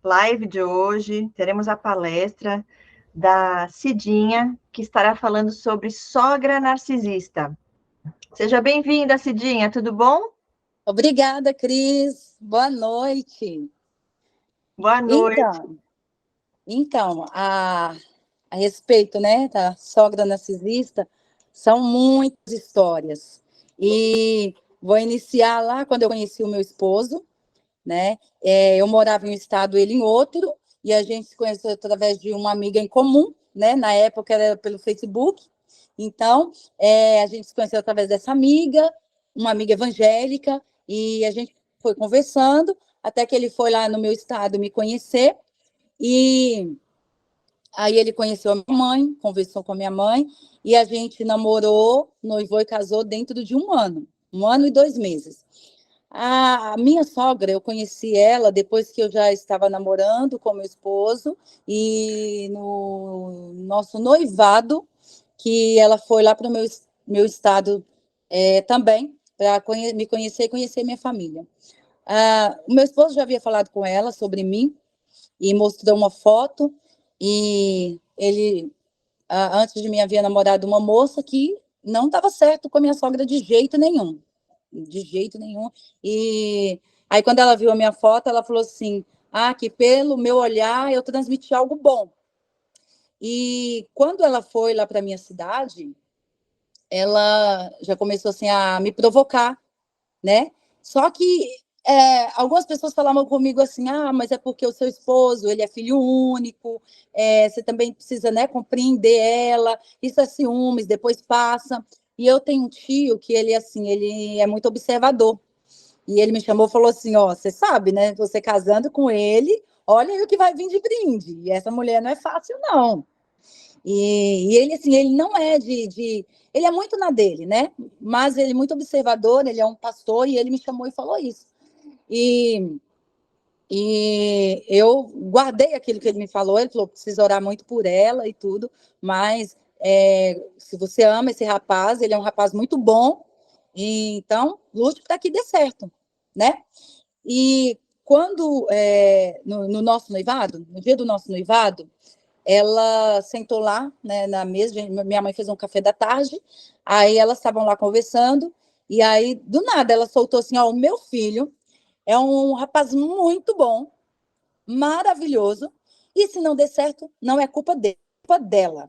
live de hoje, teremos a palestra da Cidinha, que estará falando sobre sogra narcisista. Seja bem-vinda, Cidinha, tudo bom? Obrigada, Cris. Boa noite. Boa noite. Então, a respeito, né, da sogra narcisista, são muitas histórias. E vou iniciar lá quando eu conheci o meu esposo, né? Eu morava em um estado, ele em outro, e a gente se conheceu através de uma amiga em comum, né? Na época era pelo Facebook. Então, a gente se conheceu através dessa amiga, uma amiga evangélica, e a gente foi conversando, até que ele foi lá no meu estado me conhecer, e aí ele conheceu a minha mãe, conversou com a minha mãe, e a gente namorou, noivou e casou dentro de 1 ano e 2 meses. A minha sogra, eu conheci ela depois que eu já estava namorando com meu esposo, e no nosso noivado, que ela foi lá para o meu estado também, para me conhecer e conhecer minha família. O meu esposo já havia falado com ela sobre mim, e mostrou uma foto, e ele, antes de mim, havia namorado uma moça que não estava certo com a minha sogra de jeito nenhum. De jeito nenhum. E aí, quando ela viu a minha foto, ela falou assim: que pelo meu olhar eu transmiti algo bom. E quando ela foi lá para minha cidade, ela já começou assim a me provocar, né? Só que algumas pessoas falavam comigo assim: mas é porque o seu esposo, ele é filho único, você também precisa, né, compreender ela, isso é ciúmes, depois passa. E eu tenho um tio que ele, assim, ele é muito observador. E ele me chamou e falou assim: você sabe, né? Você casando com ele, olha aí o que vai vir de brinde. E essa mulher não é fácil, não. E ele, assim, ele não é ele é muito na dele, né? Mas ele é muito observador, ele é um pastor, e ele me chamou e falou isso. E, e eu guardei aquilo que ele me falou. Ele falou: precisa orar muito por ela e tudo, mas se você ama esse rapaz, ele é um rapaz muito bom, e então lute para que dê certo, né? E quando, no nosso noivado, no dia do nosso noivado, ela sentou lá, né, na mesa, minha mãe fez um café da tarde, aí elas estavam lá conversando, e aí, do nada, ela soltou assim: o meu filho é um rapaz muito bom, maravilhoso, e se não der certo, não é culpa dele, é culpa dela.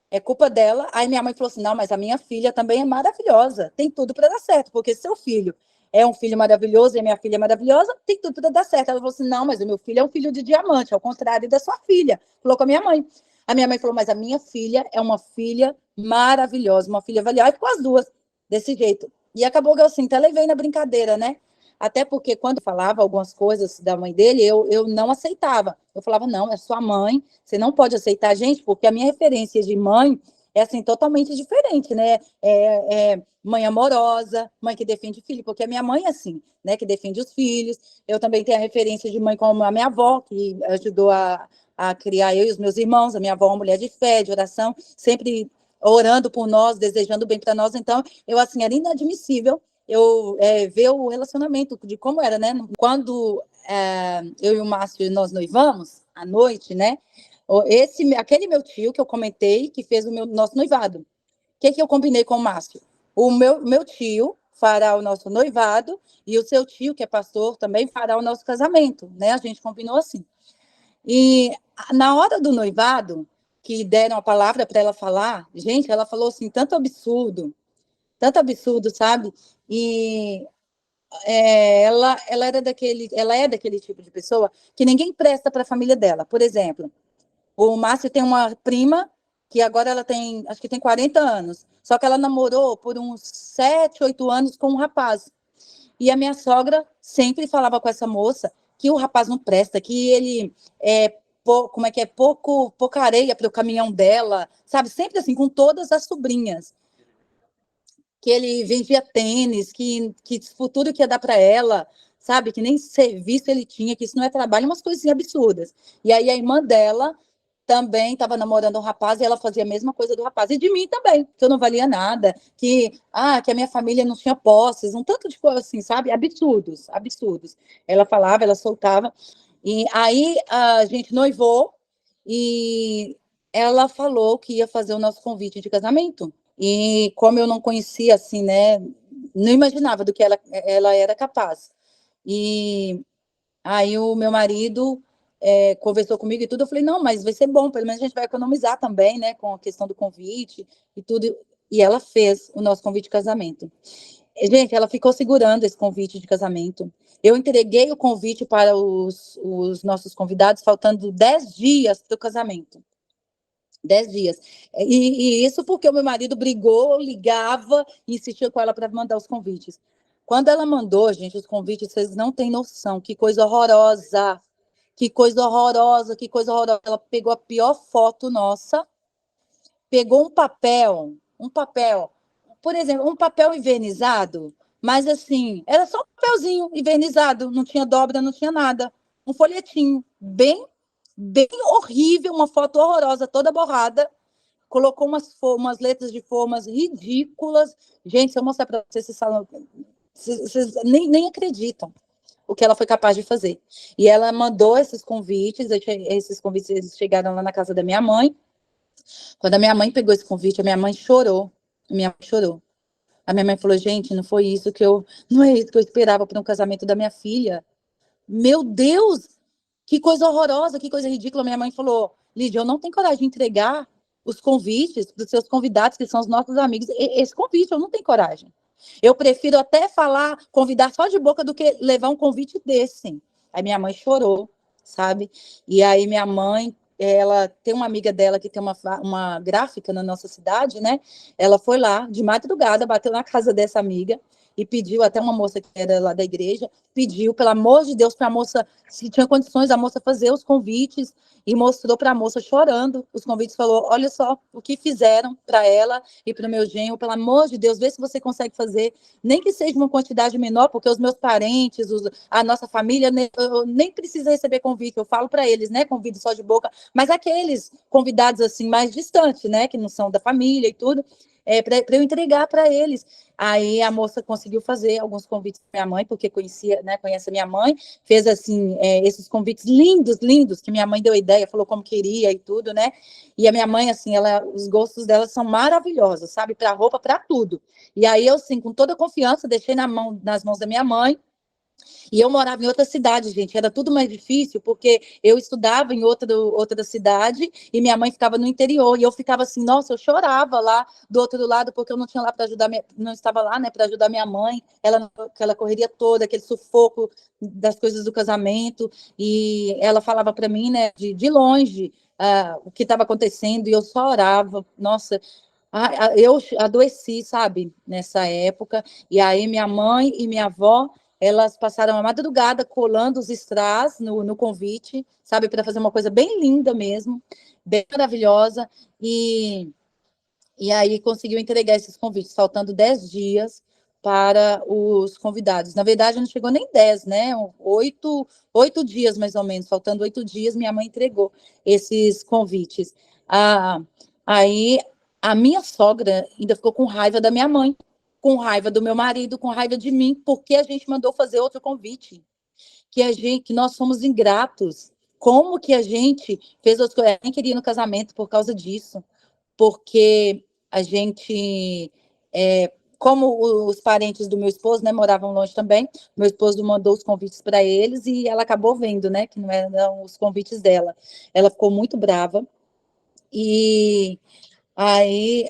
É culpa dela. Aí minha mãe falou assim: não, mas a minha filha também é maravilhosa, tem tudo para dar certo, porque seu filho é um filho maravilhoso e a minha filha é maravilhosa, tem tudo para dar certo. Ela falou assim: não, mas o meu filho é um filho de diamante, ao contrário da sua filha. Falou com a minha mãe. A minha mãe falou: mas a minha filha é uma filha maravilhosa, uma filha valiosa. Aí ficou as duas desse jeito. E acabou que eu assim, até levei na brincadeira, né? Até porque quando eu falava algumas coisas da mãe dele, eu não aceitava. Eu falava: não, é sua mãe, você não pode aceitar a gente, porque a minha referência de mãe é assim, totalmente diferente, né? Mãe amorosa, mãe que defende o filho, porque a minha mãe é assim, né? Que defende os filhos. Eu também tenho a referência de mãe como a minha avó, que ajudou a criar eu e os meus irmãos. A minha avó é uma mulher de fé, de oração, sempre orando por nós, desejando bem para nós. Então, eu, assim, era inadmissível eu ver o relacionamento, de como era, né? Quando eu e o Márcio, nós noivamos, à noite, né? Aquele meu tio que eu comentei, que fez o nosso noivado. O que eu combinei com o Márcio? O meu tio fará o nosso noivado, e o seu tio, que é pastor, também fará o nosso casamento, né? A gente combinou assim. E na hora do noivado, que deram a palavra para ela falar, gente, ela falou assim, tanto absurdo, sabe? E ela é daquele tipo de pessoa que ninguém presta para a família dela. Por exemplo, o Márcio tem uma prima que agora ela tem, acho que tem 40 anos, só que ela namorou por uns 7, 8 anos com um rapaz. E a minha sogra sempre falava com essa moça que o rapaz não presta, que ele como é que é, pouca areia para o caminhão dela, sabe? Sempre assim, com todas as sobrinhas, que ele vendia tênis, que futuro que ia dar para ela, sabe? Que nem serviço ele tinha, que isso não é trabalho, umas coisinhas absurdas. E aí a irmã dela também estava namorando um rapaz, e ela fazia a mesma coisa do rapaz. E de mim também, que eu não valia nada, que a minha família não tinha posses, um tanto de coisa assim, sabe? Absurdos, absurdos. Ela falava, ela soltava. E aí a gente noivou e ela falou que ia fazer o nosso convite de casamento. E como eu não conhecia, assim, né, não imaginava do que ela era capaz. E aí o meu marido conversou comigo e tudo, eu falei, não, mas vai ser bom, pelo menos a gente vai economizar também, né, com a questão do convite e tudo. E ela fez o nosso convite de casamento. Gente, ela ficou segurando esse convite de casamento. Eu entreguei o convite para os nossos convidados, faltando 10 dias para o casamento. 10 dias. E isso porque o meu marido brigou, ligava e insistia com ela para mandar os convites. Quando ela mandou, gente, os convites, vocês não têm noção. Que coisa horrorosa. Que coisa horrorosa, que coisa horrorosa. Ela pegou a pior foto nossa, pegou um papel, por exemplo, um papel envernizado, mas assim, era só um papelzinho envernizado, não tinha dobra, não tinha nada. Um folhetinho bem horrível, uma foto horrorosa, toda borrada. Colocou umas letras de formas ridículas. Gente, se eu mostrar para vocês, vocês nem acreditam o que ela foi capaz de fazer. E ela mandou esses convites eles chegaram lá na casa da minha mãe. Quando a minha mãe pegou esse convite, a minha mãe chorou. A minha mãe chorou. A minha mãe falou, gente, não é isso que eu esperava para um casamento da minha filha. Meu Deus, que coisa horrorosa, que coisa ridícula. Minha mãe falou, Lídia, eu não tenho coragem de entregar os convites dos seus convidados, que são os nossos amigos. Esse convite, eu não tenho coragem. Eu prefiro até convidar só de boca do que levar um convite desse. Aí minha mãe chorou, sabe? E aí minha mãe, ela tem uma amiga dela que tem uma gráfica na nossa cidade, né? Ela foi lá de madrugada, bateu na casa dessa amiga e pediu, até uma moça que era lá da igreja, pediu, pelo amor de Deus, para a moça, se tinha condições, a moça fazer os convites, e mostrou para a moça chorando os convites, falou, olha só o que fizeram para ela e para o meu genro, pelo amor de Deus, vê se você consegue fazer, nem que seja uma quantidade menor, porque os meus parentes, a nossa família, nem precisa receber convite, eu falo para eles, né, convite só de boca, mas aqueles convidados assim mais distantes, né, que não são da família e tudo, para eu entregar para eles. Aí a moça conseguiu fazer alguns convites para minha mãe, porque conhecia, né, conhece a minha mãe, fez assim esses convites lindos, lindos, que minha mãe deu ideia, falou como queria e tudo, né? E a minha mãe, assim, os gostos dela são maravilhosos, sabe? Para roupa, para tudo. E aí eu, assim, com toda confiança, deixei nas mãos da minha mãe. E eu morava em outra cidade, gente, era tudo mais difícil, porque eu estudava em outra cidade e minha mãe ficava no interior, e eu ficava assim, nossa, eu chorava lá do outro lado, porque eu não tinha lá para ajudar, não estava lá, né, para ajudar minha mãe, aquela correria toda, aquele sufoco das coisas do casamento, e ela falava para mim, né, de longe, o que estava acontecendo, e eu só orava, nossa, eu adoeci, sabe, nessa época, e aí minha mãe e minha avó, elas passaram a madrugada colando os strass no convite, sabe, para fazer uma coisa bem linda mesmo, bem maravilhosa, e aí conseguiu entregar esses convites, faltando 10 dias para os convidados. Na verdade, não chegou nem 10, né? 8 dias, mais ou menos, faltando 8 dias, minha mãe entregou esses convites. Aí a minha sogra ainda ficou com raiva da minha mãe, com raiva do meu marido, com raiva de mim, porque a gente mandou fazer outro convite. Que nós somos ingratos. Como que a gente fez as coisas? Eu nem queria ir no casamento por causa disso, porque a gente, como os parentes do meu esposo, né, moravam longe também, meu esposo mandou os convites para eles e ela acabou vendo, né, que não eram os convites dela. Ela ficou muito brava e aí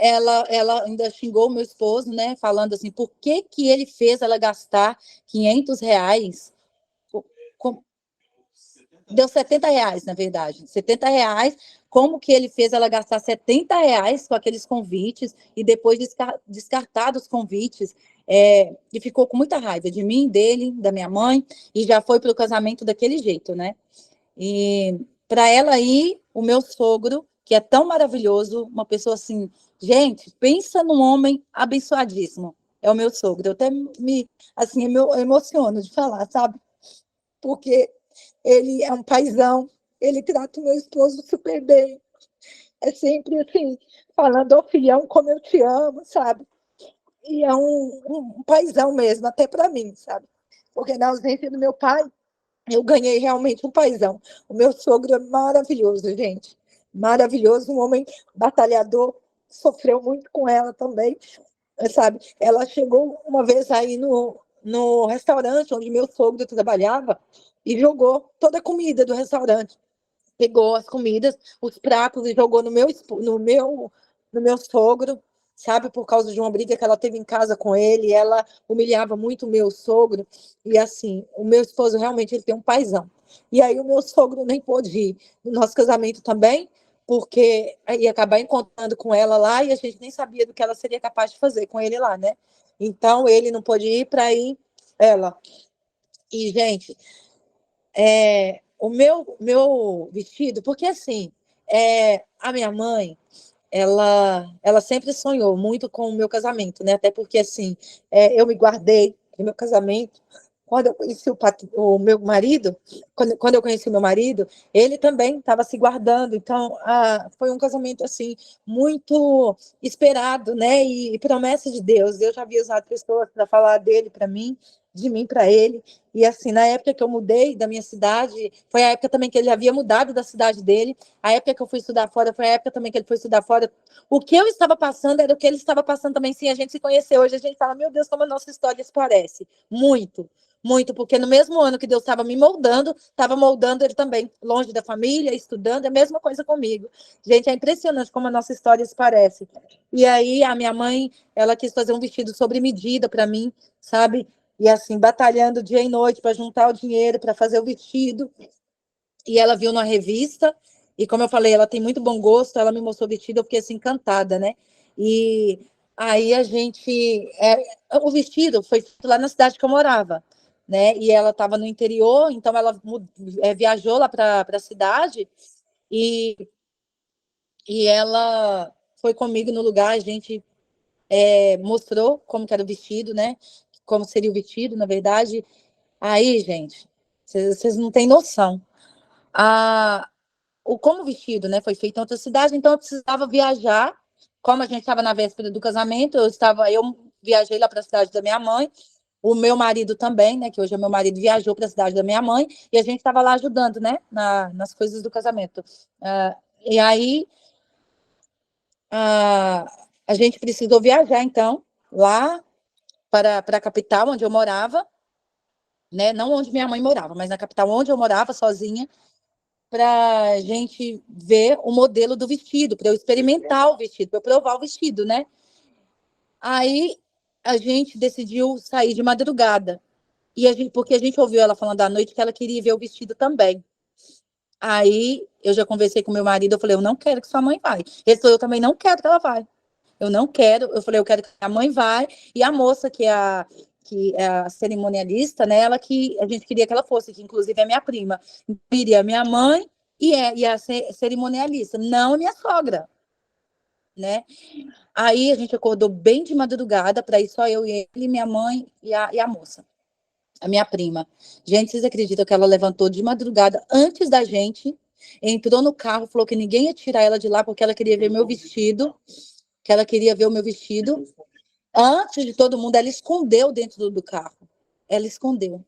ela ainda xingou o meu esposo, né, falando assim, por que que ele fez ela gastar R$ 500? Com, deu R$ 70, na verdade, R$ 70. Como que ele fez ela gastar R$ 70 com aqueles convites e depois descartar os convites? E ficou com muita raiva de mim, dele, da minha mãe, e já foi para o casamento daquele jeito, né? E para ela ir, o meu sogro, que é tão maravilhoso, uma pessoa assim, gente, pensa num homem abençoadíssimo. É o meu sogro. Eu até assim, eu emociono de falar, sabe? Porque ele é um paizão, ele trata o meu esposo super bem. É sempre assim, falando, ô filhão, como eu te amo, sabe? E é um paizão mesmo, até para mim, sabe? Porque na ausência do meu pai, eu ganhei realmente um paizão. O meu sogro é maravilhoso, gente. Maravilhoso, um homem batalhador, sofreu muito com ela também, sabe? Ela chegou uma vez aí no restaurante onde meu sogro trabalhava e jogou toda a comida do restaurante. Pegou as comidas, os pratos e jogou no meu sogro, sabe? Por causa de uma briga que ela teve em casa com ele, ela humilhava muito o meu sogro. E assim, o meu esposo realmente ele tem um paizão. E aí o meu sogro nem pôde ir no nosso casamento também, porque ia acabar encontrando com ela lá e a gente nem sabia do que ela seria capaz de fazer com ele lá, né? Então ele não pôde ir para ir ela. E, gente, o meu vestido, porque assim, a minha mãe, ela sempre sonhou muito com o meu casamento, né? Até porque, assim, eu me guardei no meu casamento. Quando eu conheci o meu marido, quando eu conheci o meu marido, ele também estava se guardando. Então, foi um casamento, assim, muito esperado, né? E promessa de Deus. Deus já havia usado pessoas para falar dele para mim, de mim para ele. E, assim, na época que eu mudei da minha cidade, foi a época também que ele havia mudado da cidade dele. A época que eu fui estudar fora foi a época também que ele foi estudar fora. O que eu estava passando era o que ele estava passando também, sim, a gente se conhecer. Hoje a gente fala, meu Deus, como a nossa história se parece. Muito, muito, porque no mesmo ano que Deus estava me moldando, estava moldando ele também, longe da família, estudando, é a mesma coisa comigo. Gente, é impressionante como a nossa história se parece. E aí a minha mãe, ela quis fazer um vestido sobre medida para mim, sabe? E assim, batalhando dia e noite para juntar o dinheiro para fazer o vestido. E ela viu na revista, e como eu falei, ela tem muito bom gosto, ela me mostrou o vestido, eu fiquei assim encantada, né? E aí o vestido foi feito lá na cidade que eu morava, né? E ela estava no interior, então ela viajou lá para a cidade e, e ela foi comigo no lugar, a gente mostrou como que era o vestido, né? Como seria o vestido, na verdade. Aí, gente, vocês não têm noção. A, como o vestido, né, foi feito em outra cidade, então eu precisava viajar. Como a gente estava na véspera do casamento, eu viajei lá para a cidade da minha mãe, o meu marido também, né, que hoje é meu marido, viajou para a cidade da minha mãe, e a gente estava lá ajudando, né, nas coisas do casamento. E aí a gente precisou viajar, então, lá para a capital, onde eu morava, né, não onde minha mãe morava, mas na capital onde eu morava, sozinha, para a gente ver o modelo do vestido, para eu experimentar o vestido, para eu provar o vestido, né? Aí a gente decidiu sair de madrugada. Porque a gente ouviu ela falando à noite que ela queria ver o vestido também. Aí eu já conversei com meu marido, eu falei, eu não quero que sua mãe vai. Ele falou, eu também não quero que ela vá. Eu não quero, eu falei, eu quero que a mãe vá, e a moça que é a cerimonialista, né, ela que a gente queria que ela fosse, que inclusive é minha prima. Iria minha mãe e a cerimonialista, não a minha sogra, né? Aí a gente acordou bem de madrugada para ir só eu e ele, minha mãe e a moça, a minha prima. Gente, vocês acreditam que ela levantou de madrugada antes da gente, entrou no carro, falou que ninguém ia tirar ela de lá porque ela queria ver meu vestido, que ela queria ver o meu vestido. Antes de todo mundo, ela escondeu dentro do carro. Ela escondeu.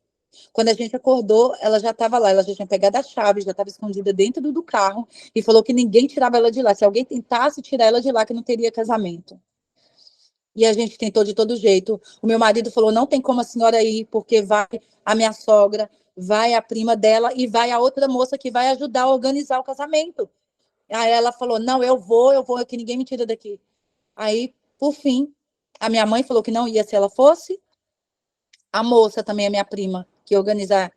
Quando a gente acordou, ela já estava lá, ela já tinha pegado a chave, já estava escondida dentro do carro e falou que ninguém tirava ela de lá. Se alguém tentasse tirar ela de lá, que não teria casamento. E a gente tentou de todo jeito. O meu marido falou: não tem como a senhora ir, porque vai a minha sogra, vai a prima dela e vai a outra moça que vai ajudar a organizar o casamento. Aí ela falou: não, eu vou, que ninguém me tira daqui. Aí, por fim, a minha mãe falou que não ia se ela fosse. A moça também, a minha prima, que ia organizar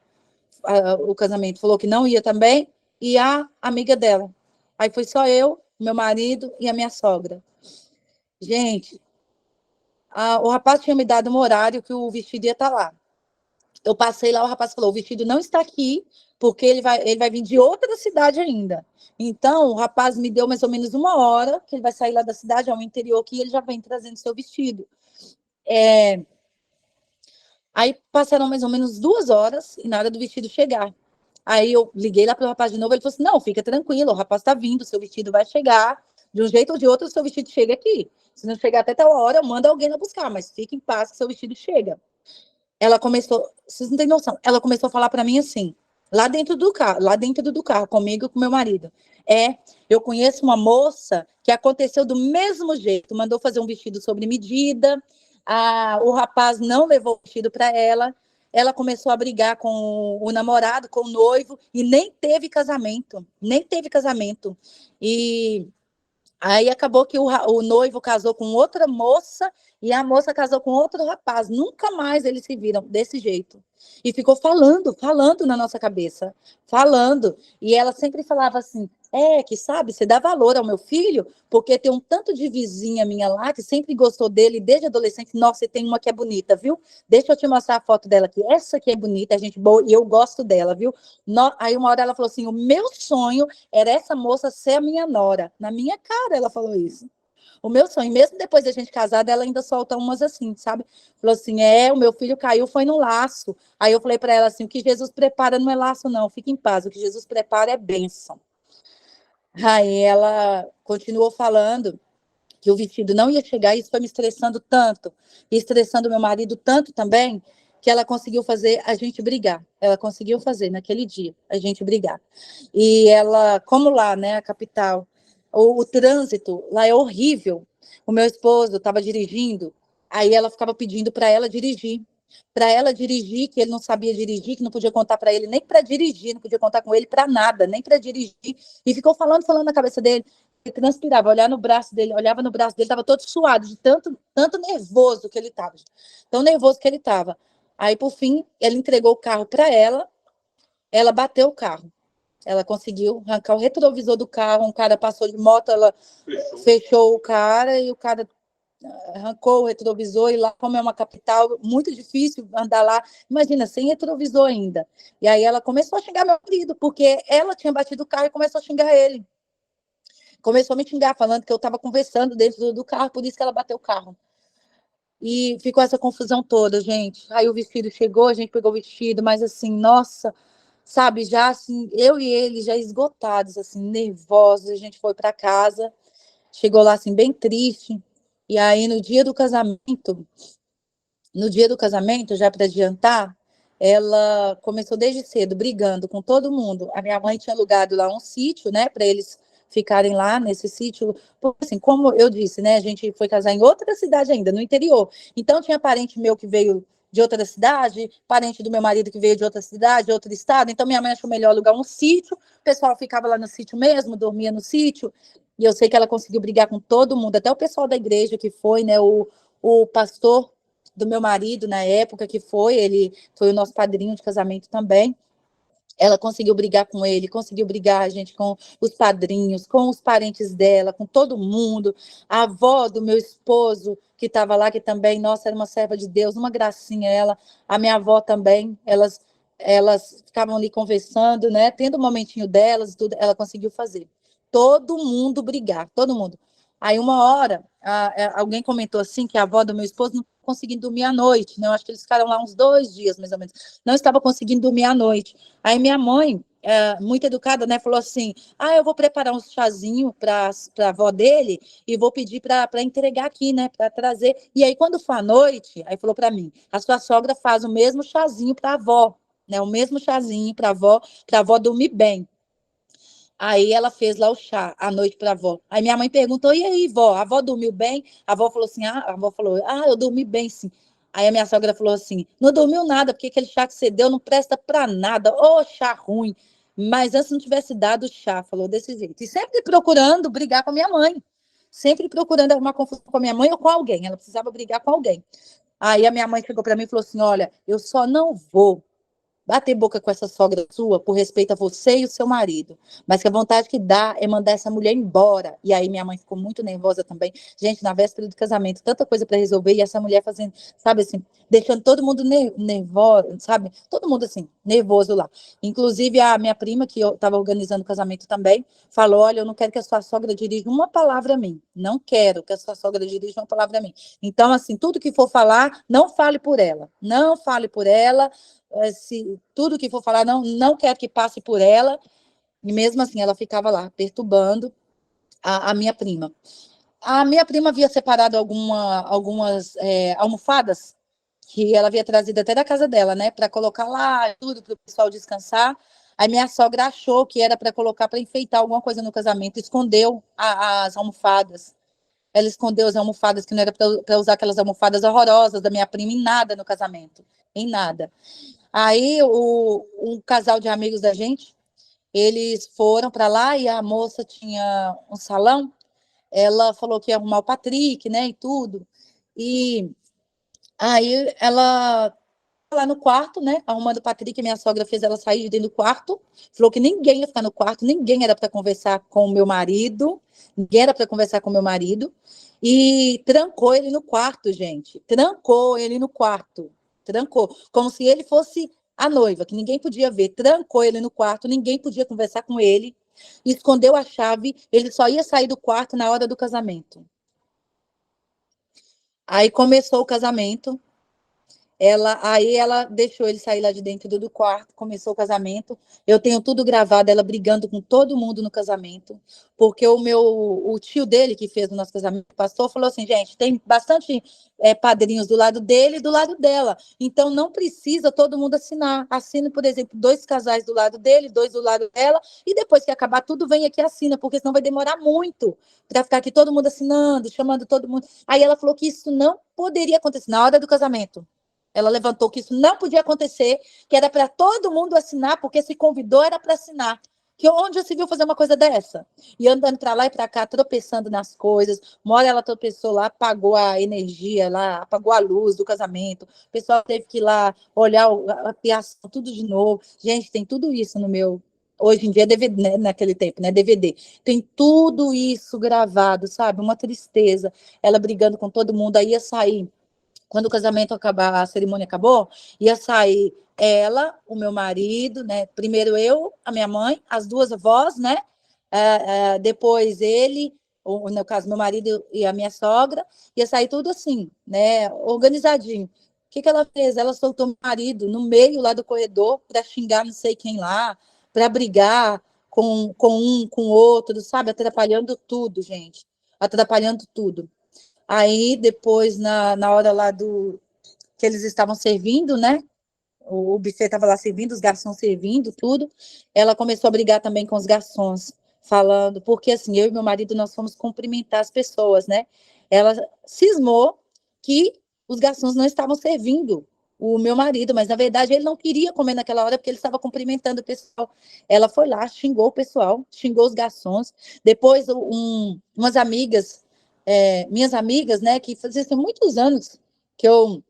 o casamento, falou que não ia também. E a amiga dela. Aí foi só eu, meu marido e a minha sogra. Gente, o rapaz tinha me dado um horário que o vestido ia estar lá. Eu passei lá, o rapaz falou: o vestido não está aqui, porque ele vai vir de outra cidade ainda. Então, o rapaz me deu mais ou menos uma hora, que ele vai sair lá da cidade, ao interior, que ele já vem trazendo seu vestido. Aí passaram mais ou menos 2 horas e na hora do vestido chegar. Aí eu liguei lá para o rapaz de novo, ele falou assim: não, fica tranquilo, o rapaz está vindo, seu vestido vai chegar. De um jeito ou de outro, o seu vestido chega aqui. Se não chegar até tal hora, manda alguém lá buscar, mas fique em paz que seu vestido chega. Ela começou, vocês não têm noção, ela começou a falar para mim assim: lá dentro do carro, comigo e com meu marido. Eu conheço uma moça que aconteceu do mesmo jeito, mandou fazer um vestido sobre medida, o rapaz não levou o vestido para ela começou a brigar com o namorado, com o noivo, e nem teve casamento, E aí acabou que o noivo casou com outra moça e a moça casou com outro rapaz. Nunca mais eles se viram desse jeito. E ficou falando na nossa cabeça, falando. E ela sempre falava assim, que sabe, você dá valor ao meu filho, porque tem um tanto de vizinha minha lá que sempre gostou dele desde adolescente. Nossa, e tem uma que é bonita, viu? Deixa eu te mostrar a foto dela aqui. Essa aqui é bonita, é gente boa, e eu gosto dela, viu? Aí uma hora ela falou assim, o meu sonho era essa moça ser a minha nora. Na minha cara ela falou isso. O meu sonho, mesmo depois da gente casada, ela ainda solta umas assim, sabe? Falou assim, o meu filho caiu, foi no laço. Aí eu falei para ela assim, o que Jesus prepara não é laço não, fique em paz, o que Jesus prepara é bênção. Aí ela continuou falando que o vestido não ia chegar, e isso foi me estressando tanto, e estressando meu marido tanto também, que ela conseguiu fazer a gente brigar. Ela conseguiu fazer naquele dia a gente brigar. E ela, como lá, né, a capital, o trânsito lá é horrível. O meu esposo estava dirigindo, aí ela ficava pedindo para ela dirigir. Para ela dirigir, que ele não sabia dirigir, que não podia contar para ele nem para dirigir, não podia contar com ele para nada, nem para dirigir. E ficou falando na cabeça dele. Ele transpirava, olhava no braço dele, estava todo suado, de tanto nervoso que ele estava. Tão nervoso que ele estava. Aí, por fim, ele entregou o carro para ela bateu o carro. Ela conseguiu arrancar o retrovisor do carro, um cara passou de moto, ela fechou o cara e o cara arrancou o retrovisor, e lá, como é uma capital, muito difícil andar lá, imagina, sem retrovisor ainda. E aí ela começou a xingar meu marido, porque ela tinha batido o carro e começou a xingar ele. Começou a me xingar, falando que eu estava conversando dentro do carro, por isso que ela bateu o carro. E ficou essa confusão toda, gente. Aí o vestido chegou, a gente pegou o vestido, mas assim, nossa, sabe, já assim, eu e ele já esgotados, assim, nervosos, a gente foi para casa, chegou lá assim, bem triste. E aí no dia do casamento, já para adiantar, ela começou desde cedo brigando com todo mundo. A minha mãe tinha alugado lá um sítio, né, para eles ficarem lá nesse sítio. Porque, assim, como eu disse, né, a gente foi casar em outra cidade ainda, no interior. Então tinha parente meu que veio de outra cidade, parente do meu marido que veio de outra cidade, de outro estado. Então minha mãe achou melhor alugar um sítio. O pessoal ficava lá no sítio mesmo, dormia no sítio. E eu sei que ela conseguiu brigar com todo mundo, até o pessoal da igreja que foi, né, o pastor do meu marido na época, ele foi o nosso padrinho de casamento também. Ela conseguiu brigar com ele, conseguiu brigar, a gente, com os padrinhos, com os parentes dela, com todo mundo. A avó do meu esposo, que estava lá, que também, nossa, era uma serva de Deus, uma gracinha ela. A minha avó também, elas ficavam ali conversando, né? Tendo um momentinho delas, tudo, ela conseguiu fazer. Todo mundo brigar, todo mundo. Aí uma hora, alguém comentou assim que a avó do meu esposo não estava conseguindo dormir à noite, né? Eu acho que eles ficaram lá uns 2 dias, mais ou menos. Não estava conseguindo dormir à noite. Aí minha mãe, muito educada, né, falou assim: eu vou preparar um chazinho para a avó dele e vou pedir para entregar aqui, né, para trazer. E aí, quando for à noite, aí falou para mim: a sua sogra faz o mesmo chazinho para a avó, né, o mesmo chazinho para a avó dormir bem. Aí ela fez lá o chá à noite para a avó. Aí minha mãe perguntou: e aí, vó, a avó dormiu bem? A avó falou assim: a avó falou: eu dormi bem, sim. Aí a minha sogra falou assim: não dormiu nada, porque aquele chá que você deu não presta para nada. Ô, chá ruim. Mas antes não tivesse dado o chá, falou desse jeito. E sempre procurando brigar com a minha mãe. Sempre procurando arrumar confusão com a minha mãe ou com alguém. Ela precisava brigar com alguém. Aí a minha mãe chegou para mim e falou assim: olha, eu só não vou bater boca com essa sogra sua por respeito a você e o seu marido. Mas que a vontade que dá é mandar essa mulher embora. E aí minha mãe ficou muito nervosa também. Gente, na véspera do casamento, tanta coisa para resolver, e essa mulher fazendo, sabe assim, deixando todo mundo nervoso, sabe? Todo mundo assim, nervoso lá. Inclusive a minha prima, que eu estava organizando o casamento também, falou: olha, eu não quero que a sua sogra dirija uma palavra a mim. Não quero que a sua sogra dirija uma palavra a mim. Então, assim, tudo que for falar, não fale por ela. Não fale por ela. Se tudo que for falar, não quero que passe por ela. E mesmo assim, ela ficava lá, perturbando a minha prima. A minha prima havia separado algumas almofadas, que ela havia trazido até da casa dela, né, para colocar lá, tudo para o pessoal descansar. Aí minha sogra achou que era para colocar para enfeitar alguma coisa no casamento, escondeu as almofadas. Ela escondeu as almofadas, que não era para usar aquelas almofadas horrorosas da minha prima, em nada no casamento, em nada. Aí um casal de amigos da gente, eles foram para lá e a moça tinha um salão. Ela falou que ia arrumar o Patrick, né, e tudo. E aí ela lá no quarto, né, arrumando o Patrick, minha sogra fez ela sair de dentro do quarto, falou que ninguém ia ficar no quarto, ninguém era para conversar com o meu marido, ninguém era para conversar com o meu marido, e trancou ele no quarto, gente, trancou ele no quarto, trancou, como se ele fosse a noiva, que ninguém podia ver, trancou ele no quarto, ninguém podia conversar com ele, escondeu a chave, ele só ia sair do quarto na hora do casamento. Aí começou o casamento, aí ela deixou ele sair lá de dentro do quarto, começou o casamento. Eu tenho tudo gravado, ela brigando com todo mundo no casamento, porque o tio dele, que fez o nosso casamento, o pastor, falou assim, gente, tem bastante padrinhos do lado dele e do lado dela, então não precisa todo mundo assinar. Assina, por exemplo, 2 casais do lado dele, 2 do lado dela, e depois que acabar tudo, vem aqui e assina, porque senão vai demorar muito para ficar aqui todo mundo assinando, chamando todo mundo. Aí ela falou que isso não poderia acontecer na hora do casamento. Ela levantou que isso não podia acontecer, que era para todo mundo assinar, porque se convidou era para assinar. Que onde já se viu fazer uma coisa dessa? E andando para lá e para cá, tropeçando nas coisas. Uma hora ela tropeçou lá, apagou a energia lá, apagou a luz do casamento. O pessoal teve que ir lá olhar a piação, tudo de novo. Gente, tem tudo isso no meu... Hoje em dia é DVD, né? Naquele tempo, né? DVD. Tem tudo isso gravado, sabe? Uma tristeza. Ela brigando com todo mundo, aí ia sair. Quando o casamento acabar, a cerimônia acabou, ia sair ela, o meu marido, né? Primeiro eu, a minha mãe, as 2 avós, né? Depois ele, no caso, meu marido e a minha sogra, ia sair tudo assim, né? Organizadinho. O que ela fez? Ela soltou meu marido no meio lá do corredor para xingar não sei quem lá, para brigar com um, com o outro, sabe? Atrapalhando tudo, gente. Atrapalhando tudo. Aí, depois, na hora lá que eles estavam servindo, né? O buffet estava lá servindo, os garçons servindo, tudo. Ela começou a brigar também com os garçons, falando, porque assim, eu e meu marido, nós fomos cumprimentar as pessoas, né? Ela cismou que os garçons não estavam servindo o meu marido, mas na verdade ele não queria comer naquela hora porque ele estava cumprimentando o pessoal. Ela foi lá, xingou o pessoal, xingou os garçons. Depois, umas amigas, minhas amigas, né, que faziam muitos anos que eu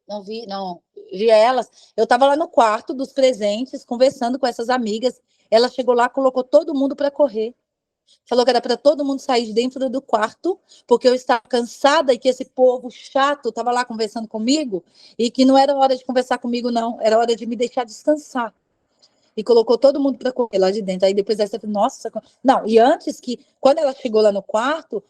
não via elas. Eu estava lá no quarto dos presentes, conversando com essas amigas. Ela chegou lá, colocou todo mundo para correr. Falou que era para todo mundo sair de dentro do quarto, porque eu estava cansada e que esse povo chato estava lá conversando comigo e que não era hora de conversar comigo, não. Era hora de me deixar descansar. E colocou todo mundo para correr lá de dentro. Aí depois essa, nossa, não. E antes que, quando ela chegou lá no quarto,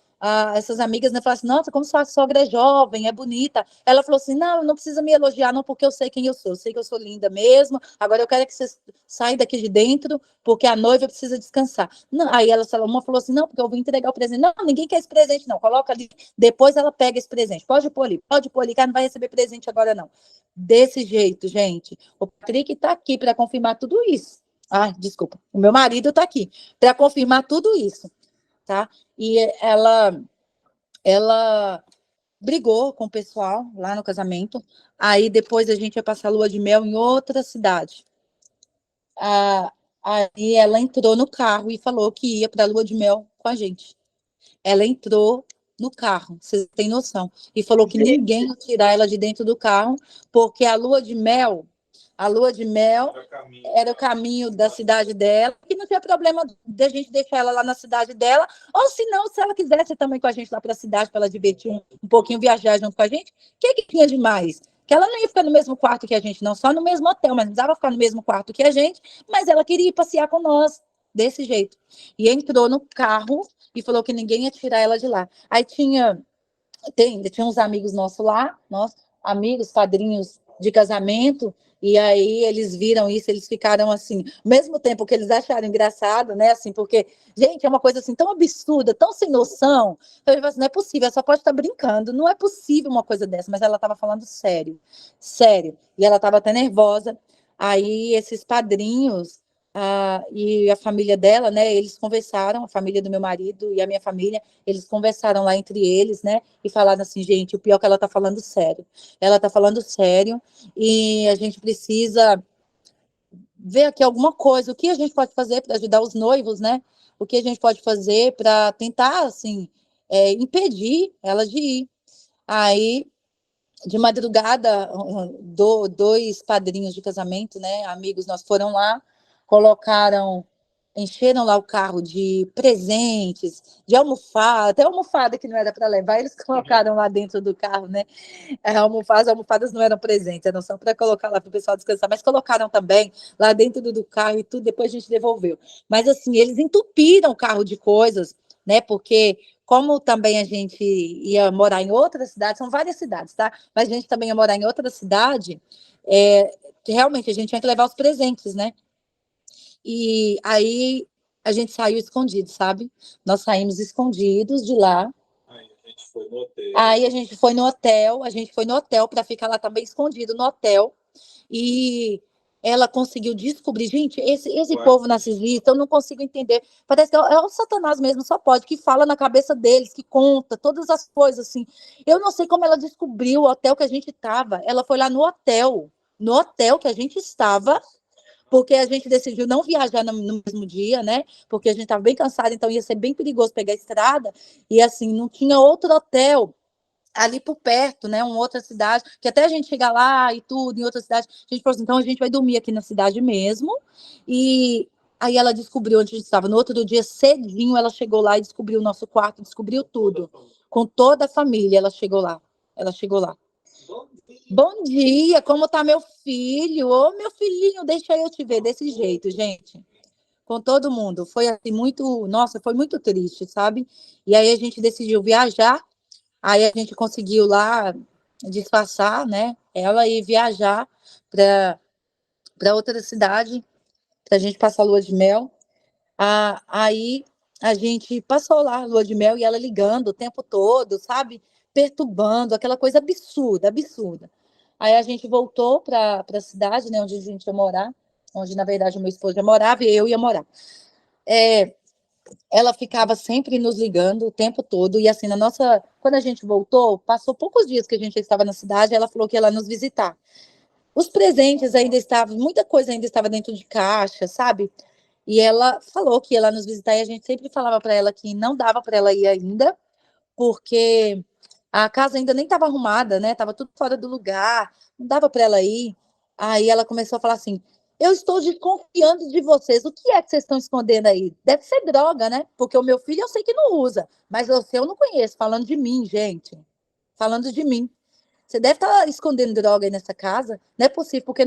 essas amigas, né, falaram assim, nossa, como sua sogra é jovem, é bonita. Ela falou assim, não precisa me elogiar, não, porque eu sei quem eu sei que eu sou linda mesmo. Agora eu quero que vocês saiam daqui de dentro, porque a noiva precisa descansar. Não, aí uma falou assim, não, porque eu vim entregar o presente. Não, ninguém quer esse presente, não. Coloca ali, depois ela pega esse presente. Pode pôr ali, que ela não vai receber presente agora, não. Desse jeito, gente. O Patrick está aqui para confirmar tudo isso. Ai, desculpa. O meu marido está aqui para confirmar tudo isso, tá? E ela brigou com o pessoal lá no casamento. Aí depois a gente ia passar a lua de mel em outra cidade. Aí ela entrou no carro e falou que ia para a lua de mel com a gente. Ela entrou no carro, vocês têm noção, e falou que ninguém ia tirar ela de dentro do carro, porque a lua de mel era o caminho da cidade dela, e não tinha problema de a gente deixar ela lá na cidade dela, ou se não, se ela quisesse também com a gente lá para a cidade, para ela divertir um pouquinho, viajar junto com a gente, o que tinha de mais? Que ela não ia ficar no mesmo quarto que a gente, não só no mesmo hotel, mas não precisava ficar no mesmo quarto que a gente, mas ela queria ir passear com nós, desse jeito. E entrou no carro e falou que ninguém ia tirar ela de lá. Aí tinha uns amigos nossos lá, amigos, padrinhos de casamento, e aí eles viram isso, eles ficaram assim, ao mesmo tempo que eles acharam engraçado, né, assim, porque, gente, é uma coisa assim tão absurda, tão sem noção, então eu falei assim, não é possível, ela só pode estar brincando, não é possível uma coisa dessa, mas ela estava falando sério, e ela estava até nervosa. Aí esses padrinhos e a família dela, né, eles conversaram, a família do meu marido e a minha família, eles conversaram lá entre eles, né, e falaram assim, gente, o pior é que ela tá falando sério. Ela tá falando sério e a gente precisa ver aqui alguma coisa, o que a gente pode fazer para ajudar os noivos, né? O que a gente pode fazer para tentar, assim, impedir ela de ir. Aí, de madrugada, dois padrinhos de casamento, né, amigos, nós foram lá, colocaram, encheram lá o carro de presentes, de almofada, até almofada que não era para levar, eles colocaram lá dentro do carro, né? As almofadas não eram presentes, eram só para colocar lá para o pessoal descansar, mas colocaram também lá dentro do carro e tudo, depois a gente devolveu. Mas assim, eles entupiram o carro de coisas, né? Porque como também a gente ia morar em outra cidade, são várias cidades, tá? Mas a gente também ia morar em outra cidade, realmente a gente tinha que levar os presentes, né? E aí a gente saiu escondido, sabe? Nós saímos escondidos de lá. Aí a gente foi no hotel para ficar lá também escondido no hotel. E ela conseguiu descobrir, gente, esse povo narcisista, eu não consigo entender. Parece que é o Satanás mesmo, só pode, que fala na cabeça deles, que conta todas as coisas, assim. Eu não sei como ela descobriu o hotel que a gente estava. Ela foi lá no hotel que a gente estava, porque a gente decidiu não viajar no mesmo dia, né? Porque a gente estava bem cansado, então ia ser bem perigoso pegar a estrada. E assim, não tinha outro hotel ali por perto, né? Uma outra cidade, que até a gente chegar lá e tudo, em outra cidade, a gente falou assim, então a gente vai dormir aqui na cidade mesmo. E aí ela descobriu onde a gente estava. No outro dia, cedinho, ela chegou lá e descobriu o nosso quarto, descobriu tudo. Com toda a família, ela chegou lá. Ela chegou lá. Bom dia, como tá meu filho? Ô, meu filhinho, deixa eu te ver desse jeito, gente. Com todo mundo. Foi assim, muito, nossa, foi muito triste, sabe? E aí a gente decidiu viajar, aí a gente conseguiu lá disfarçar, né? Ela e viajar para outra cidade, para a gente passar a lua de mel. Aí a gente passou lá a lua de mel e ela ligando o tempo todo, sabe? Perturbando, aquela coisa absurda, absurda. Aí a gente voltou para a cidade, né, onde a gente ia morar, onde, na verdade, o meu esposo já morava e eu ia morar. Ela ficava sempre nos ligando o tempo todo, e assim, quando a gente voltou, passou poucos dias que a gente estava na cidade, ela falou que ia lá nos visitar. Os presentes ainda estavam, muita coisa ainda estava dentro de caixa, sabe? E ela falou que ia lá nos visitar, e a gente sempre falava para ela que não dava para ela ir ainda, porque a casa ainda nem estava arrumada, né? Tava tudo fora do lugar, não dava para ela ir. Aí ela começou a falar assim: eu estou desconfiando de vocês. O que é que vocês estão escondendo aí? Deve ser droga, né? Porque o meu filho eu sei que não usa, mas você eu não conheço. Falando de mim, gente. Falando de mim. Você deve estar escondendo droga aí nessa casa. Não é possível, porque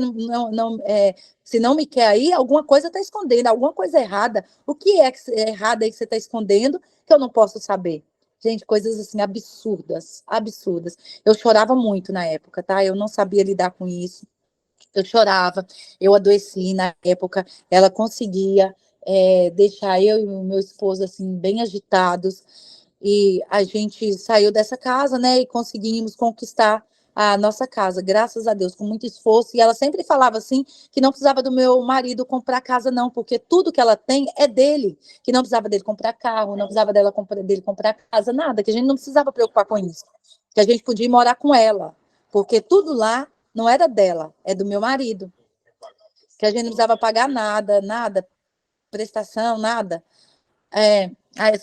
se não me quer aí, alguma coisa está escondendo, alguma coisa errada. O que é errado aí que você está escondendo que eu não posso saber? Gente, coisas assim absurdas, absurdas. Eu chorava muito na época, tá? Eu não sabia lidar com isso. Eu chorava, eu adoeci na época. Ela conseguia deixar eu e o meu esposo assim bem agitados. E a gente saiu dessa casa, né? E conseguimos conquistar a nossa casa, graças a Deus, com muito esforço. E ela sempre falava assim que não precisava do meu marido comprar casa, não, porque tudo que ela tem é dele, que não precisava dele comprar carro, não precisava dele comprar casa, nada, que a gente não precisava preocupar com isso, que a gente podia ir morar com ela, porque tudo lá não era dela, é do meu marido, que a gente não precisava pagar nada, nada, prestação, nada.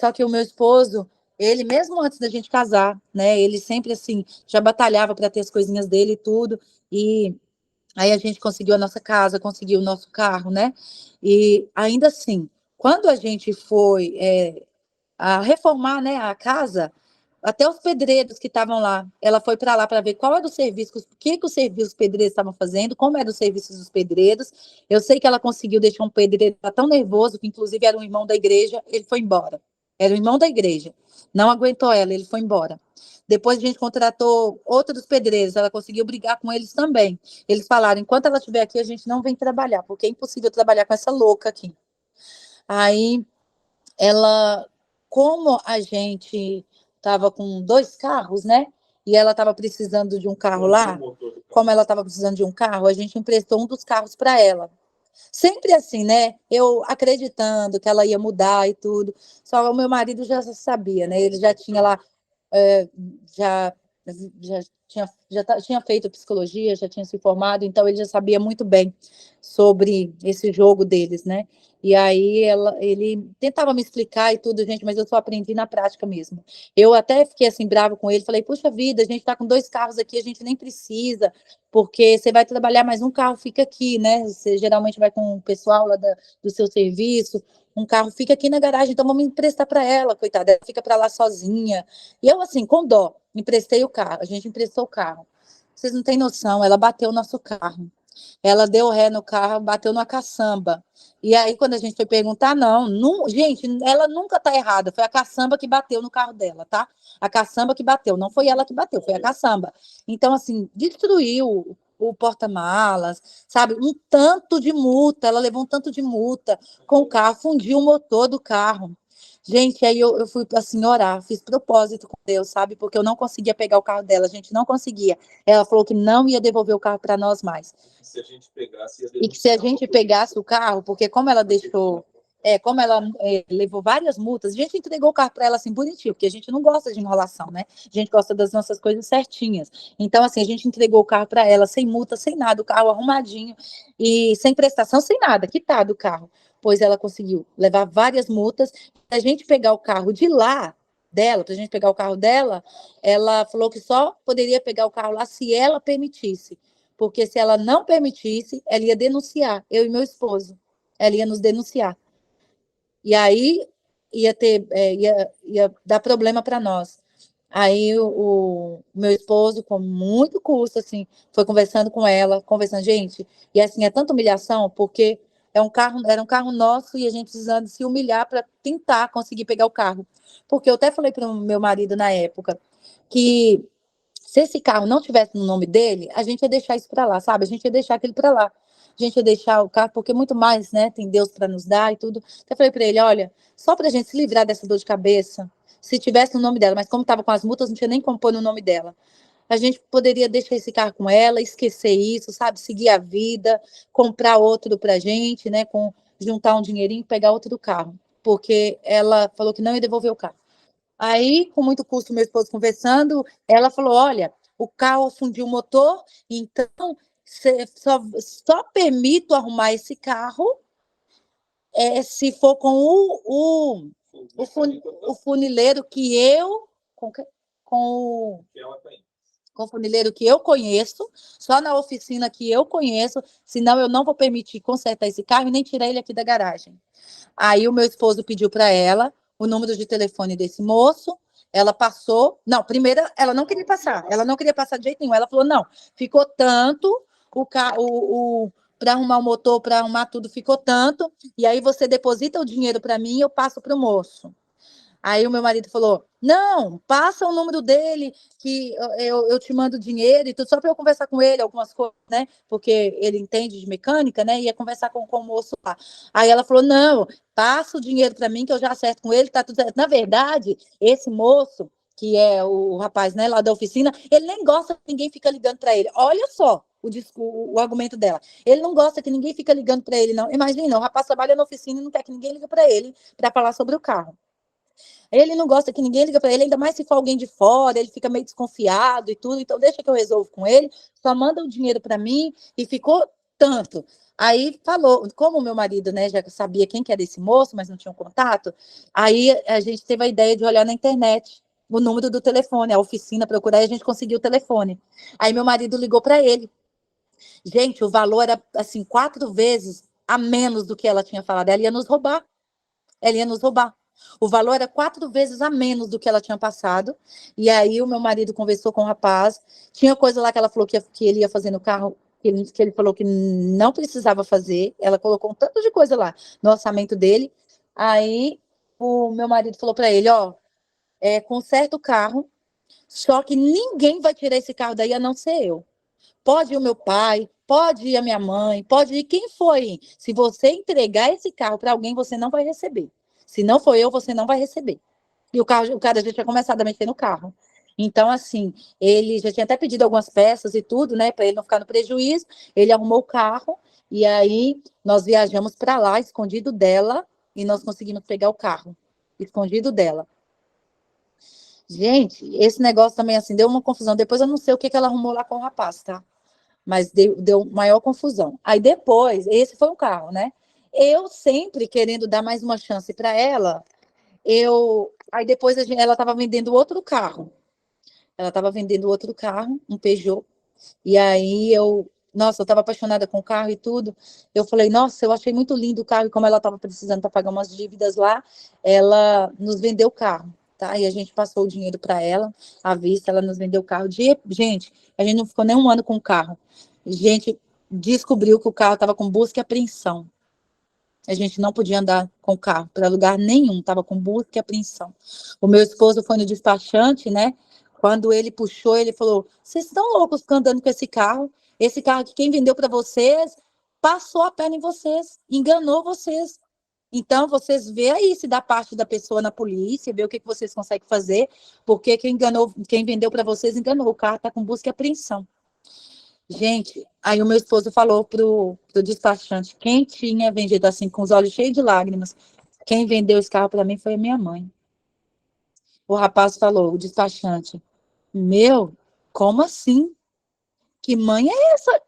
Só que o meu esposo, ele mesmo antes da gente casar, né, ele sempre assim já batalhava para ter as coisinhas dele e tudo. E aí a gente conseguiu a nossa casa, conseguiu o nosso carro, né? E ainda assim, quando a gente foi a reformar, né, a casa, até os pedreiros que estavam lá, ela foi para lá para ver qual era o serviço, o que os pedreiros estavam fazendo, como eram os serviços dos pedreiros. Eu sei que ela conseguiu deixar um pedreiro tão nervoso, que inclusive era um irmão da igreja, ele foi embora. Era o irmão da igreja. Não aguentou ela, ele foi embora. Depois a gente contratou outros pedreiros, ela conseguiu brigar com eles também. Eles falaram, enquanto ela estiver aqui, a gente não vem trabalhar, porque é impossível trabalhar com essa louca aqui. Aí ela, como a gente estava com 2 carros, né? E ela estava precisando de um carro lá, como ela estava precisando de um carro, a gente emprestou um dos carros para ela. Sempre assim, né? Eu acreditando que ela ia mudar e tudo. Só o meu marido já sabia, né? Ele já tinha lá, é, já, tinha feito psicologia, já tinha se formado, então ele já sabia muito bem sobre esse jogo deles, né? E aí ele tentava me explicar e tudo, gente, mas eu só aprendi na prática mesmo. Eu até fiquei assim brava com ele, falei, puxa vida, a gente tá com 2 carros aqui, a gente nem precisa, porque você vai trabalhar, mas um carro fica aqui, né? Você geralmente vai com o pessoal lá do seu serviço, um carro fica aqui na garagem, então vamos emprestar para ela, coitada, ela fica para lá sozinha. E eu, assim, com dó, emprestei o carro, a gente emprestou o carro. Vocês não têm noção, ela bateu o nosso carro. Ela deu ré no carro, bateu numa caçamba. E aí, quando a gente foi perguntar, não, gente, ela nunca tá errada. Foi a caçamba que bateu no carro dela, tá? A caçamba que bateu, não foi ela que bateu, foi a caçamba. Então, assim, destruiu o porta-malas, sabe? Um tanto de multa, ela levou um tanto de multa com o carro, fundiu o motor do carro. Gente, aí eu fui assim orar, fiz propósito com Deus, sabe? Porque eu não conseguia pegar o carro dela, a gente não conseguia. Ela falou que não ia devolver o carro para nós mais. Se a gente pegasse, E que se a gente pegasse o carro, porque como ela deixou, como ela levou várias multas, a gente entregou o carro para ela assim bonitinho, porque a gente não gosta de enrolação, né? A gente gosta das nossas coisas certinhas. Então, assim, a gente entregou o carro para ela sem multa, sem nada, o carro arrumadinho e sem prestação, sem nada, quitado o carro. Pois ela conseguiu levar várias multas. A gente pegar o carro de lá dela, para a gente pegar o carro dela, ela falou que só poderia pegar o carro lá se ela permitisse. Porque se ela não permitisse, ela ia denunciar, eu e meu esposo. Ela ia nos denunciar. E aí ia dar problema para nós. Aí o meu esposo, com muito custo, assim, foi conversando com ela, conversando, gente, e assim, é tanta humilhação, porque era um carro nosso e a gente precisando se humilhar para tentar conseguir pegar o carro. Porque eu até falei para o meu marido na época que se esse carro não tivesse no nome dele, a gente ia deixar isso para lá, sabe? A gente ia deixar aquele para lá. A gente ia deixar o carro, porque muito mais, né? Tem Deus para nos dar e tudo. Até falei para ele: olha, só para a gente se livrar dessa dor de cabeça, se tivesse no nome dela, mas como estava com as multas, não tinha nem como pôr no nome dela. A gente poderia deixar esse carro com ela, esquecer isso, sabe? Seguir a vida, comprar outro para a gente, né? Juntar um dinheirinho e pegar outro carro. Porque ela falou que não ia devolver o carro. Aí, com muito custo, meu esposo conversando, ela falou: olha, o carro fundiu o motor, então só permito arrumar esse carro se for com o funileiro que eu. Com o funileiro que eu conheço, só na oficina que eu conheço, senão eu não vou permitir consertar esse carro e nem tirar ele aqui da garagem. Aí o meu esposo pediu para ela o número de telefone desse moço, ela passou, não, primeiro ela não queria passar de jeito nenhum, ela falou, não, ficou tanto, para arrumar o motor, para arrumar tudo, ficou tanto, e aí você deposita o dinheiro para mim e eu passo para o moço. Aí o meu marido falou: não, passa o número dele, que eu te mando dinheiro e tudo, só para eu conversar com ele, algumas coisas, né? Porque ele entende de mecânica, né? Ia conversar com o moço lá. Aí ela falou: não, passa o dinheiro para mim, que eu já acerto com ele, tá tudo certo. Na verdade, esse moço, que é o rapaz, né, lá da oficina, ele nem gosta que ninguém fica ligando para ele. Olha só o argumento dela. Ele não gosta que ninguém fica ligando para ele, não. Imagina, o rapaz trabalha na oficina e não quer que ninguém ligue para ele para falar sobre o carro. Ele não gosta que ninguém liga para ele, ainda mais se for alguém de fora, ele fica meio desconfiado e tudo, então deixa que eu resolvo com ele, só manda o dinheiro para mim e ficou tanto. Aí falou, como o meu marido, né, já sabia quem que era esse moço, mas não tinha um contato, aí a gente teve a ideia de olhar na internet o número do telefone, a oficina procurar e a gente conseguiu o telefone. Aí meu marido ligou para ele. Gente, o valor era assim 4 vezes a menos do que ela tinha falado. Ela ia nos roubar. Ela ia nos roubar. O valor era 4 vezes a menos do que ela tinha passado. E aí o meu marido conversou com o rapaz. Tinha coisa lá que ela falou que ele ia fazer no carro, que ele falou que não precisava fazer. Ela colocou um tanto de coisa lá no orçamento dele. Aí o meu marido falou para ele: ó, conserta o carro, só que ninguém vai tirar esse carro daí a não ser eu. Pode ir o meu pai, pode ir a minha mãe, pode ir quem for. Se você entregar esse carro para alguém, você não vai receber. Se não for eu, você não vai receber. E o cara já tinha começado a mexer no carro. Então, assim, ele já tinha até pedido algumas peças e tudo, né, para ele não ficar no prejuízo. Ele arrumou o carro E aí, nós viajamos para lá, escondido dela, e nós conseguimos pegar o carro, escondido dela. Gente, esse negócio também, assim, deu uma confusão. Depois eu não sei o que ela arrumou lá com o rapaz, tá? Mas deu maior confusão. Aí depois, esse foi um carro, né? Eu sempre querendo dar mais uma chance para ela, aí depois ela estava vendendo outro carro. Ela estava vendendo outro carro, um Peugeot. E aí nossa, eu estava apaixonada com o carro e tudo. Eu falei, nossa, eu achei muito lindo o carro, e como ela estava precisando para pagar umas dívidas lá, ela nos vendeu o carro, tá? E a gente passou o dinheiro para ela, à vista, ela nos vendeu o carro. Gente, a gente não ficou nem um ano com o carro. A gente descobriu que o carro estava com busca e apreensão. A gente não podia andar com o carro para lugar nenhum, estava com busca e apreensão. O meu esposo foi no despachante, né? Quando ele puxou, ele falou: vocês estão loucos andando com esse carro? Esse carro que quem vendeu para vocês passou a perna em vocês, enganou vocês. Então, vocês vê aí se dá parte da pessoa na polícia, vê o que vocês conseguem fazer, porque quem vendeu para vocês enganou. O carro está com busca e apreensão. Gente, aí o meu esposo falou pro despachante, quem tinha vendido assim, com os olhos cheios de lágrimas, quem vendeu esse carro para mim foi a minha mãe. O rapaz falou, o despachante, meu, como assim? Que mãe é essa?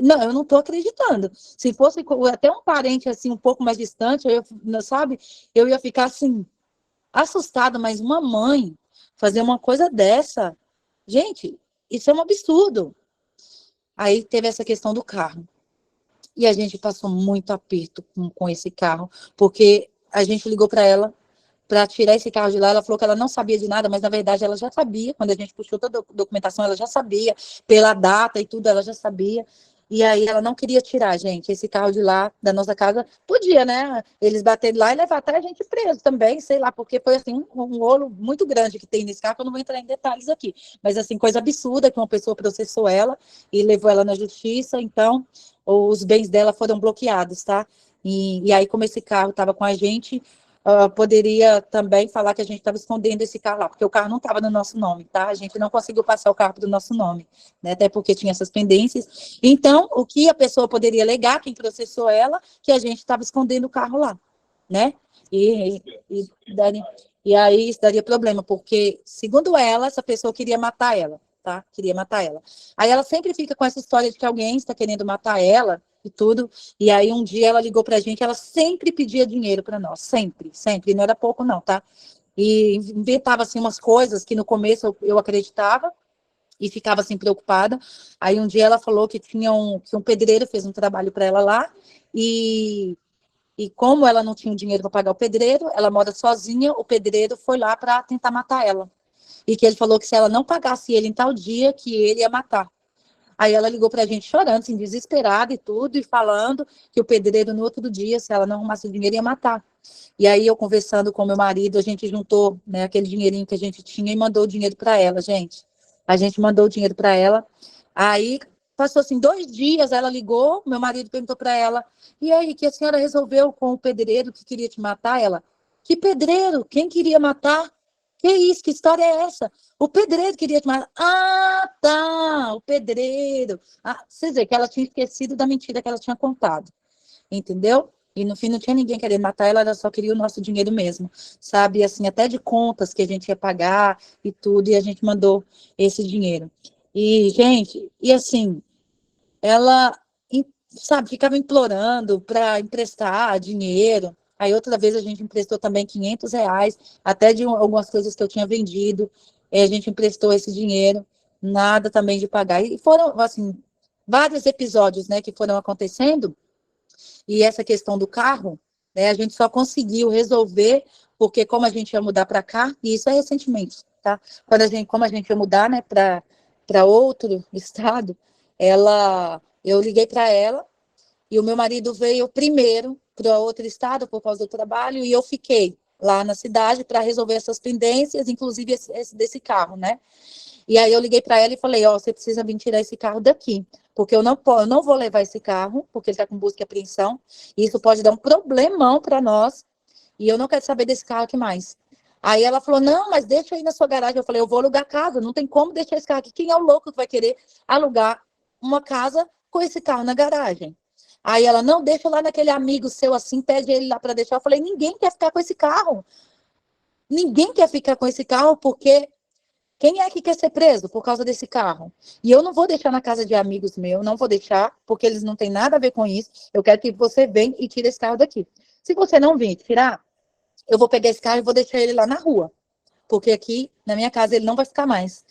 Não, eu não estou acreditando. Se fosse até um parente assim, um pouco mais distante, sabe, eu ia ficar assim, assustada, mas uma mãe fazer uma coisa dessa, gente, isso é um absurdo. Aí teve essa questão do carro. E a gente passou muito aperto com esse carro, porque a gente ligou para ela para tirar esse carro de lá. Ela falou que ela não sabia de nada, mas na verdade ela já sabia. Quando a gente puxou toda a documentação, ela já sabia, pela data e tudo, ela já sabia. E aí ela não queria tirar, gente, esse carro de lá da nossa casa. Podia, né? Eles baterem lá e levar até a gente preso também, sei lá, porque foi assim um rolo muito grande que tem nesse carro, que eu não vou entrar em detalhes aqui. Mas assim, coisa absurda que uma pessoa processou ela e levou ela na justiça, então os bens dela foram bloqueados, tá? E aí, como esse carro estava com a gente, poderia também falar que a gente estava escondendo esse carro lá, porque o carro não estava no nosso nome, tá? A gente não conseguiu passar o carro para o nosso nome, né? Até porque tinha essas pendências. Então, o que a pessoa poderia alegar, quem processou ela, que a gente estava escondendo o carro lá, né? E aí isso daria problema, porque, segundo ela, essa pessoa queria matar ela, tá? Queria matar ela. Aí ela sempre fica com essa história de que alguém está querendo matar ela e tudo. E aí um dia ela ligou pra gente, ela sempre pedia dinheiro para nós, sempre, sempre, e não era pouco não, tá? E inventava assim umas coisas que no começo eu acreditava e ficava assim preocupada. Aí um dia ela falou que que um pedreiro fez um trabalho para ela lá e como ela não tinha dinheiro para pagar o pedreiro, ela mora sozinha, o pedreiro foi lá para tentar matar ela. E que ele falou que se ela não pagasse ele em tal dia, que ele ia matar. Aí ela ligou para a gente chorando, assim, desesperada e tudo, e falando que o pedreiro no outro dia, se ela não arrumasse o dinheiro, ia matar. E aí eu conversando com meu marido, a gente juntou, né, aquele dinheirinho que a gente tinha e mandou o dinheiro para ela, gente. A gente mandou o dinheiro para ela. Aí passou assim 2 dias, ela ligou, meu marido perguntou para ela, e aí, que a senhora resolveu com o pedreiro que queria te matar? Ela, que pedreiro? Quem queria matar? Que isso? Que história é essa? O pedreiro queria te matar. Ah, tá, o pedreiro. Ah, você vê que ela tinha esquecido da mentira que ela tinha contado, entendeu? E no fim não tinha ninguém querendo matar ela, ela só queria o nosso dinheiro mesmo, sabe? Assim, até de contas que a gente ia pagar e tudo, e a gente mandou esse dinheiro. E, gente, e assim, ela, sabe, ficava implorando para emprestar dinheiro. Aí outra vez a gente emprestou também R$ 500, até de algumas coisas que eu tinha vendido. E a gente emprestou esse dinheiro, nada também de pagar. E foram, assim, vários episódios, né, que foram acontecendo. E essa questão do carro, né, a gente só conseguiu resolver porque como a gente ia mudar para cá, e isso é recentemente, tá? Como a gente ia mudar, né, para outro estado, eu liguei para ela e o meu marido veio primeiro para outro estado por causa do trabalho e eu fiquei lá na cidade para resolver essas pendências, inclusive esse desse carro, né? E aí eu liguei para ela e falei, ó, você precisa vir tirar esse carro daqui, porque eu não vou levar esse carro, porque ele está com busca e apreensão, e isso pode dar um problemão para nós, e eu não quero saber desse carro aqui mais. Aí ela falou, não, mas deixa aí na sua garagem. Eu falei, eu vou alugar casa, não tem como deixar esse carro aqui. Quem é o louco que vai querer alugar uma casa com esse carro na garagem? Aí ela, não, deixa lá naquele amigo seu assim, pede ele lá para deixar. Eu falei, ninguém quer ficar com esse carro. Ninguém quer ficar com esse carro porque quem é que quer ser preso por causa desse carro? E eu não vou deixar na casa de amigos meus, não vou deixar, porque eles não têm nada a ver com isso. Eu quero que você venha e tire esse carro daqui. Se você não vir tirar, eu vou pegar esse carro e vou deixar ele lá na rua. Porque aqui, na minha casa, ele não vai ficar mais.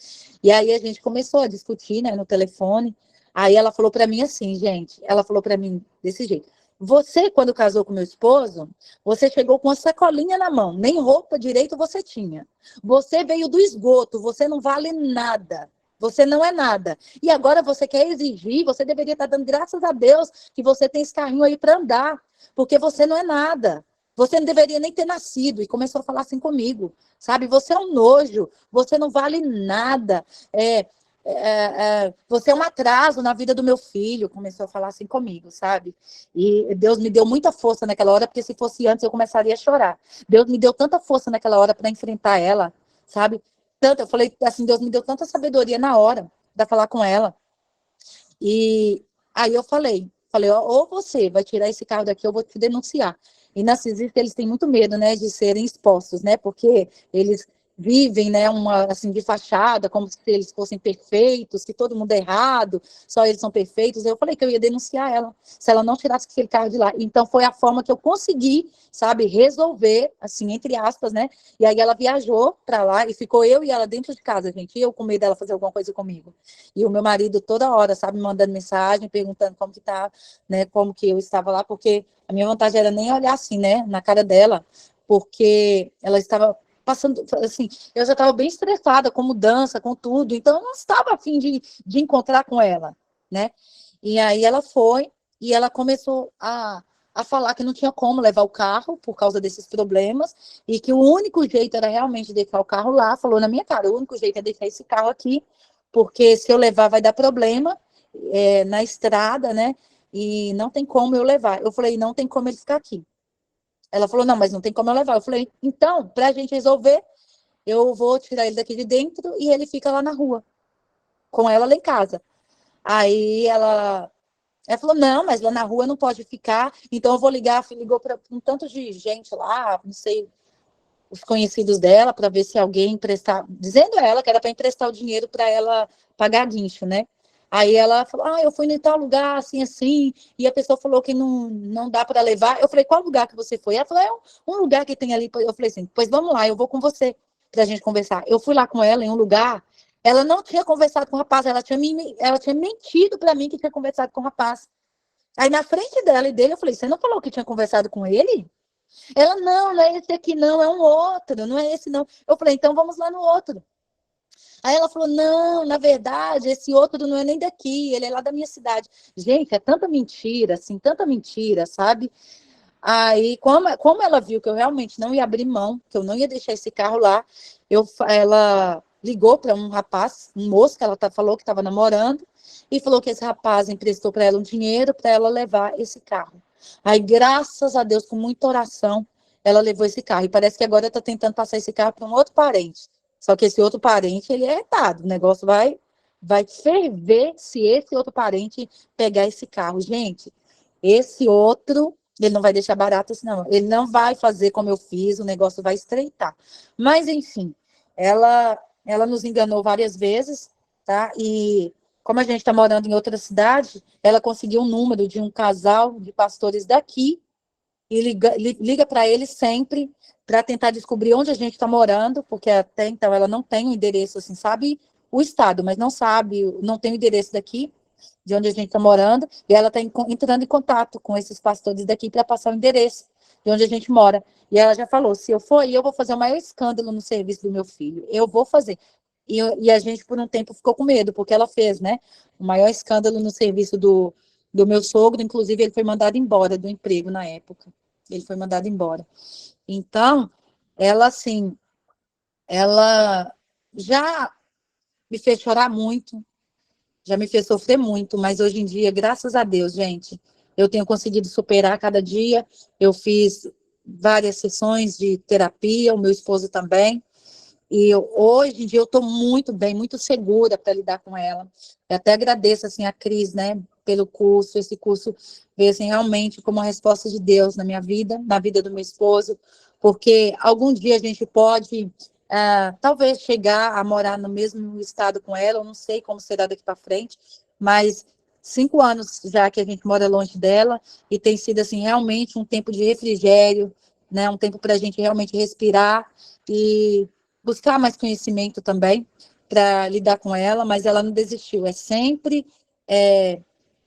E aí a gente começou a discutir, né, no telefone. Aí ela falou para mim assim, gente, ela falou para mim desse jeito. Você, quando casou com meu esposo, você chegou com uma sacolinha na mão, nem roupa direito você tinha. Você veio do esgoto, você não vale nada. Você não é nada. E agora você quer exigir, você deveria estar dando graças a Deus que você tem esse carrinho aí para andar, porque você não é nada. Você não deveria nem ter nascido. E começou a falar assim comigo, sabe? Você é um nojo, você não vale nada. Você é um atraso na vida do meu filho. Começou a falar assim comigo, sabe? E Deus me deu muita força naquela hora, porque se fosse antes eu começaria a chorar. Deus me deu tanta força naquela hora para enfrentar ela, sabe? Tanto, eu falei assim, Deus me deu tanta sabedoria na hora de falar com ela. E aí eu falei, ou você vai tirar esse carro daqui, eu vou te denunciar. E narcisistas, eles têm muito medo, né, de serem expostos, né, porque eles vivem, né, uma, assim, de fachada, como se eles fossem perfeitos, que todo mundo é errado, só eles são perfeitos. Eu falei que eu ia denunciar ela, se ela não tirasse aquele carro de lá. Então, foi a forma que eu consegui, sabe, resolver, assim, entre aspas, né, e aí ela viajou para lá e ficou eu e ela dentro de casa, gente, e eu com medo dela fazer alguma coisa comigo. E o meu marido toda hora, sabe, me mandando mensagem, perguntando como que tá, né, como que eu estava lá, porque a minha vontade era nem olhar assim, né, na cara dela, porque ela estava passando, assim, eu já estava bem estressada com mudança, com tudo, então eu não estava a fim de encontrar com ela, né? E aí ela foi e ela começou a falar que não tinha como levar o carro por causa desses problemas e que o único jeito era realmente deixar o carro lá, falou na minha cara, o único jeito é deixar esse carro aqui, porque se eu levar vai dar problema na estrada, né? E não tem como eu levar. Eu falei, não tem como ele ficar aqui. Ela falou, não, mas não tem como eu levar. Eu falei, então, para a gente resolver, eu vou tirar ele daqui de dentro e ele fica lá na rua, com ela lá em casa. Aí ela falou, não, mas lá na rua não pode ficar, então eu vou ligar, ligou para um tanto de gente lá, não sei, os conhecidos dela, para ver se alguém emprestar, dizendo a ela que era para emprestar o dinheiro para ela pagar guincho, né? Aí ela falou, eu fui em tal lugar, assim, assim, e a pessoa falou que não dá para levar. Eu falei, qual lugar que você foi? Ela falou, um lugar que tem ali. Eu falei assim, pois vamos lá, eu vou com você para a gente conversar. Eu fui lá com ela em um lugar, ela não tinha conversado com o rapaz, ela tinha mentido para mim que tinha conversado com o rapaz. Aí na frente dela e dele, eu falei, você não falou que tinha conversado com ele? Ela, não é esse aqui não, é um outro, não é esse não. Eu falei, então vamos lá no outro. Aí ela falou, não, na verdade, esse outro não é nem daqui, ele é lá da minha cidade. Gente, é tanta mentira, assim, tanta mentira, sabe? Aí, como ela viu que eu realmente não ia abrir mão, que eu não ia deixar esse carro lá, ela ligou para um rapaz, um moço que ela falou que estava namorando, e falou que esse rapaz emprestou para ela um dinheiro para ela levar esse carro. Aí, graças a Deus, com muita oração, ela levou esse carro. E parece que agora está tentando passar esse carro para um outro parente. Só que esse outro parente, ele é retado. O negócio vai ferver se esse outro parente pegar esse carro. Gente, esse outro, ele não vai deixar barato assim, não. Ele não vai fazer como eu fiz, o negócio vai estreitar. Mas, enfim, ela nos enganou várias vezes, tá? E como a gente está morando em outra cidade, ela conseguiu um número de um casal de pastores daqui e liga para eles sempre para tentar descobrir onde a gente está morando, porque até então ela não tem o endereço, assim, sabe o estado, mas não sabe, não tem o endereço daqui, de onde a gente está morando, e ela está entrando em contato com esses pastores daqui para passar o endereço de onde a gente mora. E ela já falou, se eu for aí, eu vou fazer o maior escândalo no serviço do meu filho. Eu vou fazer. E a gente, por um tempo, ficou com medo, porque ela fez, né? O maior escândalo no serviço do meu sogro, inclusive ele foi mandado embora do emprego na época. Ele foi mandado embora. Então, ela, assim, ela já me fez chorar muito, já me fez sofrer muito, mas hoje em dia, graças a Deus, gente, eu tenho conseguido superar cada dia. Eu fiz várias sessões de terapia, o meu esposo também, e hoje em dia eu estou muito bem, muito segura para lidar com ela. Eu até agradeço assim, a Cris, né? pelo curso. Esse curso veio assim, realmente como uma resposta de Deus na minha vida, na vida do meu esposo, porque algum dia a gente pode, talvez, chegar a morar no mesmo estado com ela, eu não sei como será daqui para frente, mas 5 anos já que a gente mora longe dela, e tem sido assim, realmente um tempo de refrigério, né, um tempo para a gente realmente respirar e buscar mais conhecimento também para lidar com ela, mas ela não desistiu, é sempre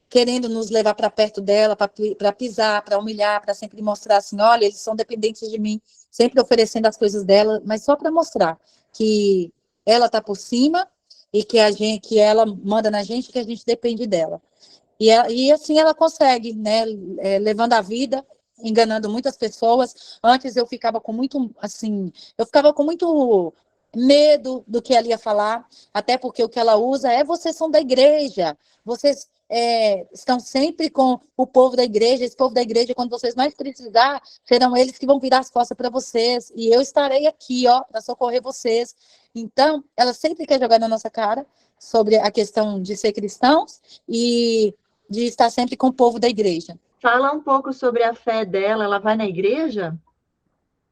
querendo nos levar para perto dela, para pisar, para humilhar, para sempre mostrar assim, olha, eles são dependentes de mim, sempre oferecendo as coisas dela, mas só para mostrar que ela está por cima e que ela manda na gente, que a gente depende dela. E assim ela consegue, né, levando a vida, enganando muitas pessoas. Antes eu ficava com muito, assim, eu ficava com muito medo do que ela ia falar, até porque o que ela usa é: vocês são da igreja, vocês estão sempre com o povo da igreja, esse povo da igreja, quando vocês mais precisar, serão eles que vão virar as costas para vocês, e eu estarei aqui, ó, para socorrer vocês. Então, ela sempre quer jogar na nossa cara sobre a questão de ser cristãos e de estar sempre com o povo da igreja. Fala um pouco sobre a fé dela. Ela vai na igreja?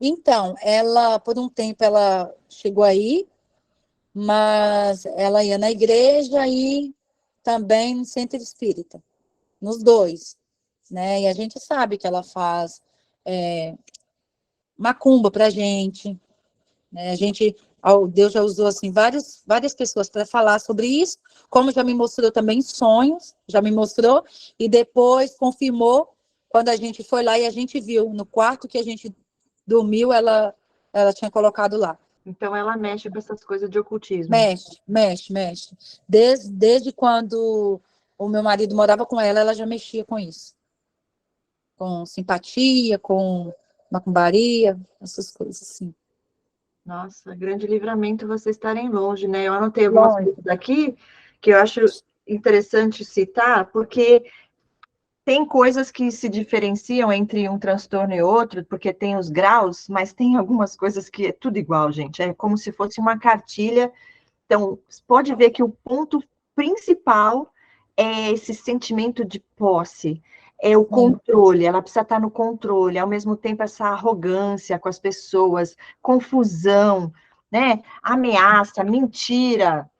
Então, ela, por um tempo, ela chegou aí, mas ela ia na igreja e também no centro espírita, nos dois, né? E a gente sabe que ela faz macumba pra gente, né? Deus já usou assim várias pessoas para falar sobre isso, como já me mostrou também sonhos, já me mostrou, e depois confirmou quando a gente foi lá e a gente viu no quarto que a gente dormiu, ela tinha colocado lá. Então ela mexe com essas coisas de ocultismo. Mexe. Desde quando o meu marido morava com ela já mexia com isso. Com simpatia, com macumbaria, essas coisas assim. Nossa, grande livramento vocês estarem longe, né? Eu anotei algumas coisas aqui que eu acho interessante citar, porque tem coisas que se diferenciam entre um transtorno e outro, porque tem os graus, mas tem algumas coisas que é tudo igual, gente. É como se fosse uma cartilha. Então, pode ver que o ponto principal é esse sentimento de posse, é o controle, ela precisa estar no controle, ao mesmo tempo essa arrogância com as pessoas, confusão, né? Ameaça, mentira,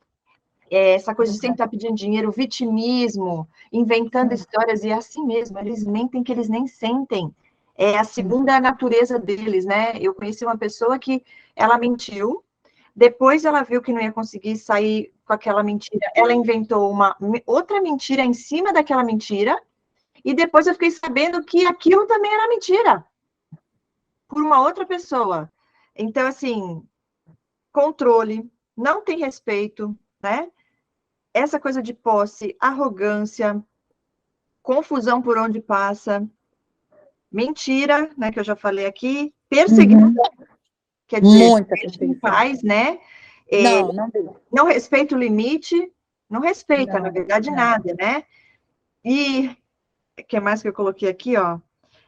essa coisa de sempre estar pedindo dinheiro, vitimismo, inventando histórias, e é assim mesmo, eles mentem que eles nem sentem. É a segunda natureza deles, né? Eu conheci uma pessoa que ela mentiu, depois ela viu que não ia conseguir sair com aquela mentira, ela inventou uma outra mentira em cima daquela mentira, e depois eu fiquei sabendo que aquilo também era mentira, por uma outra pessoa. Então, assim, controle, não tem respeito, né? Essa coisa de posse, arrogância, confusão por onde passa, mentira, né, que eu já falei aqui, perseguição, quer dizer, não faz, né? Não respeita o limite, não respeita, na verdade, nada, né? E o que mais que eu coloquei aqui, ó?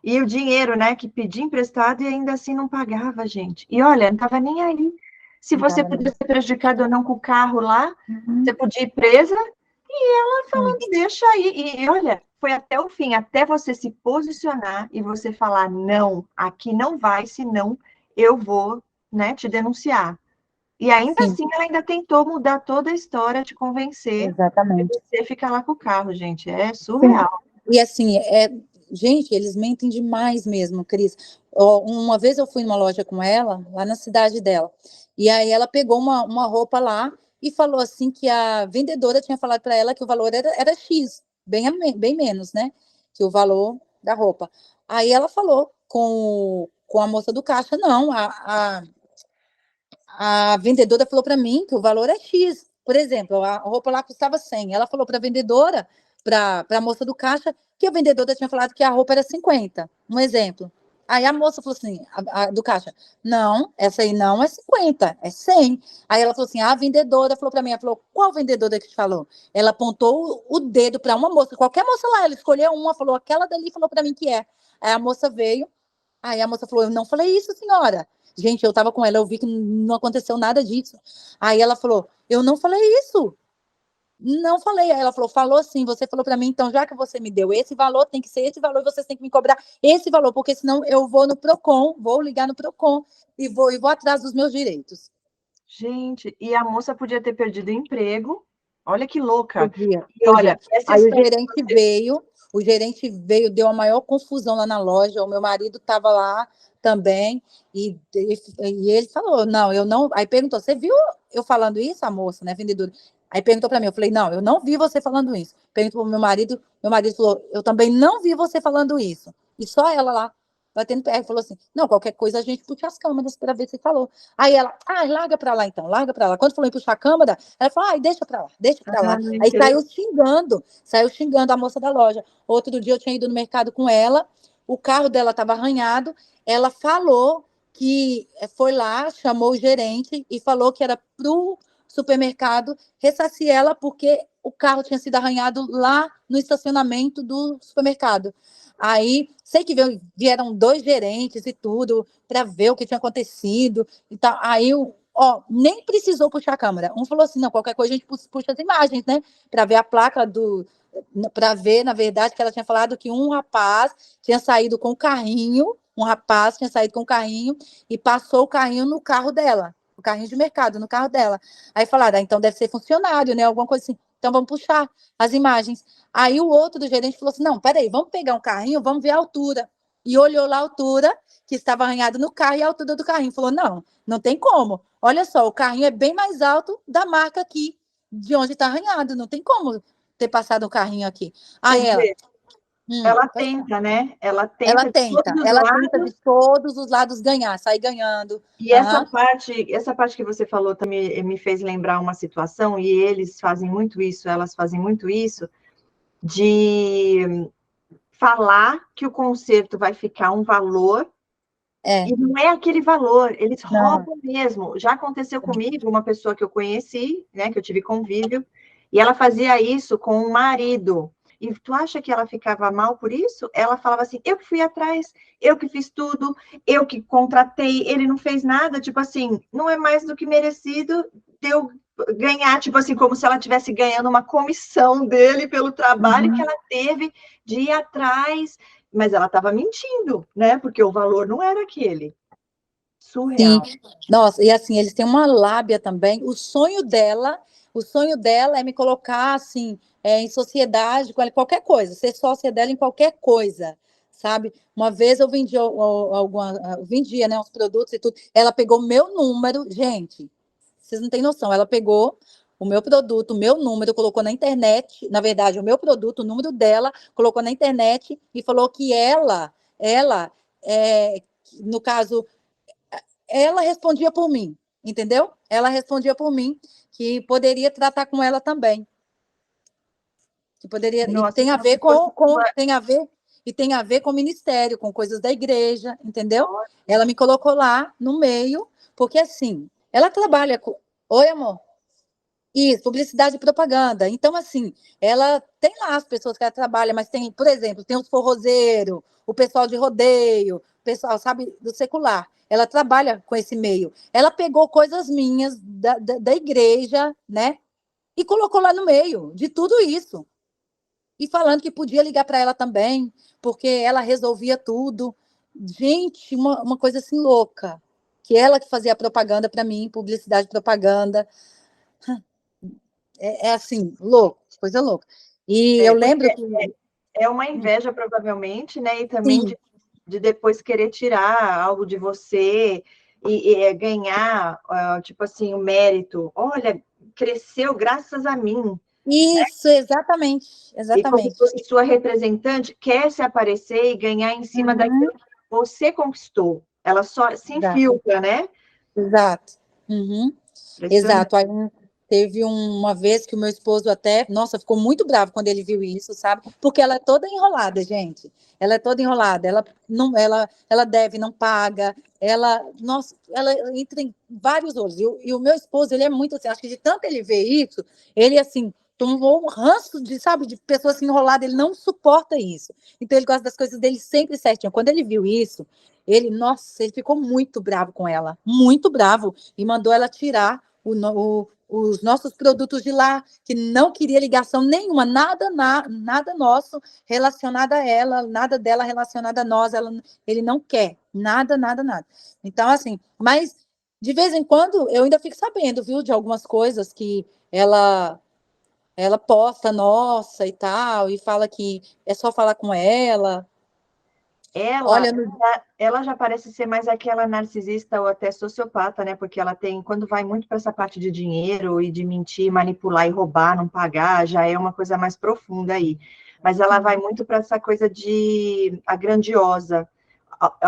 E o dinheiro, né, que pedia emprestado e ainda assim não pagava, gente. E olha, não estava nem aí. Se você podia ser prejudicado ou não com o carro lá, você podia ir presa, e ela falando, deixa aí. E olha, foi até o fim, até você se posicionar e você falar, não, aqui não vai, senão eu vou, né, te denunciar. E ainda assim, ela ainda tentou mudar toda a história, te convencer. Exatamente. E você fica lá com o carro, gente. É surreal. E assim, gente, eles mentem demais mesmo, Cris. Uma vez eu fui numa loja com ela, lá na cidade dela, e aí ela pegou uma roupa lá e falou assim que a vendedora tinha falado para ela que o valor era X, bem menos, né? Que o valor da roupa. Aí ela falou com a moça do caixa, não, a vendedora falou para mim que o valor é X. Por exemplo, a roupa lá custava 100. Ela falou para a vendedora, para a moça do caixa, que a vendedora tinha falado que a roupa era 50. Um exemplo. Aí a moça falou assim, do caixa, não, essa aí não é 50, é 100. Aí ela falou assim, a vendedora falou para mim, ela falou, qual vendedora que te falou? Ela apontou o dedo para uma moça, qualquer moça lá, ela escolheu uma, falou, aquela dali falou para mim que é. Aí a moça veio, aí a moça falou, eu não falei isso, senhora. Gente, eu tava com ela, eu vi que não aconteceu nada disso. Aí ela falou, eu não falei isso. Não falei. Aí ela falou sim, você falou para mim, então já que você me deu esse valor, tem que ser esse valor, vocês têm que me cobrar esse valor, porque senão eu vou no Procon, vou ligar no Procon e vou atrás dos meus direitos. Gente, e a moça podia ter perdido o emprego. Olha que louca. Podia, E podia. olha, essa Aí história. o gerente veio, deu a maior confusão lá na loja, o meu marido estava lá também, e ele falou, não, eu não... Aí perguntou, você viu eu falando isso, a moça, né, vendedora? Aí perguntou para mim, eu falei, não, eu não vi você falando isso. Perguntou para meu marido falou, eu também não vi você falando isso. E só ela lá, batendo pé, falou assim, não, qualquer coisa a gente puxa as câmeras para ver se falou. Aí ela, larga para lá então, larga para lá. Quando falou em puxar a câmera, ela falou, deixa para lá, deixa para lá. Aí saiu xingando a moça da loja. Outro dia eu tinha ido no mercado com ela, o carro dela estava arranhado, ela falou que foi lá, chamou o gerente e falou que era pro supermercado ressarcir ela porque o carro tinha sido arranhado lá no estacionamento do supermercado. Aí, sei que vieram 2 gerentes e tudo para ver o que tinha acontecido e tal. Aí, nem precisou puxar a câmera. Um falou assim: não, qualquer coisa a gente puxa as imagens, né? Para ver a placa para ver, na verdade, que ela tinha falado que um rapaz tinha saído com o carrinho, e passou o carrinho no carro dela, o carrinho de mercado, no carro dela. Aí falaram, então deve ser funcionário, né? Alguma coisa assim. Então vamos puxar as imagens. Aí o outro do gerente falou assim: não, peraí, vamos pegar um carrinho, vamos ver a altura. E olhou lá a altura que estava arranhado no carro e a altura do carrinho. Falou: não, não tem como. Olha só, o carrinho é bem mais alto da marca aqui, de onde está arranhado. Não tem como ter passado o carrinho aqui. Aí Ela tenta, né? Ela ela tenta de tenta, todos os ela tenta de lados. todos os lados ganhar, sair ganhando. E essa parte que você falou também me fez lembrar uma situação, e eles fazem muito isso, elas fazem muito isso, de falar que o conserto vai ficar um valor, e não é aquele valor, eles Não. roubam mesmo. Já aconteceu comigo, uma pessoa que eu conheci, né, que eu tive convívio, e ela fazia isso com o marido. E tu acha que ela ficava mal por isso? Ela falava assim: eu que fui atrás, eu que fiz tudo, eu que contratei, ele não fez nada. Tipo assim, não é mais do que merecido de eu ganhar, tipo assim, como se ela estivesse ganhando uma comissão dele pelo trabalho que ela teve de ir atrás. Mas ela estava mentindo, né? Porque o valor não era aquele. Sim, Surreal. nossa, e assim, eles têm uma lábia também. O sonho dela é me colocar assim, em sociedade com ela, qualquer coisa, ser sócia dela em qualquer coisa, sabe? Uma vez eu vendi vendia, né, uns produtos e tudo. Ela pegou meu número, gente, vocês não têm noção. Ela pegou o meu produto, o meu número, colocou na internet, na verdade, o meu produto, o número dela, colocou na internet e falou que ela, no caso ela respondia por mim, entendeu? Ela respondia por mim, que poderia tratar com ela também. Que poderia, e Nossa, tem a então se ver fosse tem a ver com o ministério, com coisas da igreja, entendeu? Ela me colocou lá no meio, porque assim, ela trabalha com. Oi, amor. Isso, publicidade e propaganda. Então, assim, ela tem lá as pessoas que ela trabalha, mas tem, por exemplo, tem os forrozeiros, o pessoal de rodeio, o pessoal, sabe, do secular. Ela trabalha com esse meio. Ela pegou coisas minhas da igreja, né? E colocou lá no meio de tudo isso. E falando que podia ligar para ela também, porque ela resolvia tudo. Gente, uma coisa assim louca. Que ela que fazia propaganda para mim, publicidade e propaganda. Assim, louco, coisa louca. E eu lembro porque que. é uma inveja, provavelmente, né? E também Sim, de depois querer tirar algo de você e ganhar, tipo assim, o mérito. Olha, cresceu graças a mim. isso, exatamente, E como exatamente. sua representante quer se aparecer e ganhar em cima Uhum, daquilo que você conquistou. Ela só se exato, infiltra, né? exato. Uhum, Impressionante. exato. Aí teve uma vez que o meu esposo até, nossa, ficou muito bravo quando ele viu isso, sabe? Porque ela é toda enrolada, gente. Ela é toda enrolada. Ela não, ela deve, não paga. Nossa, ela entra em vários olhos. E o meu esposo, ele é muito assim, acho que de tanto ele ver isso, ele assim tomou um ranço de, sabe, de pessoa assim enrolada, ele não suporta isso. Então ele gosta das coisas dele sempre certinho. Quando ele viu isso, nossa, ele ficou muito bravo com ela, muito bravo, e mandou ela tirar os nossos produtos de lá, que não queria ligação nenhuma, nada nosso relacionado a ela, nada dela relacionado a nós, ele não quer, nada. Então, assim, mas de vez em quando eu ainda fico sabendo, viu, de algumas coisas que ela posta nossa e tal, e fala que é só falar com ela. Olha, ela já parece ser mais aquela narcisista ou até sociopata, né? Porque ela tem, quando vai muito para essa parte de dinheiro e de mentir, manipular e roubar, não pagar, já é uma coisa mais profunda aí. Mas ela vai muito para essa coisa de a grandiosa.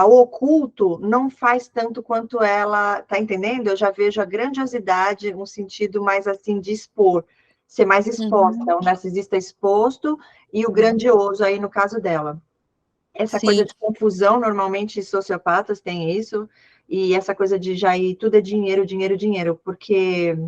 O oculto não faz tanto quanto ela, tá entendendo? Eu já vejo a grandiosidade, um sentido mais assim de expor, ser mais exposta, o narcisista exposto e o grandioso aí no caso dela. Essa Sim. Coisa de confusão, normalmente sociopatas têm isso, e essa coisa de já ir, tudo é dinheiro, porque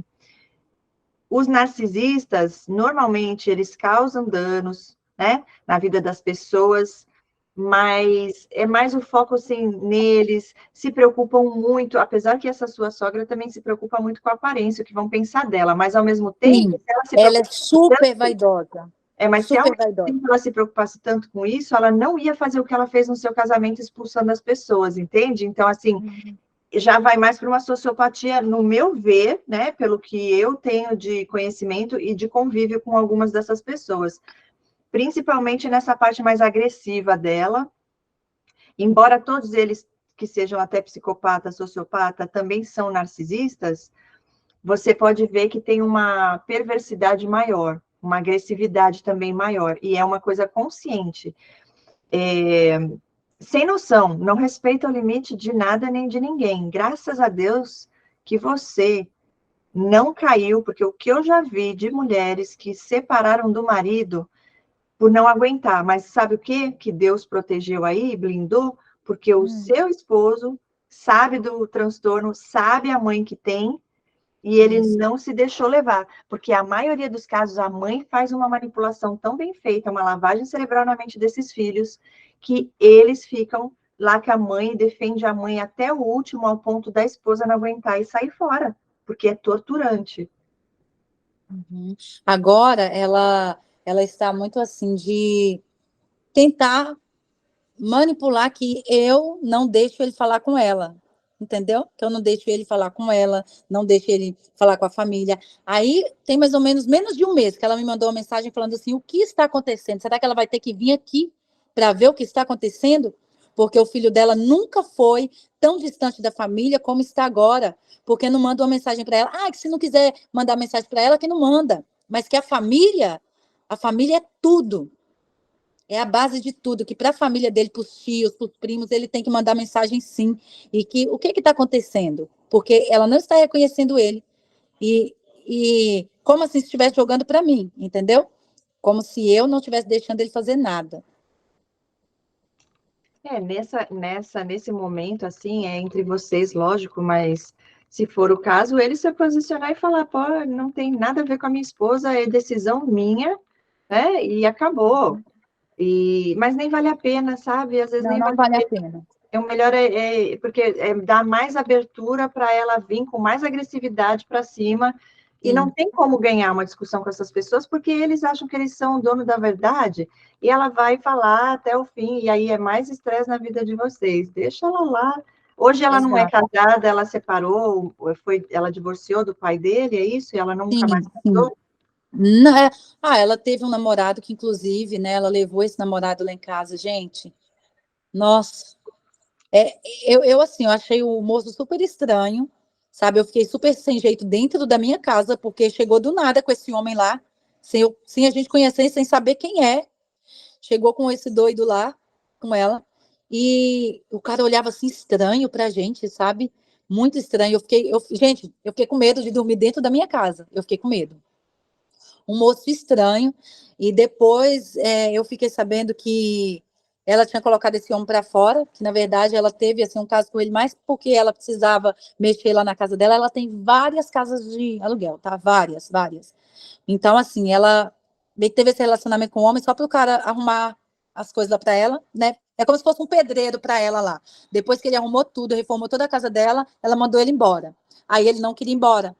os narcisistas, normalmente, eles causam danos, né, na vida das pessoas, mas é mais o foco, assim, neles, se preocupam muito, apesar que essa sua sogra também se preocupa muito com a aparência, o que vão pensar dela, mas, ao mesmo tempo, ela é super vaidosa. Mas se ela se preocupasse tanto com isso, ela não ia fazer o que ela fez no seu casamento, expulsando as pessoas, entende? Então, assim, já vai mais para uma sociopatia, no meu ver, né? Pelo que eu tenho de conhecimento e de convívio com algumas dessas pessoas. Principalmente nessa parte mais agressiva dela. Embora todos eles que sejam até psicopata, sociopata, também são narcisistas, você pode ver que tem uma perversidade maior, uma agressividade também maior, e é uma coisa consciente. Sem noção, não respeita o limite de nada nem de ninguém. Graças a Deus que você não caiu, porque o que eu já vi de mulheres que separaram do marido por não aguentar, mas sabe o quê? Que Deus protegeu aí, blindou, porque o seu esposo sabe do transtorno, sabe a mãe que tem, e ele não se deixou levar, porque a maioria dos casos a mãe faz uma manipulação tão bem feita, uma lavagem cerebral na mente desses filhos, que eles ficam lá com a mãe, defende a mãe até o último, ao ponto da esposa não aguentar e sair fora, porque é torturante. Agora, ela está muito assim de tentar manipular que eu não deixo ele falar com ela, entendeu? Que eu não deixo ele falar com ela, não deixo ele falar com a família. Aí tem mais ou menos de um mês que ela me mandou uma mensagem falando assim: o que está acontecendo? Será que ela vai ter que vir aqui para ver o que está acontecendo? Porque o filho dela nunca foi tão distante da família como está agora. Porque não manda uma mensagem para ela. Ah, que se não quiser mandar mensagem para ela, que não manda. Mas que a família é tudo. É a base de tudo, que para a família dele, para os tios, para os primos, ele tem que mandar mensagem sim. E que o que está acontecendo? Porque ela não está reconhecendo ele. E como assim se estivesse jogando para mim, entendeu? Como se eu não estivesse deixando ele fazer nada. Nesse momento, assim, é entre vocês, lógico, mas se for o caso, ele se posicionar e falar, pô, não tem nada a ver com a minha esposa, é decisão minha, né? E acabou. Mas nem vale a pena, sabe? Às vezes Não vale a pena. O melhor porque dá mais abertura para ela vir com mais agressividade para cima. E não tem como ganhar uma discussão com essas pessoas, porque eles acham que eles são o dono da verdade, e ela vai falar até o fim, e aí é mais estresse na vida de vocês. Deixa ela lá. Hoje ela não é casada, ela separou, ela divorciou do pai dele, é isso? E ela nunca mais casou? Não, ela teve um namorado que, inclusive, né, ela levou esse namorado lá em casa, gente. Nossa. Eu achei o moço super estranho, sabe? Eu fiquei super sem jeito dentro da minha casa, porque chegou do nada com esse homem lá, sem a gente conhecer, sem saber quem é. Chegou com esse doido lá, com ela, e o cara olhava assim estranho pra gente, sabe? Muito estranho. Gente, eu fiquei com medo de dormir dentro da minha casa. Eu fiquei com medo. Um moço estranho, e depois eu fiquei sabendo que ela tinha colocado esse homem para fora, que na verdade ela teve assim, um caso com ele mais porque ela precisava mexer lá na casa dela. Ela tem várias casas de aluguel, tá? Várias. Então, assim, ela teve esse relacionamento com o homem só para o cara arrumar as coisas lá para ela, né? É como se fosse um pedreiro para ela lá. Depois que ele arrumou tudo, reformou toda a casa dela, ela mandou ele embora. Aí ele não queria ir embora.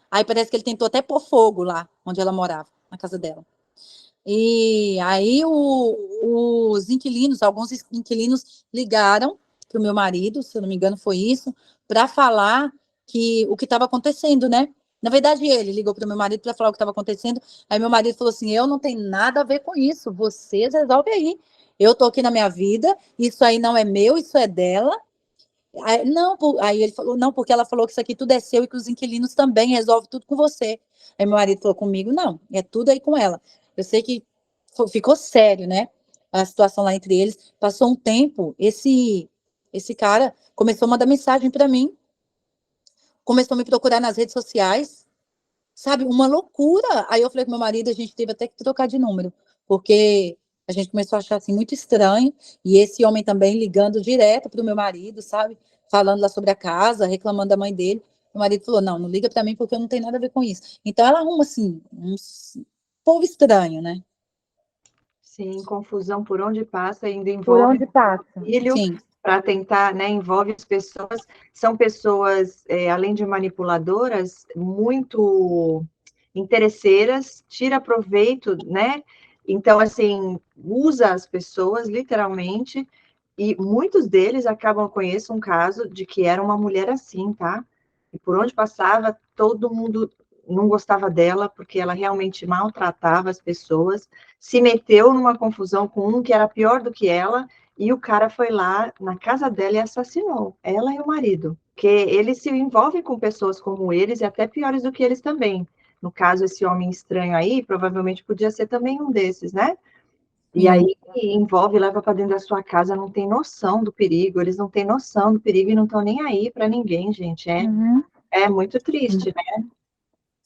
Aí parece que ele tentou até pôr fogo lá, onde ela morava, na casa dela. E aí os inquilinos, alguns inquilinos ligaram para o meu marido, se eu não me engano foi isso, para falar que o que estava acontecendo, né? Na verdade, ele ligou para o meu marido para falar o que estava acontecendo. Aí meu marido falou assim: eu não tenho nada a ver com isso, vocês resolvem aí. Eu estou aqui na minha vida, isso aí não é meu, isso é dela. Aí, não, aí ele falou, não, porque ela falou que isso aqui tudo é seu e que os inquilinos também resolvem tudo com você. Aí meu marido falou comigo, não, é tudo aí com ela. Eu sei que ficou sério, né? A situação lá entre eles. Passou um tempo, esse cara começou a mandar mensagem para mim, começou a me procurar nas redes sociais, sabe? Uma loucura. Aí eu falei com meu marido, a gente teve até que trocar de número, porque a gente começou a achar assim muito estranho, e esse homem também ligando direto para o meu marido, sabe? Falando lá sobre a casa, reclamando da mãe dele. Meu marido falou: não, não liga para mim porque eu não tenho nada a ver com isso. Então ela arruma assim, um povo estranho, né? Sim, confusão por onde passa, ainda Por envolve onde passa? filho Sim. para tentar, né, envolve as pessoas, são pessoas, além de manipuladoras, muito interesseiras, tira proveito, né? Então, assim, usa as pessoas, literalmente, e muitos deles acabam, eu conheço um caso de que era uma mulher assim, tá? E por onde passava, todo mundo não gostava dela, porque ela realmente maltratava as pessoas, se meteu numa confusão com um que era pior do que ela, e o cara foi lá na casa dela e assassinou ela e o marido. Porque eles se envolvem com pessoas como eles e até piores do que eles também. No caso, esse homem estranho aí, provavelmente podia ser também um desses, né? E aí envolve, leva para dentro da sua casa, não tem noção do perigo, eles não têm noção do perigo e não estão nem aí para ninguém, gente. Uhum. É muito triste, né?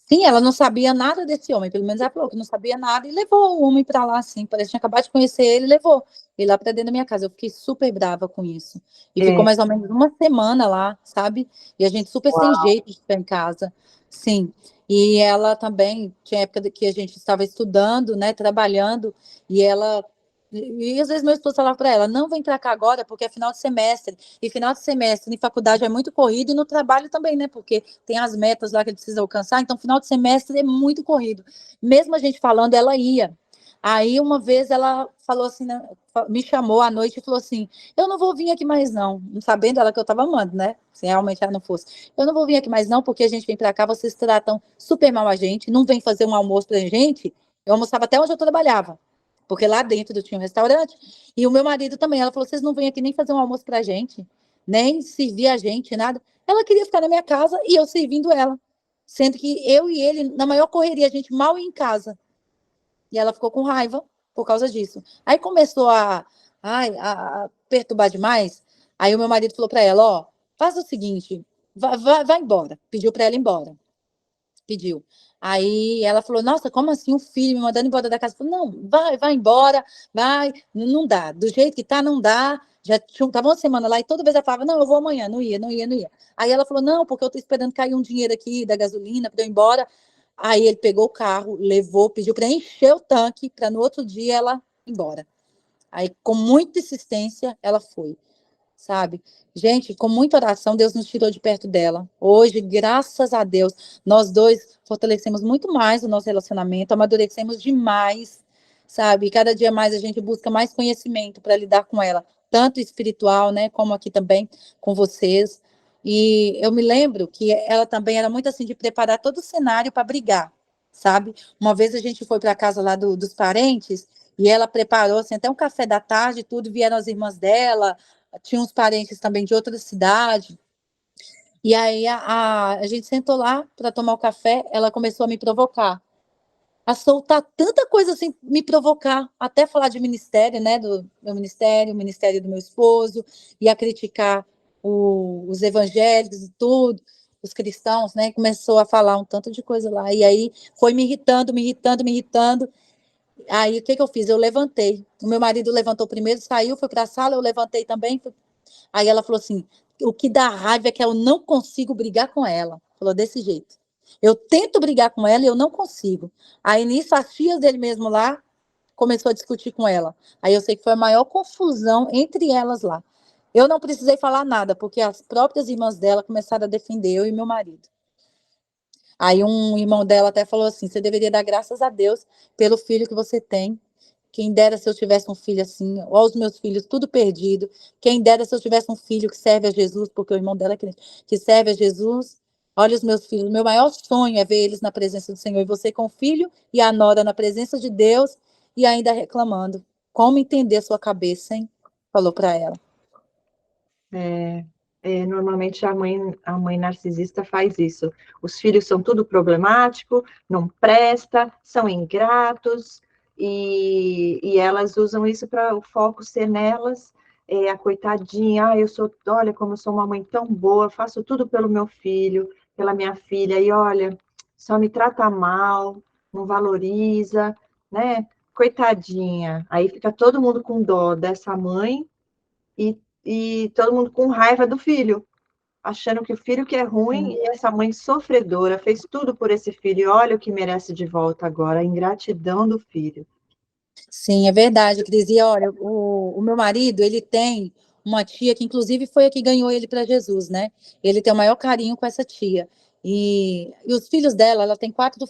Sim, ela não sabia nada desse homem, pelo menos ela falou que não sabia nada e levou o homem para lá, assim, parece que tinha acabado de conhecer ele, levou ele lá para dentro da minha casa. Eu fiquei super brava com isso. E ficou É, mais ou menos uma semana lá, sabe? E a gente super sem uau. jeito de ficar em casa. Sim. E ela também, tinha época que a gente estava estudando, né, trabalhando, e ela. E às vezes meu esposo falava para ela: não vem para cá agora, porque é final de semestre. E final de semestre em faculdade é muito corrido e no trabalho também, né? Porque tem as metas lá que ele precisa alcançar, então final de semestre é muito corrido. Mesmo a gente falando, ela ia. Aí uma vez ela falou assim, né, me chamou à noite e falou assim: eu não vou vir aqui mais não, sabendo ela que eu estava amando, né? Se realmente ela não fosse. Eu não vou vir aqui mais não, porque a gente vem para cá, vocês tratam super mal a gente, não vem fazer um almoço pra gente. Eu almoçava até onde eu trabalhava, porque lá dentro tinha um restaurante, e o meu marido também. Ela falou: vocês não vêm aqui nem fazer um almoço pra gente, nem servir a gente, nada. Ela queria ficar na minha casa e eu servindo ela. Sendo que eu e ele, na maior correria, a gente mal ia em casa. E ela ficou com raiva por causa disso. Aí começou a perturbar demais. Aí o meu marido falou para ela: ó, faz o seguinte, vai embora. Pediu para ela ir embora. Pediu. Aí ela falou: nossa, como assim um filho me mandando embora da casa? Eu falei: não, vai embora, vai, não dá. Do jeito que tá, não dá. Já estava uma semana lá e toda vez ela falava: não, eu vou amanhã, não ia, não ia, não ia. Aí ela falou: não, porque eu tô esperando cair um dinheiro aqui da gasolina para eu ir embora. Aí ele pegou o carro, levou, pediu para encher o tanque, para no outro dia ela ir embora. Aí, com muita insistência, ela foi, sabe? Gente, com muita oração, Deus nos tirou de perto dela. Hoje, graças a Deus, nós dois fortalecemos muito mais o nosso relacionamento, amadurecemos demais, sabe? E cada dia mais a gente busca mais conhecimento para lidar com ela, tanto espiritual, né, como aqui também com vocês. E eu me lembro que ela também era muito assim de preparar todo o cenário para brigar, sabe? Uma vez a gente foi para a casa lá dos parentes e ela preparou assim, até um café da tarde e tudo, vieram as irmãs dela, tinha uns parentes também de outra cidade. E aí a gente sentou lá para tomar o café, ela começou a me provocar, a soltar tanta coisa assim, me provocar, até falar de ministério, né, do meu ministério, o ministério do meu esposo, e a criticar os evangélicos e tudo, os cristãos, né, começou a falar um tanto de coisa lá, e aí foi me irritando, me irritando, me irritando. Aí o que que eu fiz? Eu levantei, o meu marido levantou primeiro, saiu, foi para a sala, eu levantei também. Aí ela falou assim: o que dá raiva é que eu não consigo brigar com ela. Falou desse jeito. Eu tento brigar com ela e eu não consigo. Aí nisso, as tias dele mesmo lá começou a discutir com ela. Aí eu sei que foi a maior confusão entre elas lá. Eu não precisei falar nada, porque as próprias irmãs dela começaram a defender eu e meu marido. Aí um irmão dela até falou assim, você deveria dar graças a Deus pelo filho que você tem. Quem dera se eu tivesse um filho assim, olha os meus filhos, tudo perdido. Quem dera se eu tivesse um filho que serve a Jesus, porque o irmão dela é crente, que serve a Jesus. Olha os meus filhos, meu maior sonho é ver eles na presença do Senhor. E você com o filho e a nora na presença de Deus e ainda reclamando. Como entender a sua cabeça, hein? Falou para ela. Normalmente a mãe narcisista faz isso. Os filhos são tudo problemático, não presta, são ingratos, e elas usam isso para o foco ser nelas, a coitadinha, olha como eu sou uma mãe tão boa, faço tudo pelo meu filho, pela minha filha, e olha, só me trata mal, não valoriza, né? Coitadinha. Aí fica todo mundo com dó dessa mãe, e todo mundo com raiva do filho, achando que o filho que é ruim, e essa mãe sofredora fez tudo por esse filho, e olha o que merece de volta agora, a ingratidão do filho. Sim, é verdade, Cris. E olha, o meu marido, ele tem uma tia que, inclusive, foi a que ganhou ele para Jesus, né? Ele tem o maior carinho com essa tia. E os filhos dela, ela tem quatro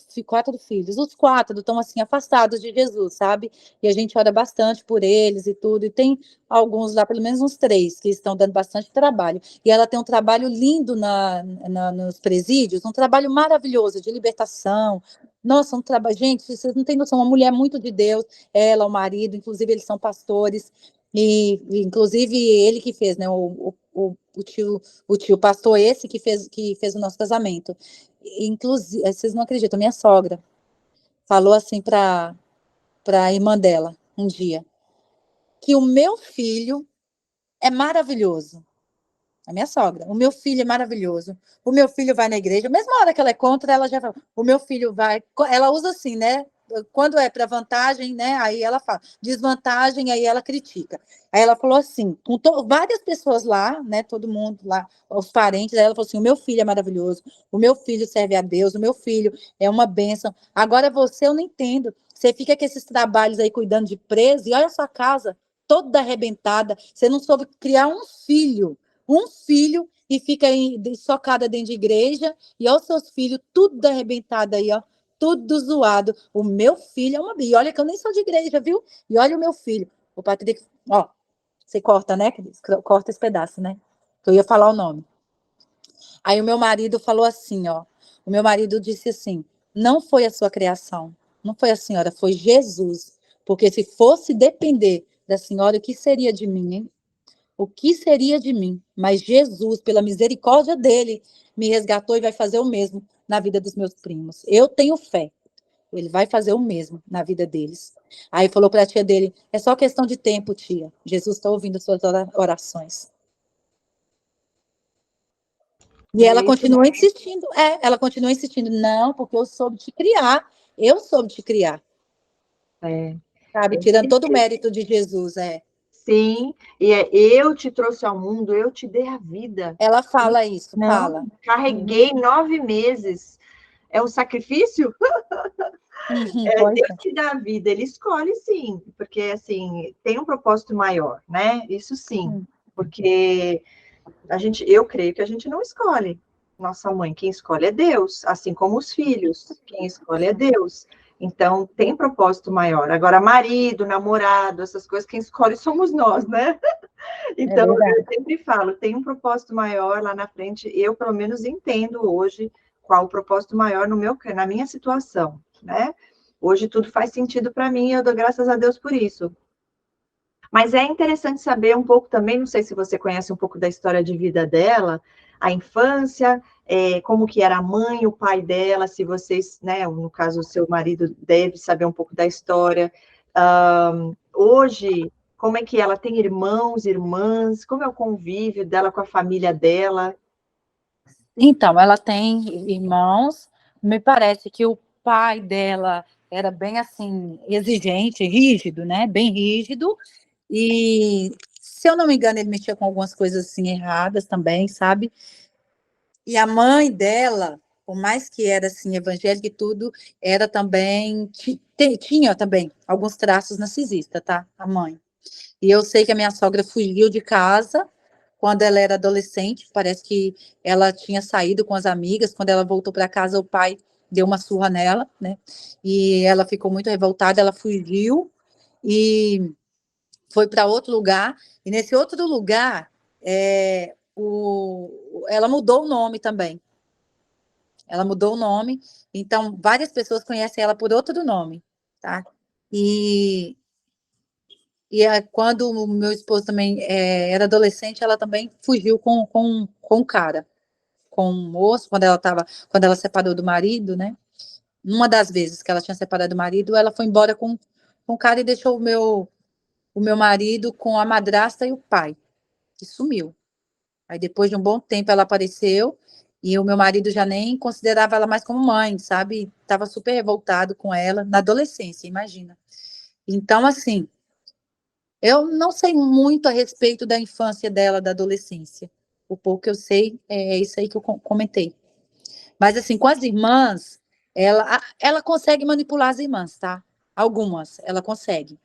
filhos. Os quatro estão, assim, afastados de Jesus, sabe? E a gente ora bastante por eles e tudo. E tem alguns lá, pelo menos uns 3, que estão dando bastante trabalho. E ela tem um trabalho lindo nos presídios, um trabalho maravilhoso de libertação. Nossa, um trabalho... Gente, vocês não têm noção, uma mulher muito de Deus, ela, o marido, inclusive eles são pastores, inclusive ele que fez, né, o tio pastor esse que fez o nosso casamento. Inclusive, vocês não acreditam, minha sogra falou assim para a irmã dela, um dia, que o meu filho é maravilhoso. A minha sogra, o meu filho é maravilhoso. O meu filho vai na igreja, mesma hora que ela é contra, ela já fala, o meu filho vai. Ela usa assim, né? Quando é para vantagem, né? Aí ela fala, desvantagem, aí ela critica. Aí ela falou assim, com várias pessoas lá, né? Todo mundo lá, os parentes, aí ela falou assim: o meu filho é maravilhoso, o meu filho serve a Deus, o meu filho é uma bênção. Agora você, eu não entendo. Você fica com esses trabalhos aí cuidando de preso, e olha a sua casa toda arrebentada. Você não soube criar um filho e fica aí socada dentro de igreja, e olha os seus filhos, tudo arrebentado aí, ó, tudo zoado. O meu filho é uma... E olha que eu nem sou de igreja, viu? E olha o meu filho. O Patrick, ó, você corta, né? Corta esse pedaço, né? Eu ia falar o nome. Aí o meu marido falou assim, ó. O meu marido disse assim, não foi a sua criação, não foi a senhora, foi Jesus. Porque se fosse depender da senhora, o que seria de mim, hein? O que seria de mim? Mas Jesus, pela misericórdia dele, me resgatou e vai fazer o mesmo na vida dos meus primos. Eu tenho fé. Ele vai fazer o mesmo na vida deles. Aí falou para a tia dele: é só questão de tempo, tia. Jesus está ouvindo as suas orações. E ela continua insistindo. Ela continua insistindo. Não, porque eu soube te criar. Eu soube te criar. Sabe? Tirando todo o mérito de Jesus, Sim, e eu te trouxe ao mundo, eu te dei a vida. Ela fala isso, não, fala. Carreguei 9 meses. É um sacrifício? Deus te dá a vida, ele escolhe sim, porque assim, tem um propósito maior, né? Isso sim, porque eu creio que a gente não escolhe nossa mãe, quem escolhe é Deus, assim como os filhos, quem escolhe é Deus. Então, tem propósito maior. Agora, marido, namorado, essas coisas, quem escolhe somos nós, né? Então, eu sempre falo, tem um propósito maior lá na frente. Eu, pelo menos, entendo hoje qual o propósito maior na minha situação, né? Hoje tudo faz sentido para mim e eu dou graças a Deus por isso. Mas é interessante saber um pouco também, não sei se você conhece um pouco da história de vida dela, a infância, como que era a mãe, o pai dela, se vocês, né, no caso, o seu marido deve saber um pouco da história. Hoje, como é que ela tem irmãos, irmãs, como é o convívio dela com a família dela? Então, ela tem irmãos, me parece que o pai dela era bem assim, exigente, rígido, né? Bem rígido, e se eu não me engano, ele mexia com algumas coisas assim erradas também, sabe? E a mãe dela, por mais que era assim, evangélica e tudo, era também, tinha também alguns traços narcisistas, tá? A mãe. E eu sei que a minha sogra fugiu de casa quando ela era adolescente, parece que ela tinha saído com as amigas, quando ela voltou para casa, o pai deu uma surra nela, né? E ela ficou muito revoltada, ela fugiu e foi para outro lugar, e nesse outro lugar, ela mudou o nome também. Ela mudou o nome, então várias pessoas conhecem ela por outro nome, tá? E quando o meu esposo também era adolescente, ela também fugiu com o cara, com o moço, quando ela separou do marido, né? Uma das vezes que ela tinha separado do marido, ela foi embora com o cara e deixou o meu marido com a madrasta e o pai, que sumiu. Aí depois de um bom tempo ela apareceu e o meu marido já nem considerava ela mais como mãe, sabe? Estava super revoltado com ela na adolescência, imagina. Então, assim, eu não sei muito a respeito da infância dela, da adolescência. O pouco que eu sei é isso aí que eu comentei. Mas, assim, com as irmãs, ela consegue manipular as irmãs, tá? Algumas, ela consegue.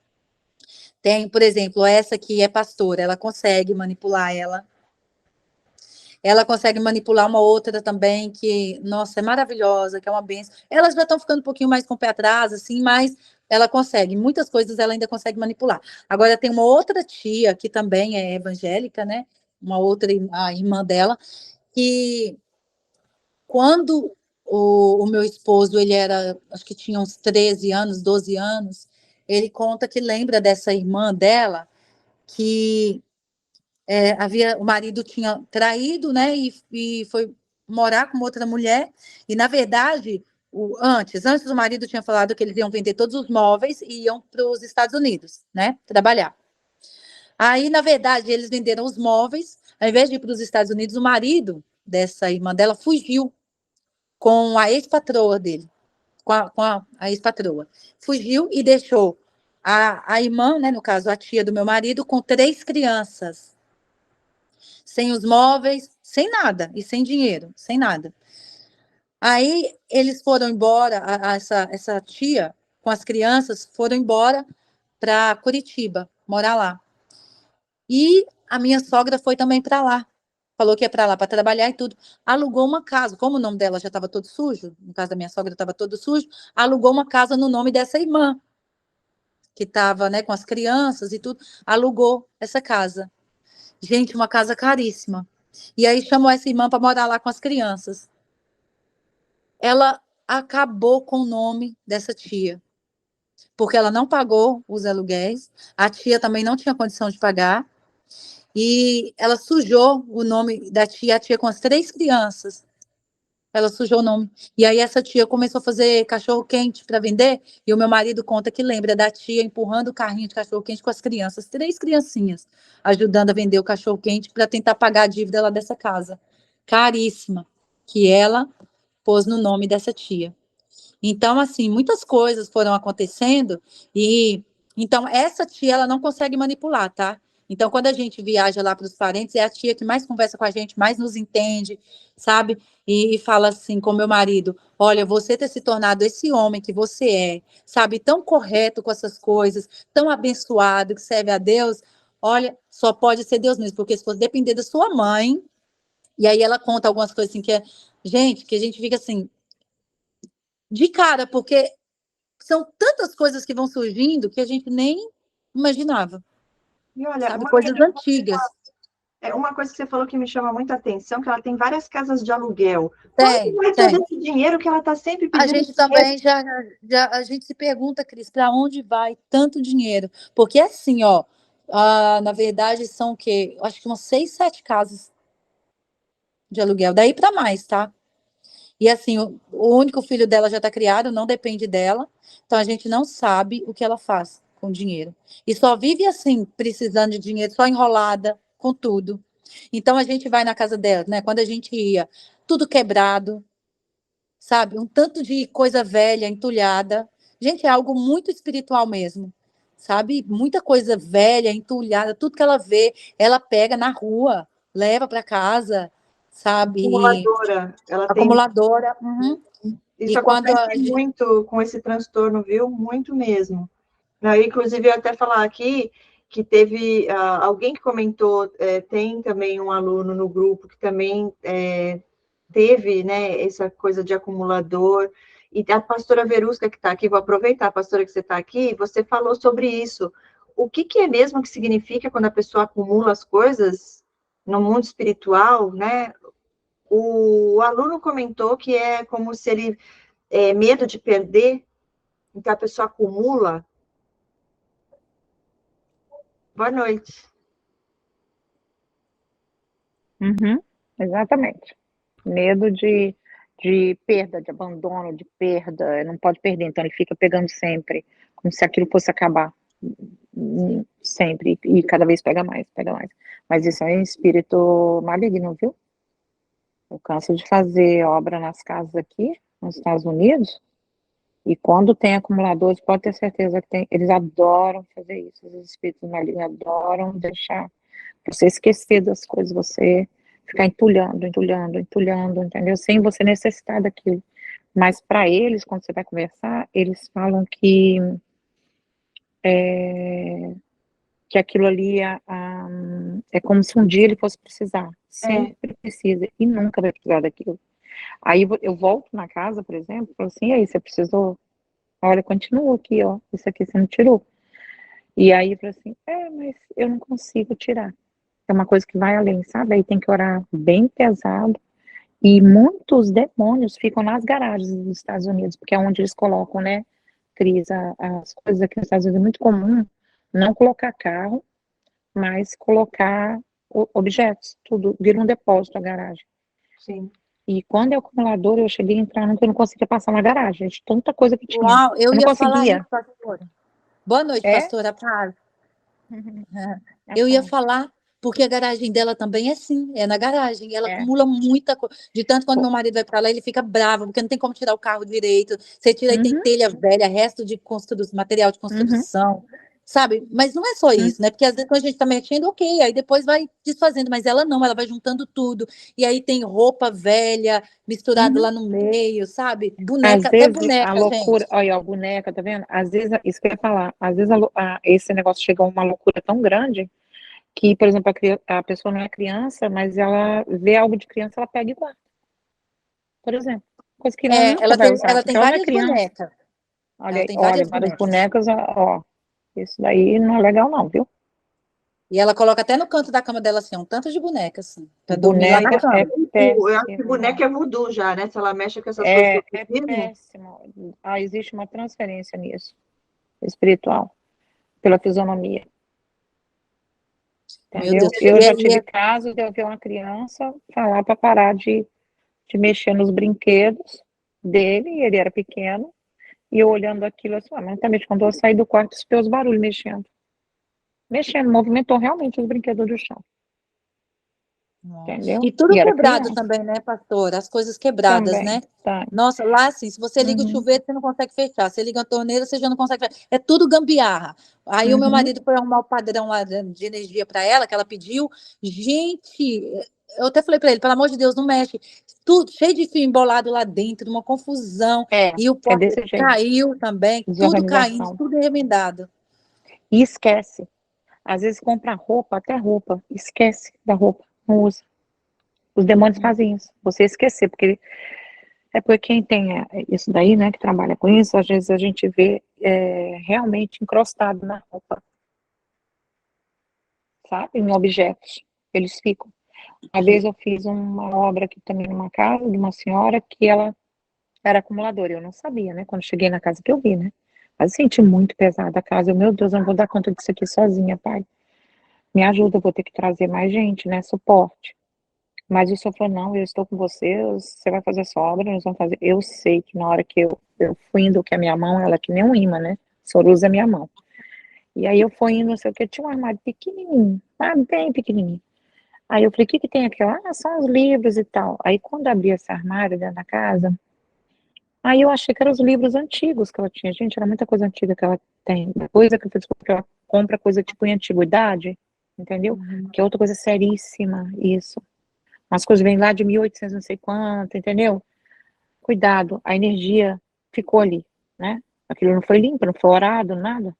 Tem, por exemplo, essa que é pastora, ela consegue manipular ela. Ela consegue manipular uma outra também, que, nossa, é maravilhosa, que é uma benção. Elas já estão ficando um pouquinho mais com o pé atrás, assim, mas ela consegue. Muitas coisas ela ainda consegue manipular. Agora, tem uma outra tia, que também é evangélica, né? Uma outra, a irmã dela, que quando o meu esposo, ele era, acho que tinha uns 13 anos, 12 anos, ele conta que lembra dessa irmã dela, que o marido tinha traído, né, e foi morar com outra mulher, e na verdade, antes o marido tinha falado que eles iam vender todos os móveis e iam para os Estados Unidos, né, trabalhar. Aí, na verdade, eles venderam os móveis, ao invés de ir para os Estados Unidos, o marido dessa irmã dela fugiu com a ex-patroa dele, com a ex-patroa. Fugiu e deixou a irmã, né, no caso, a tia do meu marido, com 3 crianças. Sem os móveis, sem nada, e sem dinheiro, sem nada. Aí eles foram embora, essa tia com as crianças foram embora para Curitiba, morar lá. E a minha sogra foi também para lá. Falou que ia para lá para trabalhar e tudo. Alugou uma casa. Como o nome dela já estava todo sujo, no caso da minha sogra estava todo sujo, alugou uma casa no nome dessa irmã, que estava, né, com as crianças e tudo. Alugou essa casa. Gente, uma casa caríssima. E aí chamou essa irmã para morar lá com as crianças. Ela acabou com o nome dessa tia, porque ela não pagou os aluguéis, a tia também não tinha condição de pagar, e ela sujou o nome da tia, a tia com as 3 crianças. Ela sujou o nome. E aí essa tia começou a fazer cachorro-quente para vender, e o meu marido conta que lembra da tia empurrando o carrinho de cachorro-quente com as crianças, 3 criancinhas, ajudando a vender o cachorro-quente para tentar pagar a dívida lá dessa casa. Caríssima, que ela pôs no nome dessa tia. Então, assim, muitas coisas foram acontecendo e então essa tia ela não consegue manipular, tá? Então, quando a gente viaja lá para os parentes, é a tia que mais conversa com a gente, mais nos entende, sabe? E fala assim com meu marido: olha, você ter se tornado esse homem que você é, sabe, tão correto com essas coisas, tão abençoado, que serve a Deus, olha, só pode ser Deus mesmo, porque se fosse depender da sua mãe, e aí ela conta algumas coisas assim que a gente fica assim, de cara, porque são tantas coisas que vão surgindo que a gente nem imaginava. E olha, Sabe, coisas antigas. Uma coisa que você falou que me chama muita atenção, que ela tem várias casas de aluguel. Tem, Onde vai todo esse dinheiro que ela está sempre a pedindo? gente também a gente se pergunta, Cris, para onde vai tanto dinheiro? Porque assim, ó, na verdade são o quê? Acho que umas 6, 7 casas de aluguel, daí para mais, tá? E assim, o único filho dela já está criado, não depende dela, então a gente não sabe o que ela faz com o dinheiro. E só vive assim, precisando de dinheiro, só enrolada com tudo. Então a gente vai na casa dela, né? Quando a gente ia, tudo quebrado, sabe? Um tanto de coisa velha, entulhada. Gente, é algo muito espiritual mesmo, sabe? Muita coisa velha, entulhada, tudo que ela vê, ela pega na rua, leva para casa, sabe? Acumuladora. Ela tem. Acumuladora. Uhum. Isso E quando acontece muito com esse transtorno, viu? Muito mesmo. Aí, inclusive, eu até falar aqui que teve alguém que comentou, tem também um aluno no grupo que também teve, né, essa coisa de acumulador, e a pastora Verusca que está aqui, vou aproveitar, pastora, que você está aqui, você falou sobre isso. O que é mesmo que significa quando a pessoa acumula as coisas no mundo espiritual, né? O aluno comentou que é como se ele, medo de perder, então a pessoa acumula. Boa noite. Uhum, exatamente. Medo de perda, de abandono, de perda, não pode perder, então ele fica pegando sempre, como se aquilo fosse acabar, sempre, e cada vez pega mais, pega mais. Mas isso é um espírito maligno, viu? Eu canso de fazer obra nas casas aqui, nos Estados Unidos, e quando tem acumuladores, pode ter certeza que tem, eles adoram fazer isso, os espíritos malignos adoram deixar você esquecer das coisas, você ficar entulhando, entulhando, entulhando, entendeu? Sem você necessitar daquilo. Mas para eles, quando você vai conversar, eles falam que aquilo ali é como se um dia ele fosse precisar. Sempre precisa e nunca vai precisar daquilo. Aí eu volto na casa, por exemplo, e falo assim, e aí, você precisou? Olha, continua aqui, ó, isso aqui você não tirou. E aí eu falo assim, mas eu não consigo tirar. É uma coisa que vai além, sabe? Aí tem que orar bem pesado. E muitos demônios ficam nas garagens dos Estados Unidos, porque é onde eles colocam, né, Cris, as coisas aqui nos Estados Unidos é muito comum não colocar carro, mas colocar objetos, tudo, vira um depósito a garagem. Sim. E quando é acumulador, eu cheguei a entrar no que eu não conseguia passar na garagem, de tanta coisa que tinha. Uau, eu não ia falar conseguia. isso, pastora. Boa noite, pastora Paz. Eu ia falar, porque a garagem dela também é assim, é na garagem. Ela acumula muita coisa. De tanto quando meu marido vai para lá, ele fica bravo, porque não tem como tirar o carro direito. Você tira aí, tem telha velha, resto de material de construção, sabe? Mas não é só isso, né? Porque às vezes quando a gente tá mexendo, ok, aí depois vai desfazendo, mas ela não, ela vai juntando tudo. E aí tem roupa velha misturada lá no meio, sabe? Boneca, Às até vezes a boneca, loucura, gente. olha, a boneca, tá vendo? Às vezes, isso que eu ia falar, às vezes esse negócio chega a uma loucura tão grande que, por exemplo, a pessoa não é criança, mas ela vê algo de criança, ela pega e guarda. Por exemplo, coisa que ela nunca vai usar, Ela porque tem ela não é várias criança. bonecas. Ela Olha, tem olha, várias várias bonecas. bonecas, ó, isso daí não é legal não, viu? E ela coloca até no canto da cama dela, assim, um tanto de boneca, assim, pra dormir lá na Boneca é cama. Eu acho que péssimo. boneca é voodoo já, né? Se ela mexe com essas coisas que eu É preciso. péssimo. Existe uma transferência nisso, espiritual, pela fisionomia. Meu Entendeu? Deus. Eu já tive casos de eu ver uma criança falar para parar de mexer nos brinquedos dele, ele era pequeno, e eu olhando aquilo assim, mas também quando eu saí do quarto, escutei os barulhos mexendo. Mexendo, movimentou realmente os brinquedos do chão. Entendeu? E tudo E era quebrado criança. também, né, pastor? As coisas quebradas, Também, né? tá. Nossa, lá assim, se você liga o chuveiro, você não consegue fechar. Você liga a torneira, você já não consegue fechar. É tudo gambiarra. Aí o meu marido foi arrumar o padrão lá de energia para ela, que ela pediu. Gente, eu até falei para ele, pelo amor de Deus, não mexe. Tudo cheio de fio embolado lá dentro, uma confusão. E o É poste desse jeito. caiu também, tudo caindo, Desorganização. tudo remendado. E esquece. Às vezes compra roupa, até roupa, esquece da roupa, não usa. Os demônios fazem isso, você esquecer, porque quem tem isso daí, né, que trabalha com isso, às vezes a gente vê realmente encrostado na roupa, sabe, em objetos, eles ficam. Uma vez eu fiz uma obra aqui também numa casa de uma senhora que ela era acumuladora, eu não sabia, né, quando cheguei na casa que eu vi, né, mas eu senti muito pesada a casa, meu Deus, eu não vou dar conta disso aqui sozinha, pai, me ajuda, eu vou ter que trazer mais gente, né, suporte. Mas o senhor falou, não, eu estou com você, você vai fazer essa obra, nós vamos fazer. Eu sei que na hora que eu fui indo, que a minha mão, ela é que nem um imã, né? O senhor usa a minha mão. E aí eu fui indo, não sei o que, tinha um armário pequenininho, bem pequenininho. Aí eu falei, o que que tem aqui? São os livros e tal. Aí quando abri esse armário dentro da casa, aí eu achei que eram os livros antigos que ela tinha. Gente, era muita coisa antiga que ela tem. Coisa que eu fiz porque ela compra coisa tipo em antiguidade, entendeu? Que é outra coisa seríssima, isso. As coisas vêm lá de 1800 não sei quanto, entendeu? Cuidado, a energia ficou ali, né? Aquilo não foi limpo, não foi orado, nada.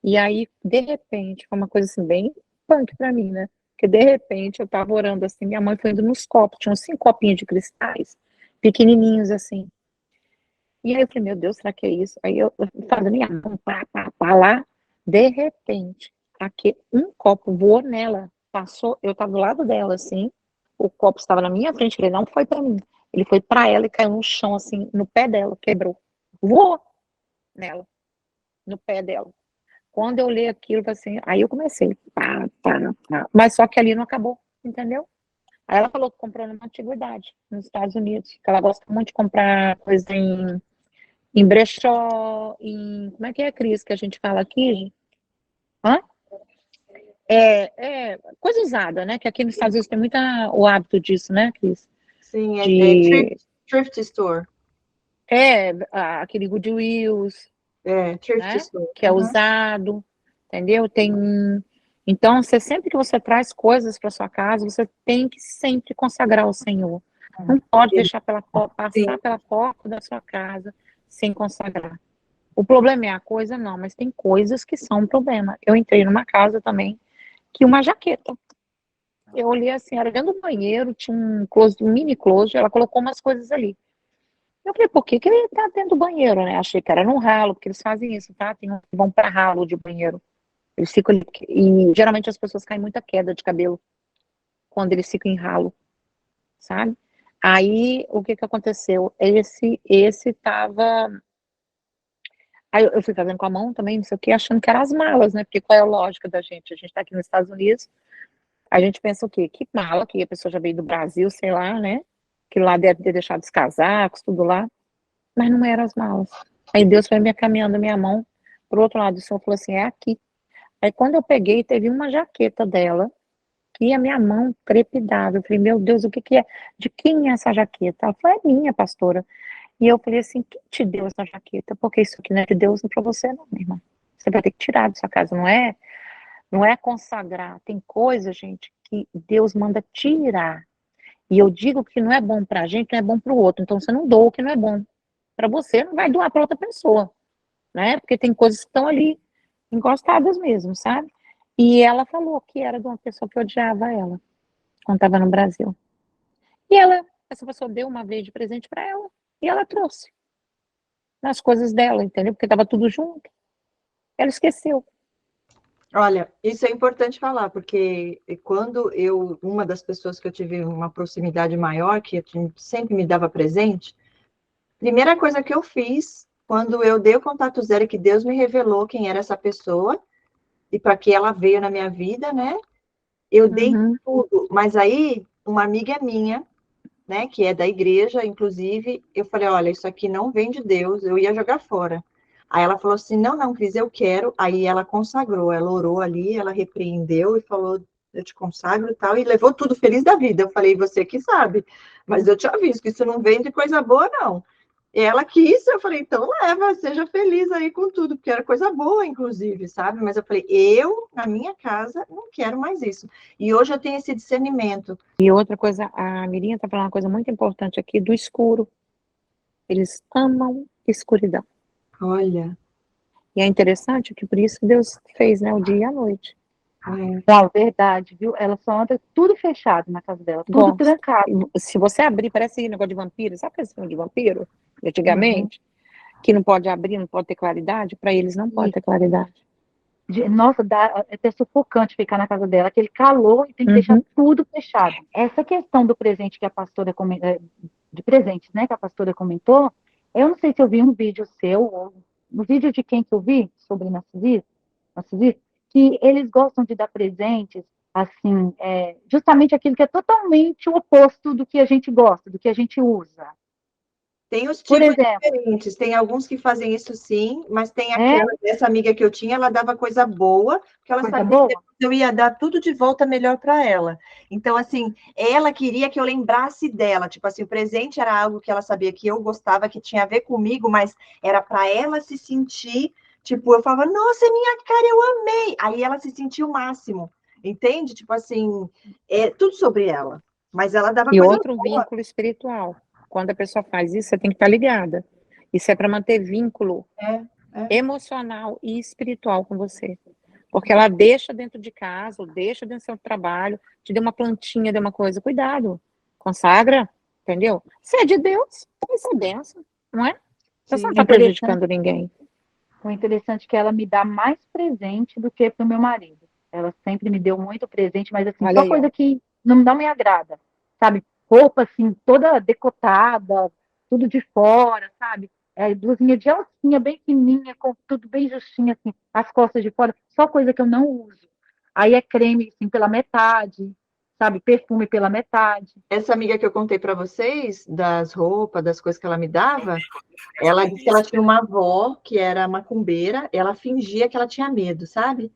E aí, de repente, foi uma coisa assim, bem punk pra mim, né? Porque de repente eu tava orando assim, minha mãe foi indo nos copos, tinha uns 5 copinhos de cristais, pequenininhos assim. E aí eu falei, meu Deus, será que é isso? Aí eu fazendo minha mão, pá, lá, de repente, aqui, um copo voou nela, passou, eu tava do lado dela, assim, o copo estava na minha frente, ele não foi pra mim, ele foi pra ela e caiu no chão, assim, no pé dela, quebrou, voou nela, no pé dela. Quando eu olhei aquilo, assim, aí eu comecei, pá, mas só que ali não acabou, entendeu? Aí ela falou que comprou numa antiguidade, nos Estados Unidos, que ela gosta muito de comprar coisa em brechó, como é, Cris, que a gente fala aqui? Hã? Coisa usada, né? Que aqui nos Estados Unidos tem o hábito disso, né, Cris? Sim, De, thrift store. aquele Goodwills, Thrift né? store. Que é usado, entendeu? Então, sempre que você traz coisas para sua casa, você tem que sempre consagrar ao Senhor. Não pode deixar passar pela porta da sua casa sem consagrar. O problema é a coisa, não, mas tem coisas que são um problema. Eu entrei numa casa também, que uma jaqueta. Eu olhei assim, era dentro do banheiro, tinha um mini closet, ela colocou umas coisas ali. Eu falei, por que ele tá dentro do banheiro, né? Achei que era num ralo, porque eles fazem isso, tá? Vão para ralo de banheiro. Eles ficam ali, e geralmente as pessoas caem muita queda de cabelo quando eles ficam em ralo, sabe? Aí, o que aconteceu? Esse tava. Aí eu fui fazendo com a mão também, não sei o que, achando que eram as malas, né? Porque qual é a lógica da gente? A gente tá aqui nos Estados Unidos, a gente pensa o quê? Que mala, que a pessoa já veio do Brasil, sei lá, né? Que lá deve ter deixado os casacos, tudo lá. Mas não eram as malas. Aí Deus foi me caminhando a minha mão pro outro lado. O Senhor falou assim, é aqui. Aí quando eu peguei, teve uma jaqueta dela, que a minha mão trepidava. Eu falei, meu Deus, o que é? De quem é essa jaqueta? Ela falou, é minha, pastora. E eu falei assim, quem te deu essa jaqueta? Porque isso aqui não é de Deus, não é para você não, minha irmã. Você vai ter que tirar da sua casa, não é consagrar. Tem coisa, gente, que Deus manda tirar. E eu digo que não é bom pra gente, não é bom pro outro. Então você não doa o que não é bom para você, não vai doar para outra pessoa, né? Porque tem coisas que estão ali encostadas mesmo, sabe? E ela falou que era de uma pessoa que odiava ela quando estava no Brasil. E essa pessoa deu uma vez de presente para ela e ela trouxe nas coisas dela, entendeu? Porque estava tudo junto. Ela esqueceu. Olha, isso é importante falar, porque uma das pessoas que eu tive uma proximidade maior, que sempre me dava presente, primeira coisa que eu fiz, quando eu dei o contato zero, que Deus me revelou quem era essa pessoa, e para que ela veio na minha vida, né? Eu dei tudo, mas aí, uma amiga minha, né, que é da igreja, inclusive, eu falei, olha, isso aqui não vem de Deus, eu ia jogar fora. Aí ela falou assim, não, Cris, eu quero. Aí ela consagrou, ela orou ali, ela repreendeu e falou, eu te consagro e tal, e levou tudo feliz da vida. Eu falei, você que sabe, mas eu te aviso que isso não vem de coisa boa, não. E ela quis, eu falei, então leva, seja feliz aí com tudo, porque era coisa boa, inclusive, sabe? Mas eu falei, na minha casa, não quero mais isso. E hoje eu tenho esse discernimento. E outra coisa, a Mirinha está falando uma coisa muito importante aqui, do escuro. Eles amam escuridão. Olha. E é interessante que por isso Deus fez, né, o dia e a noite. Não, verdade, viu? Ela só anda tudo fechado na casa dela, tudo trancado. Se você abrir, parece negócio de vampiro. Sabe aquele filme de vampiro, de antigamente? Que não pode abrir, não pode ter claridade? Para eles não pode ter claridade. Nossa, é até sufocante ficar na casa dela, aquele calor e tem que deixar tudo fechado. Essa questão do presente que a pastora de presentes, né, que a pastora comentou, eu não sei se eu vi um vídeo seu, ou no vídeo de quem que eu vi sobre narcisismo, que eles gostam de dar presentes, assim, justamente aquilo que é totalmente o oposto do que a gente gosta, do que a gente usa. Tem os tipos diferentes, tem alguns que fazem isso sim, mas tem essa amiga que eu tinha, ela dava coisa boa, porque ela sabia que eu ia dar tudo de volta melhor para ela. Então, assim, ela queria que eu lembrasse dela, tipo assim, o presente era algo que ela sabia que eu gostava, que tinha a ver comigo, mas era para ela se sentir, tipo, eu falava, nossa, é minha cara, eu amei. Aí ela se sentia o máximo, entende? Tipo assim, é tudo sobre ela. Mas ela dava coisa outro boa. Vínculo espiritual. Quando a pessoa faz isso, você tem que estar ligada. Isso é para manter vínculo emocional e espiritual com você. Porque ela deixa dentro de casa, ou deixa dentro do seu trabalho, te deu uma plantinha, deu uma coisa, cuidado, consagra, entendeu? Se é de Deus, vai ser benção, não é? Você não está prejudicando ninguém. O interessante é que ela me dá mais presente do que para o meu marido. Ela sempre me deu muito presente, mas assim, Olha só aí, coisa ó. que não me agrada, sabe? Roupa assim, toda decotada, tudo de fora, sabe? Blusinha de alcinha, bem fininha, com tudo bem justinho, assim, as costas de fora, só coisa que eu não uso. Aí é creme, assim, pela metade, sabe? Perfume pela metade. Essa amiga que eu contei para vocês, das roupas, das coisas que ela me dava, ela disse que ela tinha uma avó que era macumbeira, ela fingia que ela tinha medo, sabe?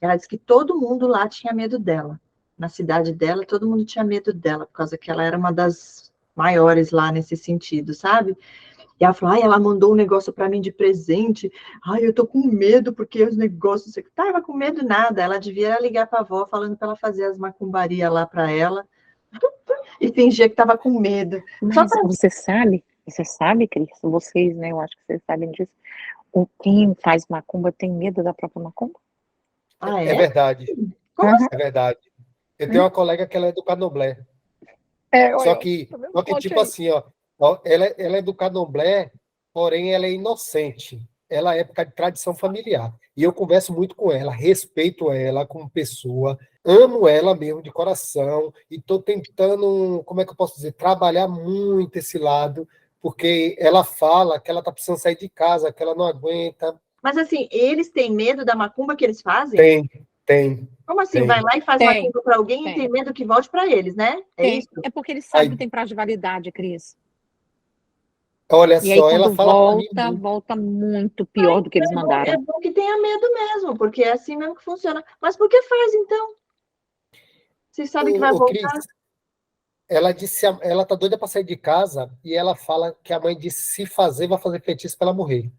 Ela disse que todo mundo lá tinha medo dela. Na cidade dela, todo mundo tinha medo dela, por causa que ela era uma das maiores lá nesse sentido, sabe? E ela falou, ai, ela mandou um negócio para mim de presente, ai, eu tô com medo, porque os negócios... Tava com medo nada, ela devia ligar para a avó, falando para ela fazer as macumbarias lá para ela, e fingia que tava com medo. Só Mas pra... você sabe, Cris, vocês, né, eu acho que vocês sabem disso, quem faz macumba tem medo da própria macumba? Ah, É é? verdade, Como Uhum. é verdade. Eu tenho uma colega que ela é do Candomblé. Só Olha, que, tá vendo? só que Conte tipo aí. assim, ela é do Candomblé, porém ela é inocente. Ela é época de tradição familiar. E eu converso muito com ela, respeito ela como pessoa, amo ela mesmo de coração, e estou tentando, como é que eu posso dizer, trabalhar muito esse lado, porque ela fala que ela está precisando sair de casa, que ela não aguenta. Mas assim, eles têm medo da macumba que eles fazem? Tem, Como assim? Vai tem. lá e faz Tem, macumba para alguém e tem, tem medo que volte para eles, né? É tem. isso? É porque eles sabem que Aí, tem prazo de validade, Cris. olha E aí, só, ela quando fala para mim volta, muito. volta muito pior do que eles É mandaram. bom que tenha medo mesmo, porque é assim mesmo que funciona. Mas por que faz, então? Se sabe que vai Ô, Cris, voltar? ela disse, ela tá doida para sair de casa e ela fala que a mãe disse se fazer, vai fazer feitiço para ela morrer.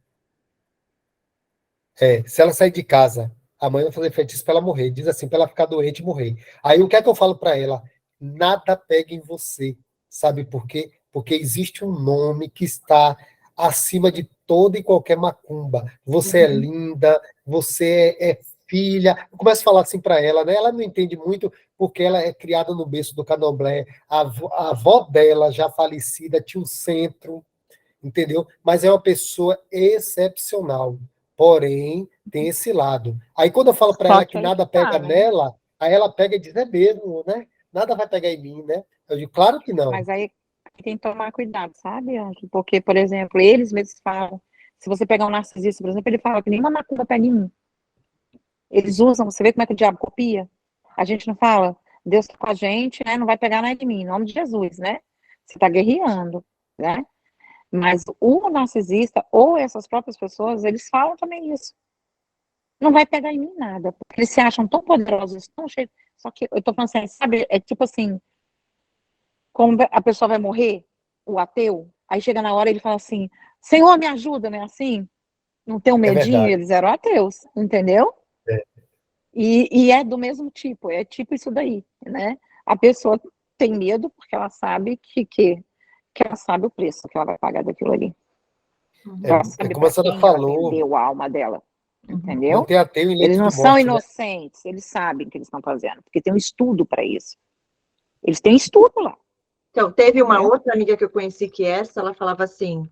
Se ela sair de casa, a mãe vai fazer feitiço para ela morrer. Diz assim, para ela ficar doente e morrer. Aí o que é que eu falo para ela? Nada pega em você. Sabe por quê? Porque existe um nome que está acima de toda e qualquer macumba. Você é linda, você é filha. Eu começo a falar assim para ela, né? Ela não entende muito porque ela é criada no berço do Candomblé. A avó dela, já falecida, tinha um centro, entendeu? Mas é uma pessoa excepcional. Porém, tem esse lado. Aí quando eu falo para Só ela que que aí nada que pega tá, né? nela, aí ela pega e diz, é mesmo, né? Nada vai pegar em mim, né? Eu digo, claro que não. Mas aí tem que tomar cuidado, sabe, Anjo? Porque, por exemplo, eles mesmos falam, se você pegar um narcisista, por exemplo, ele fala que nenhuma macumba pega em mim. Eles usam, você vê como é que o diabo copia? A gente não fala, Deus tá com a gente, né? Não vai pegar nada de mim, em nome de Jesus, né? Você tá guerreando, né? Mas o narcisista, ou essas próprias pessoas, eles falam também isso. Não vai pegar em mim nada, porque eles se acham tão poderosos, tão cheios. Só que eu tô falando assim, sabe? É tipo assim, como a pessoa vai morrer, o ateu, aí chega na hora e ele fala assim, Senhor, me ajuda, né? Assim, não tem um É medinho, verdade. eles eram ateus, entendeu? É. E é do mesmo tipo, é tipo isso daí, né? A pessoa tem medo porque ela sabe que ela sabe o preço que ela vai pagar daquilo ali. Ela sabe Como a para senhora quem ela falou, vendeu a alma dela, não entendeu? tem ateu em Eles leito não de são morte, né? inocentes, eles sabem o que eles estão fazendo, porque tem um estudo para isso. Eles têm estudo lá. Então, teve uma Entendeu? outra amiga que eu conheci que ela falava assim,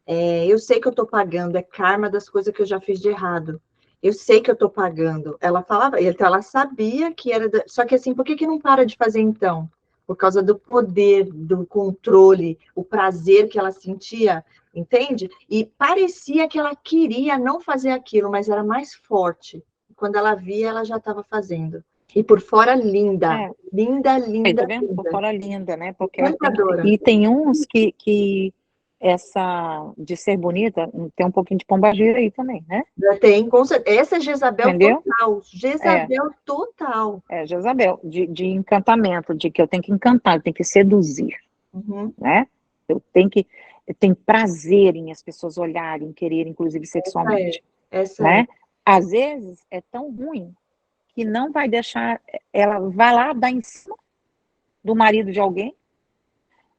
eu sei que eu estou pagando, é karma das coisas que eu já fiz de errado. Eu sei que eu estou pagando. Ela falava, então ela sabia que era. Só que assim, por que não para de fazer então? Por causa do poder, do controle, o prazer que ela sentia, entende? E parecia que ela queria não fazer aquilo, mas era mais forte. Quando ela via, ela já estava fazendo. E por fora, linda. É, Linda, aí, tá linda, vendo? Por linda. fora linda, né? Porque Encantadora. e tem uns que essa de ser bonita tem um pouquinho de pombagira aí também, né? Tem, essa é Jezabel Entendeu? total. É, Jezabel total. Jezabel, de encantamento, de que eu tenho que encantar, eu tenho que seduzir, Uhum. né? Eu tenho prazer em as pessoas olharem, quererem, inclusive sexualmente, Essa é. né? Às vezes é tão ruim que não vai deixar, ela vai lá dar em cima do marido de alguém,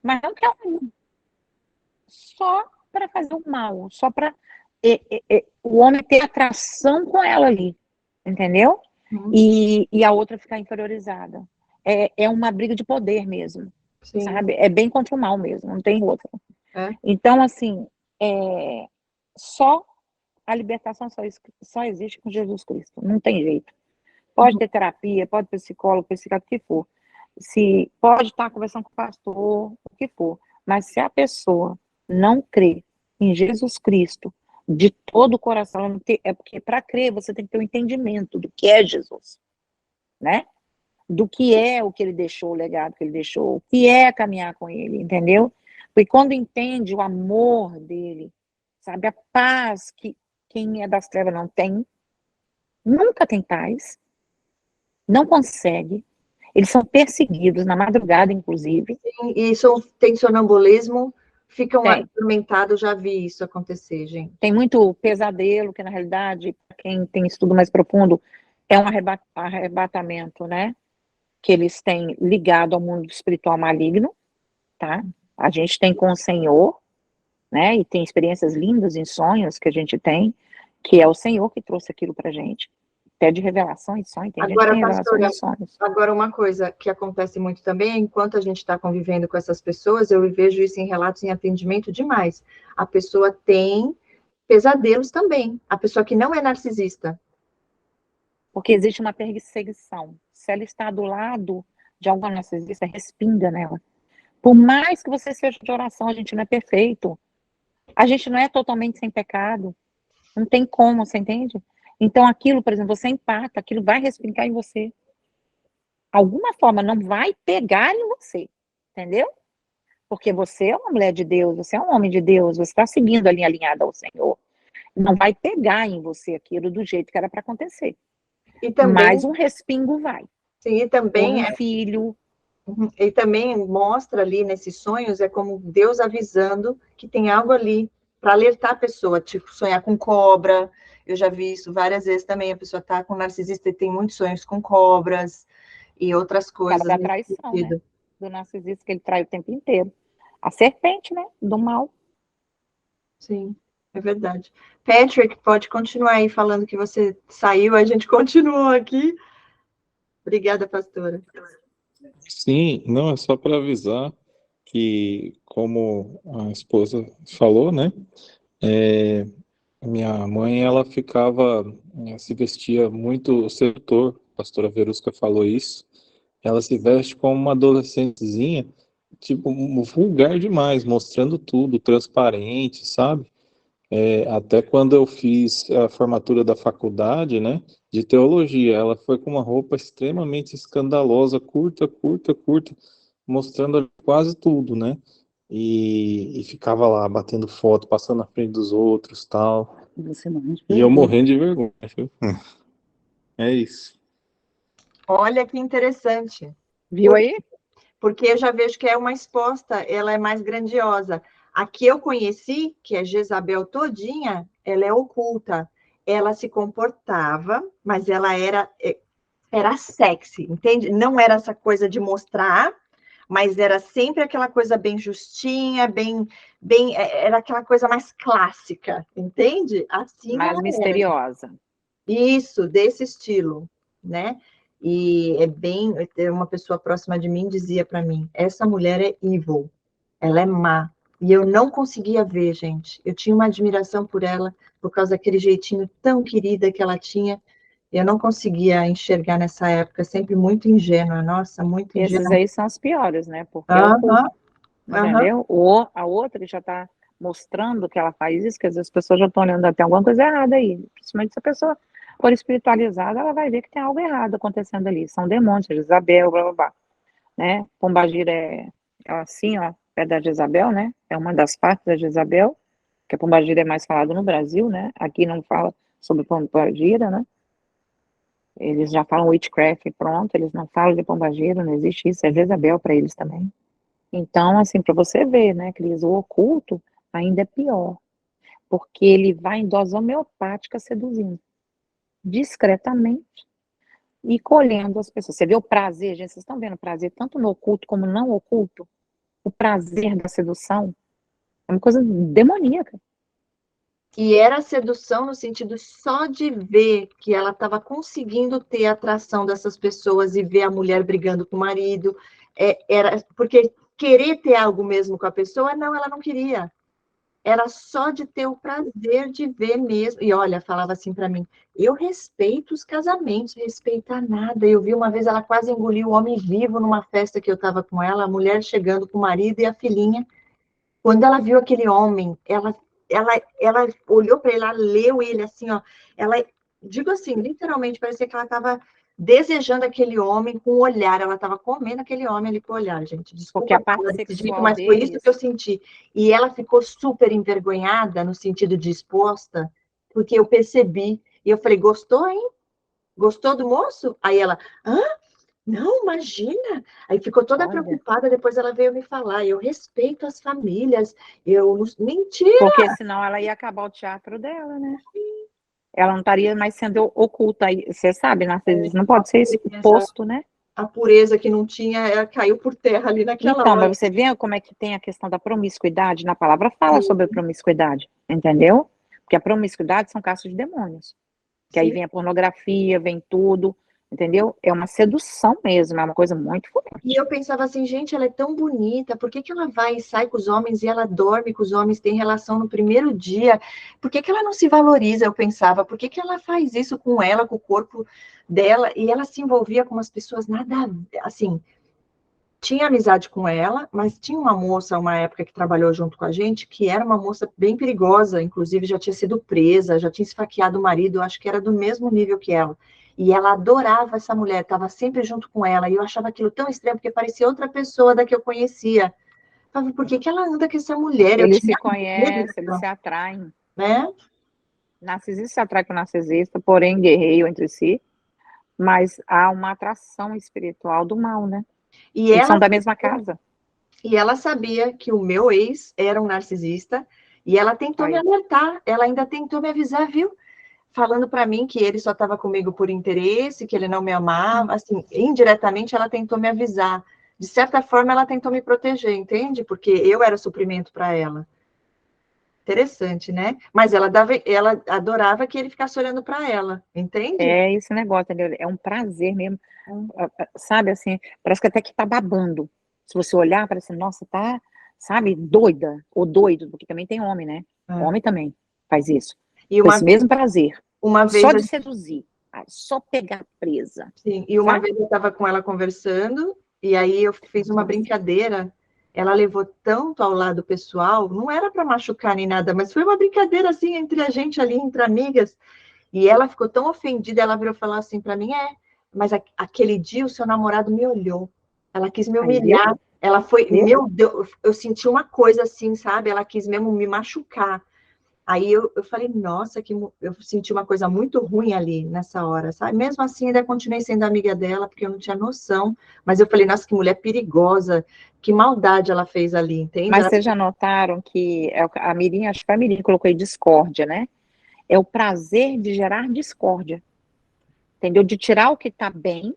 mas não quer um, só para fazer o mal, só para o homem ter atração com ela ali, entendeu? E a outra ficar inferiorizada. É uma briga de poder mesmo, Sim. sabe? É bem contra o mal mesmo, não tem outra. É. Então, assim, só a libertação só existe com Jesus Cristo, não tem jeito. Pode ter terapia, pode ter psicólogo, psiquiatra, o que for. Pode estar conversando com o pastor, o que for. Mas se a pessoa não crê em Jesus Cristo de todo o coração, ela não tem, porque para crer você tem que ter um entendimento do que é Jesus, né? Do que é o que ele deixou, o legado que ele deixou, o que é caminhar com ele, entendeu? Porque quando entende o amor dele, sabe, a paz que quem é das trevas não tem, nunca tem paz, não consegue, eles são perseguidos na madrugada, inclusive. E tem sonambulismo, ficam atormentados, já vi isso acontecer, gente. Tem muito pesadelo, que na realidade, quem tem estudo mais profundo, é um arrebatamento, né? Que eles têm ligado ao mundo espiritual maligno, tá? A gente tem com o Senhor, né? E tem experiências lindas em sonhos que a gente tem, que é o Senhor que trouxe aquilo pra gente. Até de revelação e sonho, tem gente que tem revelação de sonhos. Agora, uma coisa que acontece muito também, enquanto a gente está convivendo com essas pessoas, eu vejo isso em relatos em atendimento demais. A pessoa tem pesadelos também, a pessoa que não é narcisista. Porque existe uma perseguição. Se ela está do lado de alguma narcisista, respinga nela. Por mais que você seja de oração, a gente não é perfeito. A gente não é totalmente sem pecado. Não tem como, você entende? Então aquilo, por exemplo, você empata, aquilo vai respingar em você. Alguma forma, não vai pegar em você. Entendeu? Porque você é uma mulher de Deus, você é um homem de Deus, você está seguindo a linha alinhada ao Senhor. Não vai pegar em você aquilo do jeito que era para acontecer. E também, mas um respingo vai. Sim, e também filho. E também mostra ali nesses sonhos, é como Deus avisando que tem algo ali para alertar a pessoa, tipo, sonhar com cobra. Eu já vi isso várias vezes também, a pessoa está com narcisista e tem muitos sonhos com cobras e outras coisas. Da traição, né? Do narcisista, que ele trai o tempo inteiro. A serpente, né? Do mal. Sim, é verdade. Patrick, pode continuar aí falando que você saiu, a gente continuou aqui. Obrigada, pastora. Sim, não, é só para avisar que, como a esposa falou, né, minha mãe, ela ficava, se vestia muito sedutor, a pastora Verusca falou isso, ela se veste como uma adolescentezinha, tipo, vulgar demais, mostrando tudo, transparente, sabe? Até quando eu fiz a formatura da faculdade, né, de teologia, ela foi com uma roupa extremamente escandalosa, curta, mostrando quase tudo, né? E ficava lá batendo foto, passando na frente dos outros, tal. E eu morrendo de vergonha, viu? É isso. Olha que interessante. Viu aí? Porque eu já vejo que é uma exposta, ela é mais grandiosa. A que eu conheci, que é Jezabel todinha, ela é oculta. Ela se comportava, mas ela era sexy, entende? Não era essa coisa de mostrar, mas era sempre aquela coisa bem justinha, era aquela coisa mais clássica, entende? Assim mais misteriosa. Isso, desse estilo, né? E uma pessoa próxima de mim dizia para mim, essa mulher é evil, ela é má. E eu não conseguia ver, gente. Eu tinha uma admiração por ela, por causa daquele jeitinho tão querida que ela tinha. Eu não conseguia enxergar nessa época, sempre muito ingênua, nossa, muito ingênua. Esses aí são os piores, né? Porque é o culto, entendeu? A outra já está mostrando que ela faz isso, que às vezes as pessoas já estão olhando até alguma coisa errada aí. Principalmente se a pessoa for espiritualizada, ela vai ver que tem algo errado acontecendo ali. São demônios, Jezabel, blá, blá, blá. Né? Pombagira é assim, ó, é da Jezabel, né? É uma das partes da Jezabel, que a pombagira é mais falado no Brasil, né? Aqui não fala sobre pombagira, né? Eles já falam witchcraft e pronto, eles não falam de pombagira, não existe isso, é Jezabel para eles também. Então, assim, para você ver, né, Cris, o oculto ainda é pior, porque ele vai em dose homeopática seduzindo, discretamente, e colhendo as pessoas. Você vê o prazer, gente, vocês estão vendo o prazer tanto no oculto como não oculto? O prazer da sedução é uma coisa demoníaca. E era sedução no sentido só de ver que ela estava conseguindo ter a atração dessas pessoas e ver a mulher brigando com o marido. Era porque querer ter algo mesmo com a pessoa, não, ela não queria. Era só de ter o prazer de ver mesmo. E olha, falava assim para mim: eu respeito os casamentos, respeitar nada. Eu vi uma vez ela quase engoliu o homem vivo numa festa que eu estava com ela, a mulher chegando com o marido e a filhinha. Quando ela viu aquele homem, ela olhou para ele, ela leu ele assim, ó. Ela, digo assim, literalmente, parecia que ela estava desejando aquele homem com o olhar. Ela estava comendo aquele homem ali com o olhar, gente. Porque a Desculpa parte falar desse jeito, sexual mas foi isso deles, que eu senti. E ela ficou super envergonhada, no sentido de exposta, porque eu percebi. E eu falei: gostou, hein? Gostou do moço? Aí ela: hã? Não, imagina. Aí ficou toda olha, preocupada, depois ela veio me falar: eu respeito as famílias, eu não... Mentira! porque senão ela ia acabar o teatro dela, né? Ela não estaria mais sendo oculta. Você sabe, narcisismo não pode ser exposto, né? A pureza que não tinha, ela caiu por terra ali naquela Então, hora. mas você vê como é que tem a questão da promiscuidade? Na palavra fala sobre a promiscuidade, entendeu? Porque a promiscuidade são caços de demônios. Que aí Sim. vem a pornografia, vem tudo, entendeu? É uma sedução mesmo, é uma coisa muito forte. E eu pensava assim: gente, ela é tão bonita, por que que ela vai e sai com os homens e ela dorme com os homens, tem relação no primeiro dia? Por que que ela não se valoriza? Eu pensava: por que que ela faz isso com ela, com o corpo dela? E ela se envolvia com umas pessoas nada, assim, tinha amizade com ela, mas tinha uma moça, uma época que trabalhou junto com a gente, que era uma moça bem perigosa, inclusive já tinha sido presa, já tinha esfaqueado o marido, acho que era do mesmo nível que ela. E ela adorava essa mulher, estava sempre junto com ela, e eu achava aquilo tão estranho, porque parecia outra pessoa da que eu conhecia. Eu falava: por que que ela anda com essa mulher? Eu Eles se tinha medo, conhecem, eles se atraem. né? Narcisista se atrai com narcisista, porém guerreiam entre si, mas há uma atração espiritual do mal, né? E Eles são ela da mesma casa. E ela sabia que o meu ex era um narcisista, e ela tentou me Aí, alertar, ela ainda tentou me avisar, viu? Falando para mim que ele só estava comigo por interesse, que ele não me amava, assim, indiretamente ela tentou me avisar. De certa forma, ela tentou me proteger, entende? Porque eu era suprimento para ela. Interessante, né? Mas ela adorava que ele ficasse olhando para ela, entende? é esse negócio, entendeu? É um prazer mesmo, sabe, assim, parece que até que tá babando. Se você olhar, parece, nossa, tá, sabe, doida, ou doido, porque também tem homem, né? É. Homem também faz isso, E com esse mesmo prazer, uma só vez de seduzir, só pegar presa, sim, e uma sabe? vez eu estava com ela conversando, e aí eu fiz uma brincadeira. Ela levou tanto ao lado pessoal, não era para machucar nem nada, mas foi uma brincadeira assim entre a gente ali, entre amigas. E ela ficou tão ofendida, ela virou falar assim para mim: mas aquele dia o seu namorado me olhou. Ela quis me Aí, viu? humilhar. Ela foi, Viu? meu Deus, eu senti uma coisa assim, sabe? Ela quis mesmo me machucar. Aí eu falei: nossa, eu senti uma coisa muito ruim ali nessa hora, sabe? Mesmo assim, ainda continuei sendo amiga dela, porque eu não tinha noção. Mas eu falei: nossa, que mulher perigosa, que maldade ela fez ali, entende? Mas vocês já notaram que a Mirim, acho que foi a Mirim que colocou aí discórdia, né? É o prazer de gerar discórdia, entendeu? De tirar o que tá bem,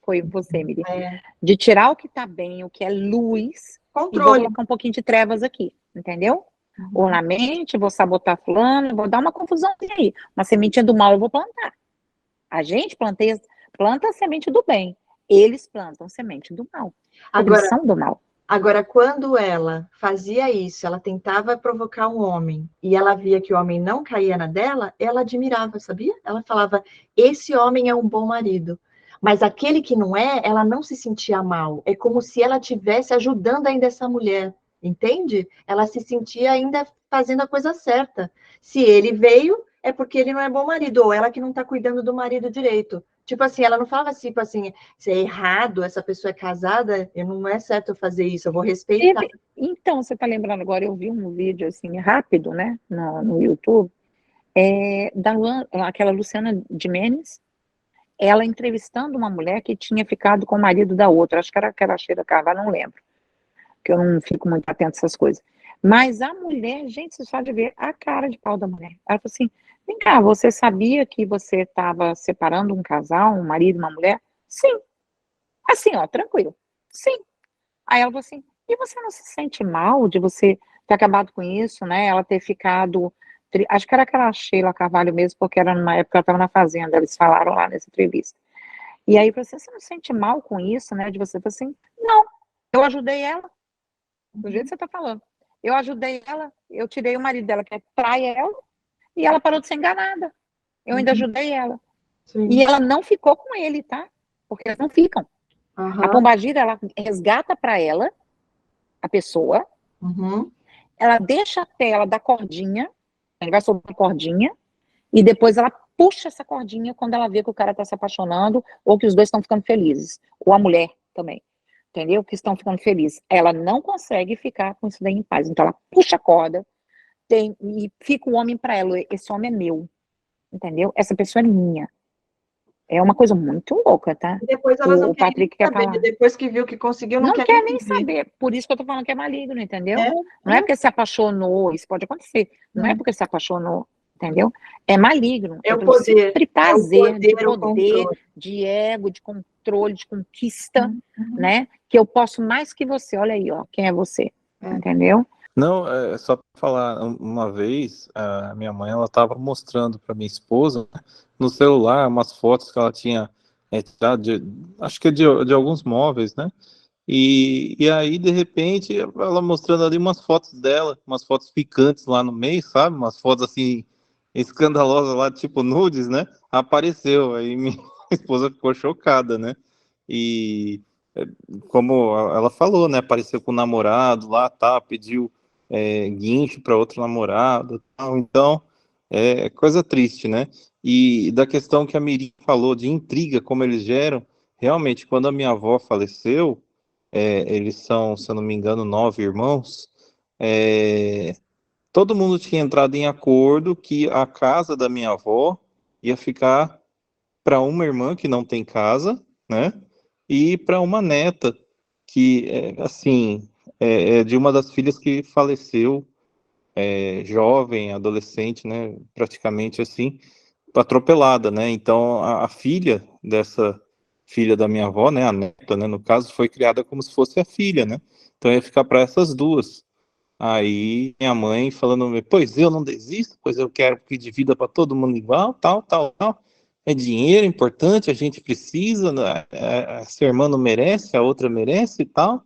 foi você, Mirim, de tirar o que tá bem, o que é luz, e vou Controle. colocar um pouquinho de trevas aqui, entendeu? Ornamente, vou sabotar fulano, vou dar uma confusãozinha aí. Uma sementinha do mal eu vou plantar. A gente planta a semente do bem. Eles plantam semente do mal. Porque eles Agora, são do mal. Agora, quando ela fazia isso, ela tentava provocar um homem e ela via que o homem não caía na dela, ela admirava, sabia? Ela falava: esse homem é um bom marido. Mas aquele que não é, ela não se sentia mal. É como se ela estivesse ajudando ainda essa mulher, entende? Ela se sentia ainda fazendo a coisa certa. Se ele veio, é porque ele não é bom marido, ou ela que não está cuidando do marido direito. Tipo assim, ela não falava assim, tipo assim: se é errado, essa pessoa é casada, não é certo eu fazer isso, eu vou respeitar. Então, você está lembrando agora, eu vi um vídeo assim, rápido, né, no YouTube, aquela Luciana Gimenez, ela entrevistando uma mulher que tinha ficado com o marido da outra, acho que era aquela Sheila Carvalho, não lembro, que eu não fico muito atenta a essas coisas. Mas a mulher, gente, você só de ver a cara de pau da mulher. Ela falou assim: vem cá, você sabia que você estava separando um casal, um marido e uma mulher? Sim. Assim, ó, tranquilo. Sim. Aí ela falou assim: e você não se sente mal de você ter acabado com isso, né? Ela ter ficado acho que era aquela Sheila Carvalho mesmo, porque era numa época que ela estava na Fazenda, eles falaram lá nessa entrevista. E aí, você não se sente mal com isso, né? De você falar assim, não, eu ajudei ela, do jeito que você está falando. Eu ajudei ela, eu tirei o marido dela, que trai ela, e ela parou de ser enganada. Eu ainda ajudei ela. Sim. E ela não ficou com ele, tá? Porque elas não ficam. A pombagira, ela resgata para ela, a pessoa, ela deixa até ela dar cordinha, ele vai soltar a cordinha, e depois ela puxa essa cordinha quando ela vê que o cara tá se apaixonando, ou que os dois estão ficando felizes. Ou a mulher também. Entendeu? Que estão ficando felizes. Ela não consegue ficar com isso daí em paz. Então ela puxa a corda, e fica o homem para ela. Esse homem é meu. Entendeu? Essa pessoa é minha. É uma coisa muito louca, tá? E depois elas não O Patrick quer saber, falar. depois que viu que conseguiu, Não quer quer nem saber. Por isso que eu tô falando que é maligno, entendeu? Não é porque se apaixonou, isso pode acontecer. Não é porque se apaixonou, entendeu? É maligno. É o pelo poder. simples prazer de o poder, controle. de ego, de controle, de conquista, né? Que eu posso mais que você. Olha aí, ó, quem é você, entendeu? Não, é só para falar, uma vez, a minha mãe, ela estava mostrando para minha esposa, né, no celular, umas fotos que ela tinha tirado, acho que de alguns móveis, né? E aí, de repente, ela mostrando ali umas fotos dela, umas fotos picantes lá no meio, sabe? Umas fotos, assim, escandalosas lá, tipo nudes, né? Apareceu, aí minha esposa ficou chocada, né? E como ela falou, né? Apareceu com o namorado lá, tá? Pediu guincho para outro namorado, tal. Então, é coisa triste, né? E da questão que a Mirim falou de intriga, como eles geram, realmente, quando a minha avó faleceu, eles são, se eu não me engano, 9 irmãos, todo mundo tinha entrado em acordo que a casa da minha avó ia ficar para uma irmã que não tem casa, né? E para uma neta que, assim, é de uma das filhas que faleceu, jovem, adolescente, né? Praticamente assim, atropelada, né? Então a filha dessa filha da minha avó, né? A neta, né? No caso, foi criada como se fosse a filha, né? Então ia ficar para essas duas. Aí minha mãe falando, pois eu não desisto, pois eu quero que divida para todo mundo igual, tal, tal, tal. É dinheiro importante, a gente precisa, né? Essa irmã não merece, a outra merece e tal.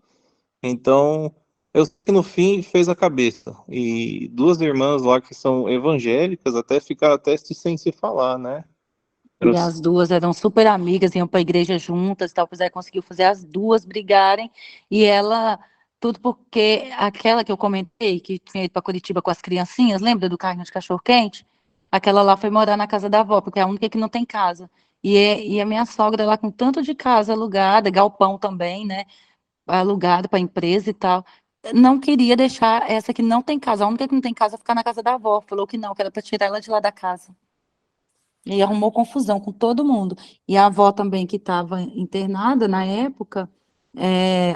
Então, eu sei que no fim fez a cabeça. E duas irmãs lá que são evangélicas até ficaram até sem se falar, né? E as duas eram super amigas, iam para a igreja juntas, tal, pois aí conseguiu fazer as duas brigarem, e ela, tudo porque aquela que eu comentei, que tinha ido para Curitiba com as criancinhas, lembra do carrinho de cachorro-quente? Aquela lá foi morar na casa da avó, porque é a única que não tem casa. E a minha sogra lá com tanto de casa alugada, galpão também, né, alugado para empresa e tal, não queria deixar essa que não tem casa, a única que não tem casa, ficar na casa da avó. Falou que não, que era para tirar ela de lá da casa. E arrumou confusão com todo mundo. E a avó também, que estava internada na época,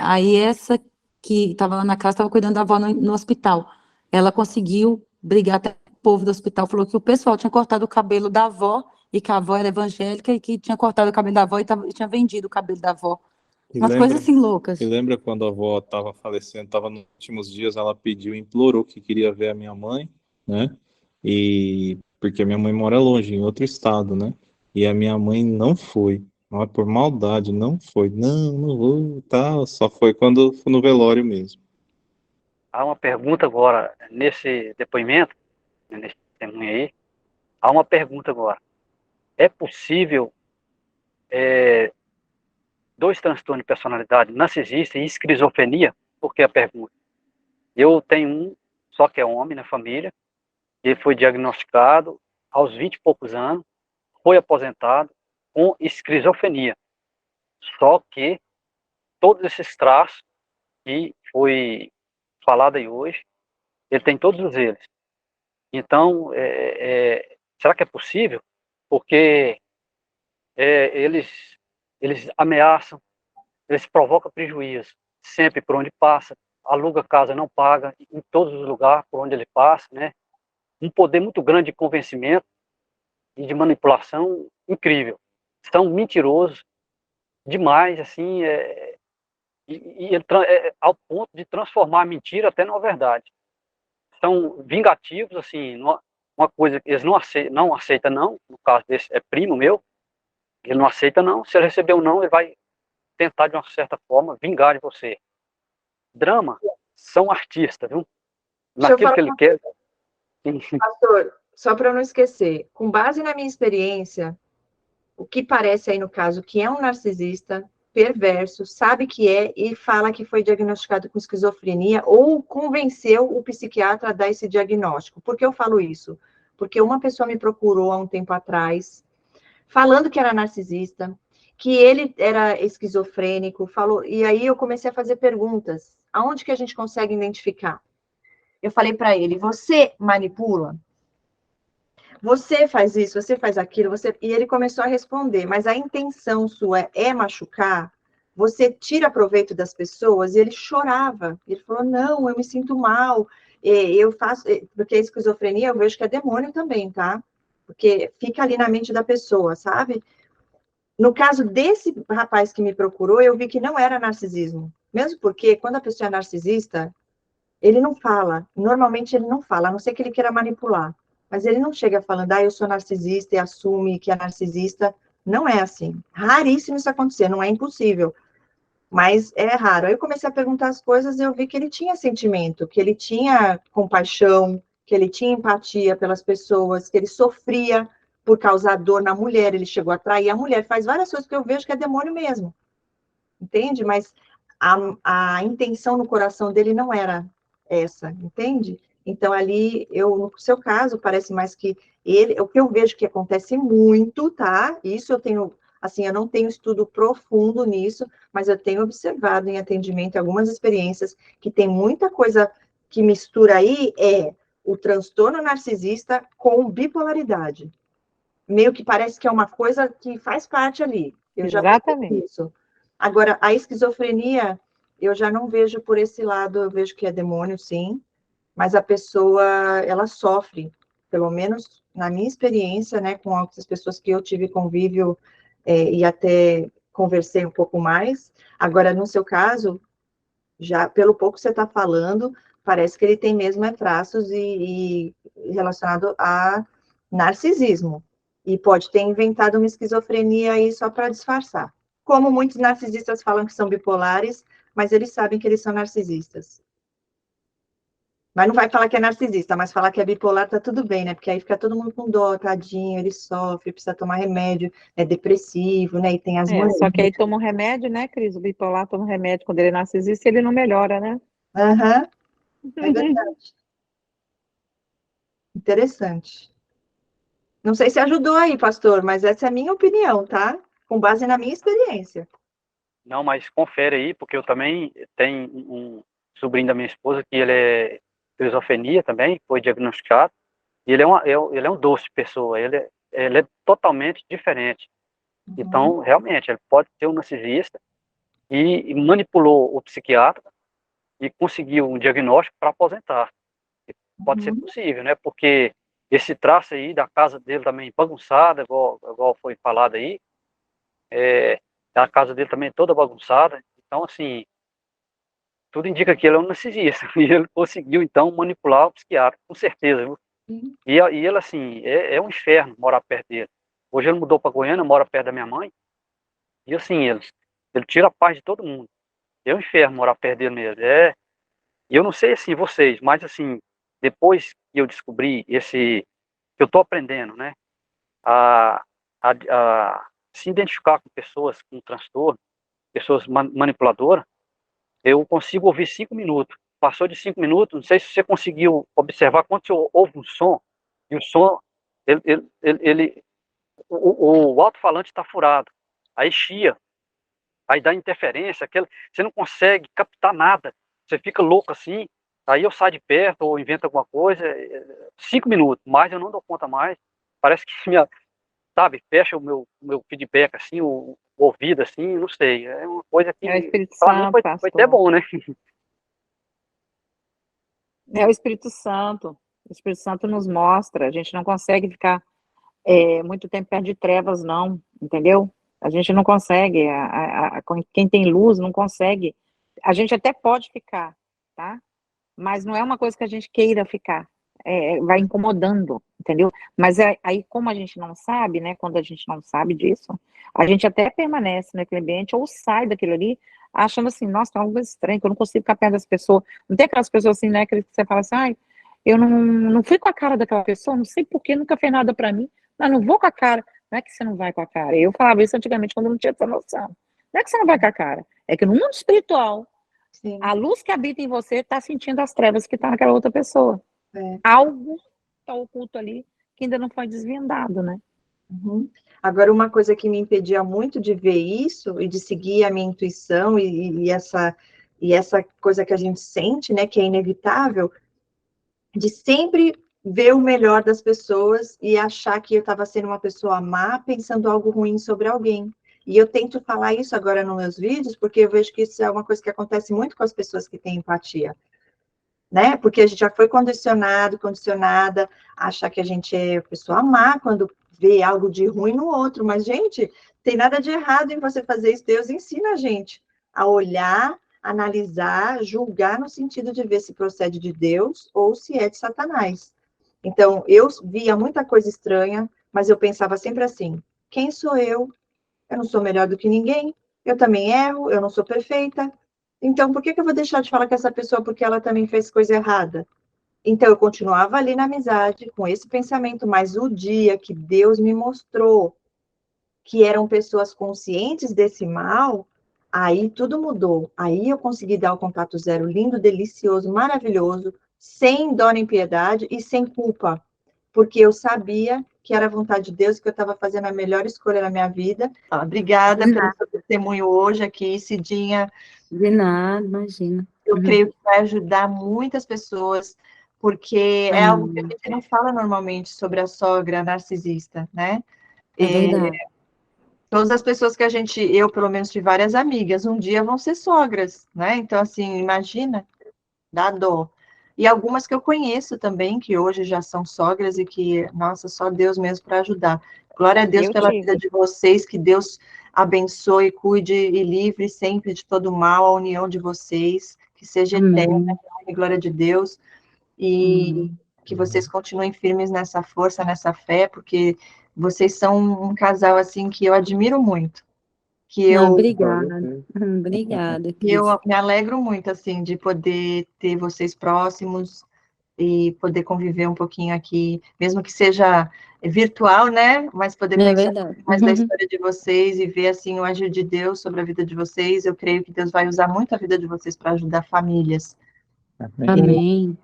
aí essa que estava lá na casa, estava cuidando da avó no hospital. Ela conseguiu brigar até com o povo do hospital, falou que o pessoal tinha cortado o cabelo da avó, e que a avó era evangélica, e que tinha cortado o cabelo da avó e tinha vendido o cabelo da avó. E Umas coisas assim loucas. lembra quando a avó estava falecendo, estava nos últimos dias, ela pediu, implorou que queria ver a minha mãe, né? E porque a minha mãe mora longe, em outro estado, né? E a minha mãe não foi. Não é por maldade, não foi. Não, não vou, tal. Só foi quando foi no velório mesmo. Há uma pergunta agora, nesse depoimento, nesse testemunho aí, há uma pergunta agora. É possível dois transtornos de personalidade, narcisista e esquizofrenia? Por que a pergunta? Eu tenho um, só que é homem na família, ele foi diagnosticado aos 20 e poucos anos, foi aposentado com esquizofrenia. Só que todos esses traços que foi falado aí hoje, ele tem todos eles. Então, será que é possível? Porque eles ameaçam, eles provocam prejuízo, sempre por onde passa, aluga casa, não paga, em todos os lugares por onde ele passa, né? Um poder muito grande de convencimento e de manipulação incrível. São mentirosos demais, assim, ao ponto de transformar a mentira até numa verdade. São vingativos, assim, uma coisa que eles não aceitam não, no caso desse é primo meu, ele não aceita não, se ele receber um não, ele vai tentar de uma certa forma vingar de você. Drama são artistas, viu? Deixa eu Naquilo falar, que ele quer. pastor, só para eu não esquecer, com base na minha experiência, o que parece aí no caso que é um narcisista perverso, sabe que é e fala que foi diagnosticado com esquizofrenia ou convenceu o psiquiatra a dar esse diagnóstico. Por que eu falo isso? Porque uma pessoa me procurou há um tempo atrás, falando que era narcisista, que ele era esquizofrênico, falou, e aí eu comecei a fazer perguntas. Aonde que a gente consegue identificar? Eu falei para ele: você manipula? Você faz isso, você faz aquilo, você... E ele começou a responder, mas a intenção sua é machucar? Você tira proveito das pessoas? E ele chorava. Ele falou: não, eu me sinto mal, eu faço... Porque a esquizofrenia eu vejo que é demônio também, tá? Porque fica ali na mente da pessoa, sabe? No caso desse rapaz que me procurou, eu vi que não era narcisismo. Mesmo porque, quando a pessoa é narcisista, ele não fala. Normalmente ele não fala, a não ser que ele queira manipular. Mas ele não chega falando: eu sou narcisista e assume que é narcisista. Não é assim. Raríssimo isso acontecer, não é impossível. Mas é raro. Aí eu comecei a perguntar as coisas e eu vi que ele tinha sentimento, que ele tinha compaixão, que ele tinha empatia pelas pessoas, que ele sofria por causar dor na mulher, ele chegou a trair a mulher, faz várias coisas que eu vejo que é demônio mesmo. Entende? Mas a intenção no coração dele não era essa, entende? Então, ali, no seu caso, parece mais que ele, o que eu vejo que acontece muito, tá? Isso eu tenho, assim, eu não tenho estudo profundo nisso, mas eu tenho observado em atendimento algumas experiências que tem muita coisa que mistura aí, o transtorno narcisista com bipolaridade. Meio que parece que é uma coisa que faz parte ali. Eu já vi isso. Agora, a esquizofrenia, eu já não vejo por esse lado, eu vejo que é demônio, sim, mas a pessoa, ela sofre, pelo menos na minha experiência, né, com as pessoas que eu tive convívio e até conversei um pouco mais. Agora, no seu caso, já pelo pouco que você está falando, parece que ele tem mesmo traços e relacionado a narcisismo. E pode ter inventado uma esquizofrenia aí só para disfarçar. Como muitos narcisistas falam que são bipolares, mas eles sabem que eles são narcisistas. Mas não vai falar que é narcisista, mas falar que é bipolar tá tudo bem, né? Porque aí fica todo mundo com dó, tadinho, ele sofre, precisa tomar remédio, é depressivo, né? E tem as mulheres. Só que aí toma um remédio, né, Cris? O bipolar toma um remédio quando ele é narcisista e ele não melhora, né? Aham, é verdade. Interessante. Não sei se ajudou aí, pastor, mas essa é a minha opinião, tá? Com base na minha experiência. Não, mas confere aí, porque eu também tenho um sobrinho da minha esposa que ele é esquizofrenia também, foi diagnosticado, e ele é um doce de pessoa, ele é totalmente diferente. Então, realmente, ele pode ser um narcisista e manipulou o psiquiatra e conseguiu um diagnóstico para aposentar. Pode ser possível, né? Porque esse traço aí da casa dele também bagunçada, igual foi falado aí, a casa dele também toda bagunçada. Então, assim, tudo indica que ele é um narcisista. E ele conseguiu, então, manipular o psiquiatra, com certeza, viu? E ele, assim, é um inferno morar perto dele. Hoje ele mudou para Goiânia, mora perto da minha mãe. E, assim, ele tira a paz de todo mundo. É um inferno morar perto dele mesmo. E eu não sei, assim, vocês, mas, assim, depois que eu descobri que eu estou aprendendo, né, a se identificar com pessoas com transtorno, pessoas manipuladoras, eu consigo ouvir 5 minutos. Passou de 5 minutos, não sei se você conseguiu observar quando você ouve um som, e o som, o alto-falante está furado, aí chia, aí dá interferência, você não consegue captar nada, você fica louco assim, aí eu saio de perto ou invento alguma coisa, 5 minutos, mas eu não dou conta mais, parece que sabe, fecha o meu feedback assim, o ouvido assim, não sei, é uma coisa que É o Espírito para mim Santo, foi até pastor. bom, né? É o Espírito Santo. O Espírito Santo nos mostra. A gente não consegue ficar muito tempo perto de trevas, não, entendeu? A gente não consegue. Quem tem luz não consegue. A gente até pode ficar, tá? Mas não é uma coisa que a gente queira ficar. vai incomodando, entendeu? Mas aí, como a gente não sabe, né? Quando a gente não sabe disso, a gente até permanece naquele ambiente ou sai daquilo ali, achando assim, nossa, tem algo estranho, que eu não consigo ficar perto das pessoas. Não tem aquelas pessoas assim, né? Que você fala assim, ai, eu não fui com a cara daquela pessoa, não sei por que, nunca fez nada pra mim, mas não vou com a cara. Não é que você não vai com a cara. Eu falava isso antigamente quando eu não tinha essa noção. Não é que você não vai com a cara, é que no mundo espiritual, Sim. a luz que habita em você está sentindo as trevas que está naquela outra pessoa. Algo está oculto ali que ainda não foi desvendado, né? Uhum. Agora, uma coisa que me impedia muito de ver isso e de seguir a minha intuição e essa coisa que a gente sente, né, que é inevitável, de sempre ver o melhor das pessoas e achar que eu estava sendo uma pessoa má, pensando algo ruim sobre alguém. E eu tento falar isso agora nos meus vídeos, porque eu vejo que isso é uma coisa que acontece muito com as pessoas que têm empatia, né? Porque a gente já foi condicionada a achar que a gente é pessoa má quando vê algo de ruim no outro. Mas, gente, tem nada de errado em você fazer isso. Deus ensina a gente a olhar, analisar, julgar no sentido de ver se procede de Deus ou se é de Satanás. Então, eu via muita coisa estranha, mas eu pensava sempre assim: quem sou eu? Eu não sou melhor do que ninguém. Eu também erro, eu não sou perfeita. Então, por que eu vou deixar de falar com essa pessoa porque ela também fez coisa errada? Então, eu continuava ali na amizade, com esse pensamento, mas o dia que Deus me mostrou que eram pessoas conscientes desse mal, aí tudo mudou. Aí eu consegui dar o contato zero lindo, delicioso, maravilhoso, sem dó nem piedade e sem culpa, porque eu sabia que era a vontade de Deus, que eu estava fazendo a melhor escolha na minha vida. Obrigada pelo seu testemunho hoje aqui, Cidinha. De nada, imagina. Eu creio que vai ajudar muitas pessoas, porque é algo que a gente não fala normalmente sobre a sogra narcisista, né? É verdade. Todas as pessoas que eu pelo menos tive várias amigas, um dia vão ser sogras, né? Então, assim, imagina, dá dó. E algumas que eu conheço também, que hoje já são sogras e que, nossa, só Deus mesmo para ajudar. Glória a Deus pela vida de vocês, que Deus abençoe, cuide e livre sempre de todo mal, a união de vocês, que seja eterna, e glória de Deus, e que vocês continuem firmes nessa força, nessa fé, porque vocês são um casal, assim, que eu admiro muito. Obrigada. Obrigada, E eu me alegro muito, assim, de poder ter vocês próximos e poder conviver um pouquinho aqui, mesmo que seja virtual, né? Mas poder conhecer mais da história de vocês e ver, assim, o agir de Deus sobre a vida de vocês. Eu creio que Deus vai usar muito a vida de vocês para ajudar famílias. Amém.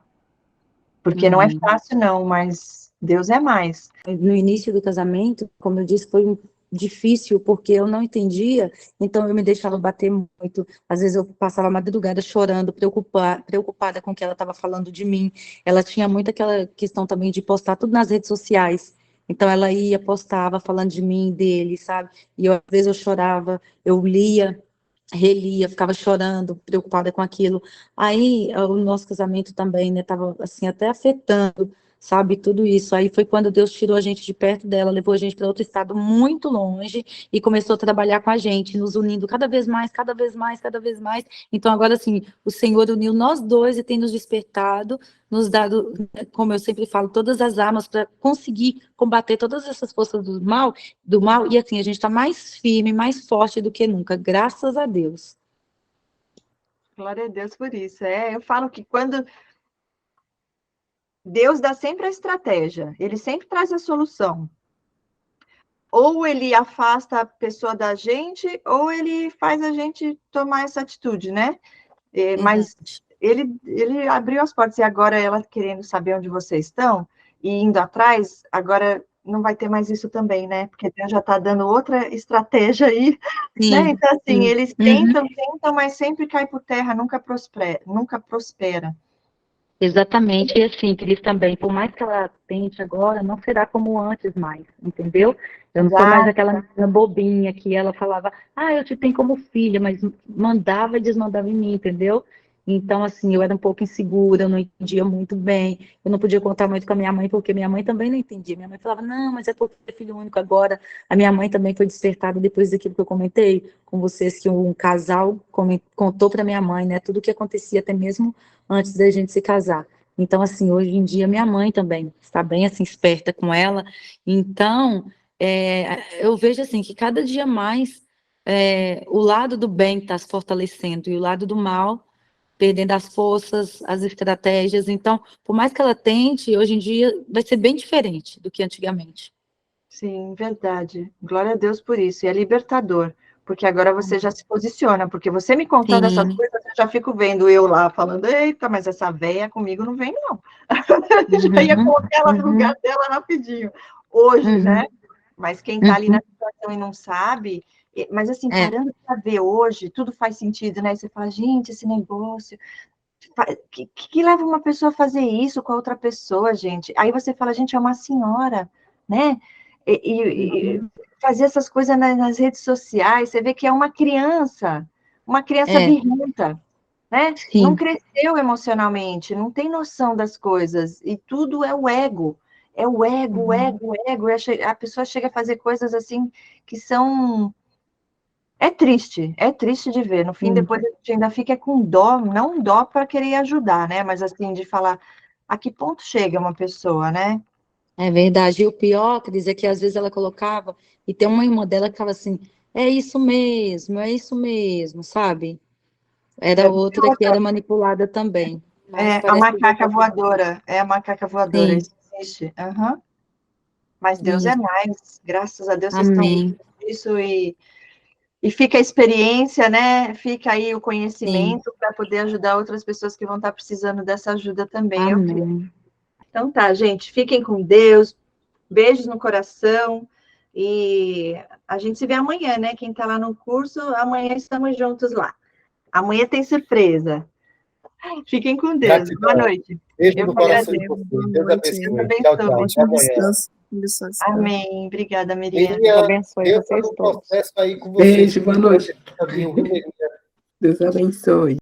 Porque não é fácil, não, mas Deus é mais. No início do casamento, como eu disse, foi difícil, porque eu não entendia, então eu me deixava bater muito. Às vezes eu passava a madrugada chorando, preocupada com o que ela estava falando de mim. Ela tinha muito aquela questão também de postar tudo nas redes sociais. Então ela ia, postava, falando de mim, dele, sabe? E às vezes eu chorava, eu lia, relia, ficava chorando, preocupada com aquilo. Aí o nosso casamento também, né, tava assim até afetando, sabe, tudo isso. Aí foi quando Deus tirou a gente de perto dela, levou a gente para outro estado muito longe e começou a trabalhar com a gente, nos unindo cada vez mais, cada vez mais, cada vez mais. Então agora assim, o Senhor uniu nós dois e tem nos despertado, nos dado, como eu sempre falo, todas as armas para conseguir combater todas essas forças do mal, e assim, a gente está mais firme, mais forte do que nunca, graças a Deus. Glória a Deus por isso. Eu falo que quando Deus dá sempre a estratégia, ele sempre traz a solução. Ou ele afasta a pessoa da gente, ou ele faz a gente tomar essa atitude, né? Mas ele abriu as portas, e agora ela querendo saber onde vocês estão, e indo atrás, agora não vai ter mais isso também, né? Porque Deus já está dando outra estratégia aí, né? Então, assim, eles tentam, mas sempre cai por terra, nunca prospera. Exatamente, e assim, Cris também, por mais que ela tente agora, não será como antes mais, entendeu? Eu não sou mais aquela menina bobinha que ela falava, eu te tenho como filha, mas mandava e desmandava em mim, entendeu? Então, assim, eu era um pouco insegura, eu não entendia muito bem, eu não podia contar muito com a minha mãe, porque minha mãe também não entendia. Minha mãe falava, não, mas é porque é filho único agora. A minha mãe também foi despertada depois daquilo que eu comentei com vocês, que um casal contou para minha mãe, né, tudo o que acontecia até mesmo antes da gente se casar. Então, assim, hoje em dia, minha mãe também está bem, assim, esperta com ela. Então, eu vejo, assim, que cada dia mais o lado do bem está se fortalecendo e o lado do mal perdendo as forças, as estratégias. Então, por mais que ela tente, hoje em dia vai ser bem diferente do que antigamente. Sim, verdade. Glória a Deus por isso. E é libertador, porque agora você já se posiciona, porque você me contando essas Sim. coisas, eu já fico vendo eu lá falando, eita, mas essa véia comigo não vem, não. Já ia colocar ela no lugar dela rapidinho. Hoje, né? Mas quem está ali na situação e não sabe, mas assim, parando para ver hoje, tudo faz sentido, né? Você fala, gente, esse negócio, que leva uma pessoa a fazer isso com a outra pessoa, gente? Aí você fala, gente, é uma senhora, né? E fazer essas coisas nas redes sociais, você vê que é uma criança birrenta, né? Sim. Não cresceu emocionalmente, não tem noção das coisas, e tudo é o ego. É o ego, o ego, o ego. A pessoa chega a fazer coisas assim que são. É triste de ver. No fim, depois a gente ainda fica com dó, não dó para querer ajudar, né? Mas assim, de falar a que ponto chega uma pessoa, né? É verdade. E o pior, Cris, é que às vezes ela colocava, e tem uma irmã dela que estava assim, é isso mesmo, sabe? Era outra que era manipulada também. Mas A parece que macaca voadora. É a macaca voadora, sim, isso existe. Uhum. Mas Deus é isso. mais. Graças a Deus vocês estão Amém. isso e fica a experiência, né? Fica aí o Sim. conhecimento para poder ajudar outras pessoas que vão estar precisando dessa ajuda também. Eu creio. Amém. Então tá, gente, fiquem com Deus, beijos no coração e a gente se vê amanhã, né? Quem está lá no curso, amanhã estamos juntos lá. Amanhã tem surpresa. Fiquem com Deus. Gratidão. Boa noite. Beijo Eu no que coração de agradeço. vocês. Deus Deus abençoe. Tchau, tchau. abençoe. Até amanhã. Amém. Obrigada, Miriam. Deus abençoe Deus está vocês no todos. processo aí com vocês. Beijo, boa noite. Viu, Miriam? Deus abençoe.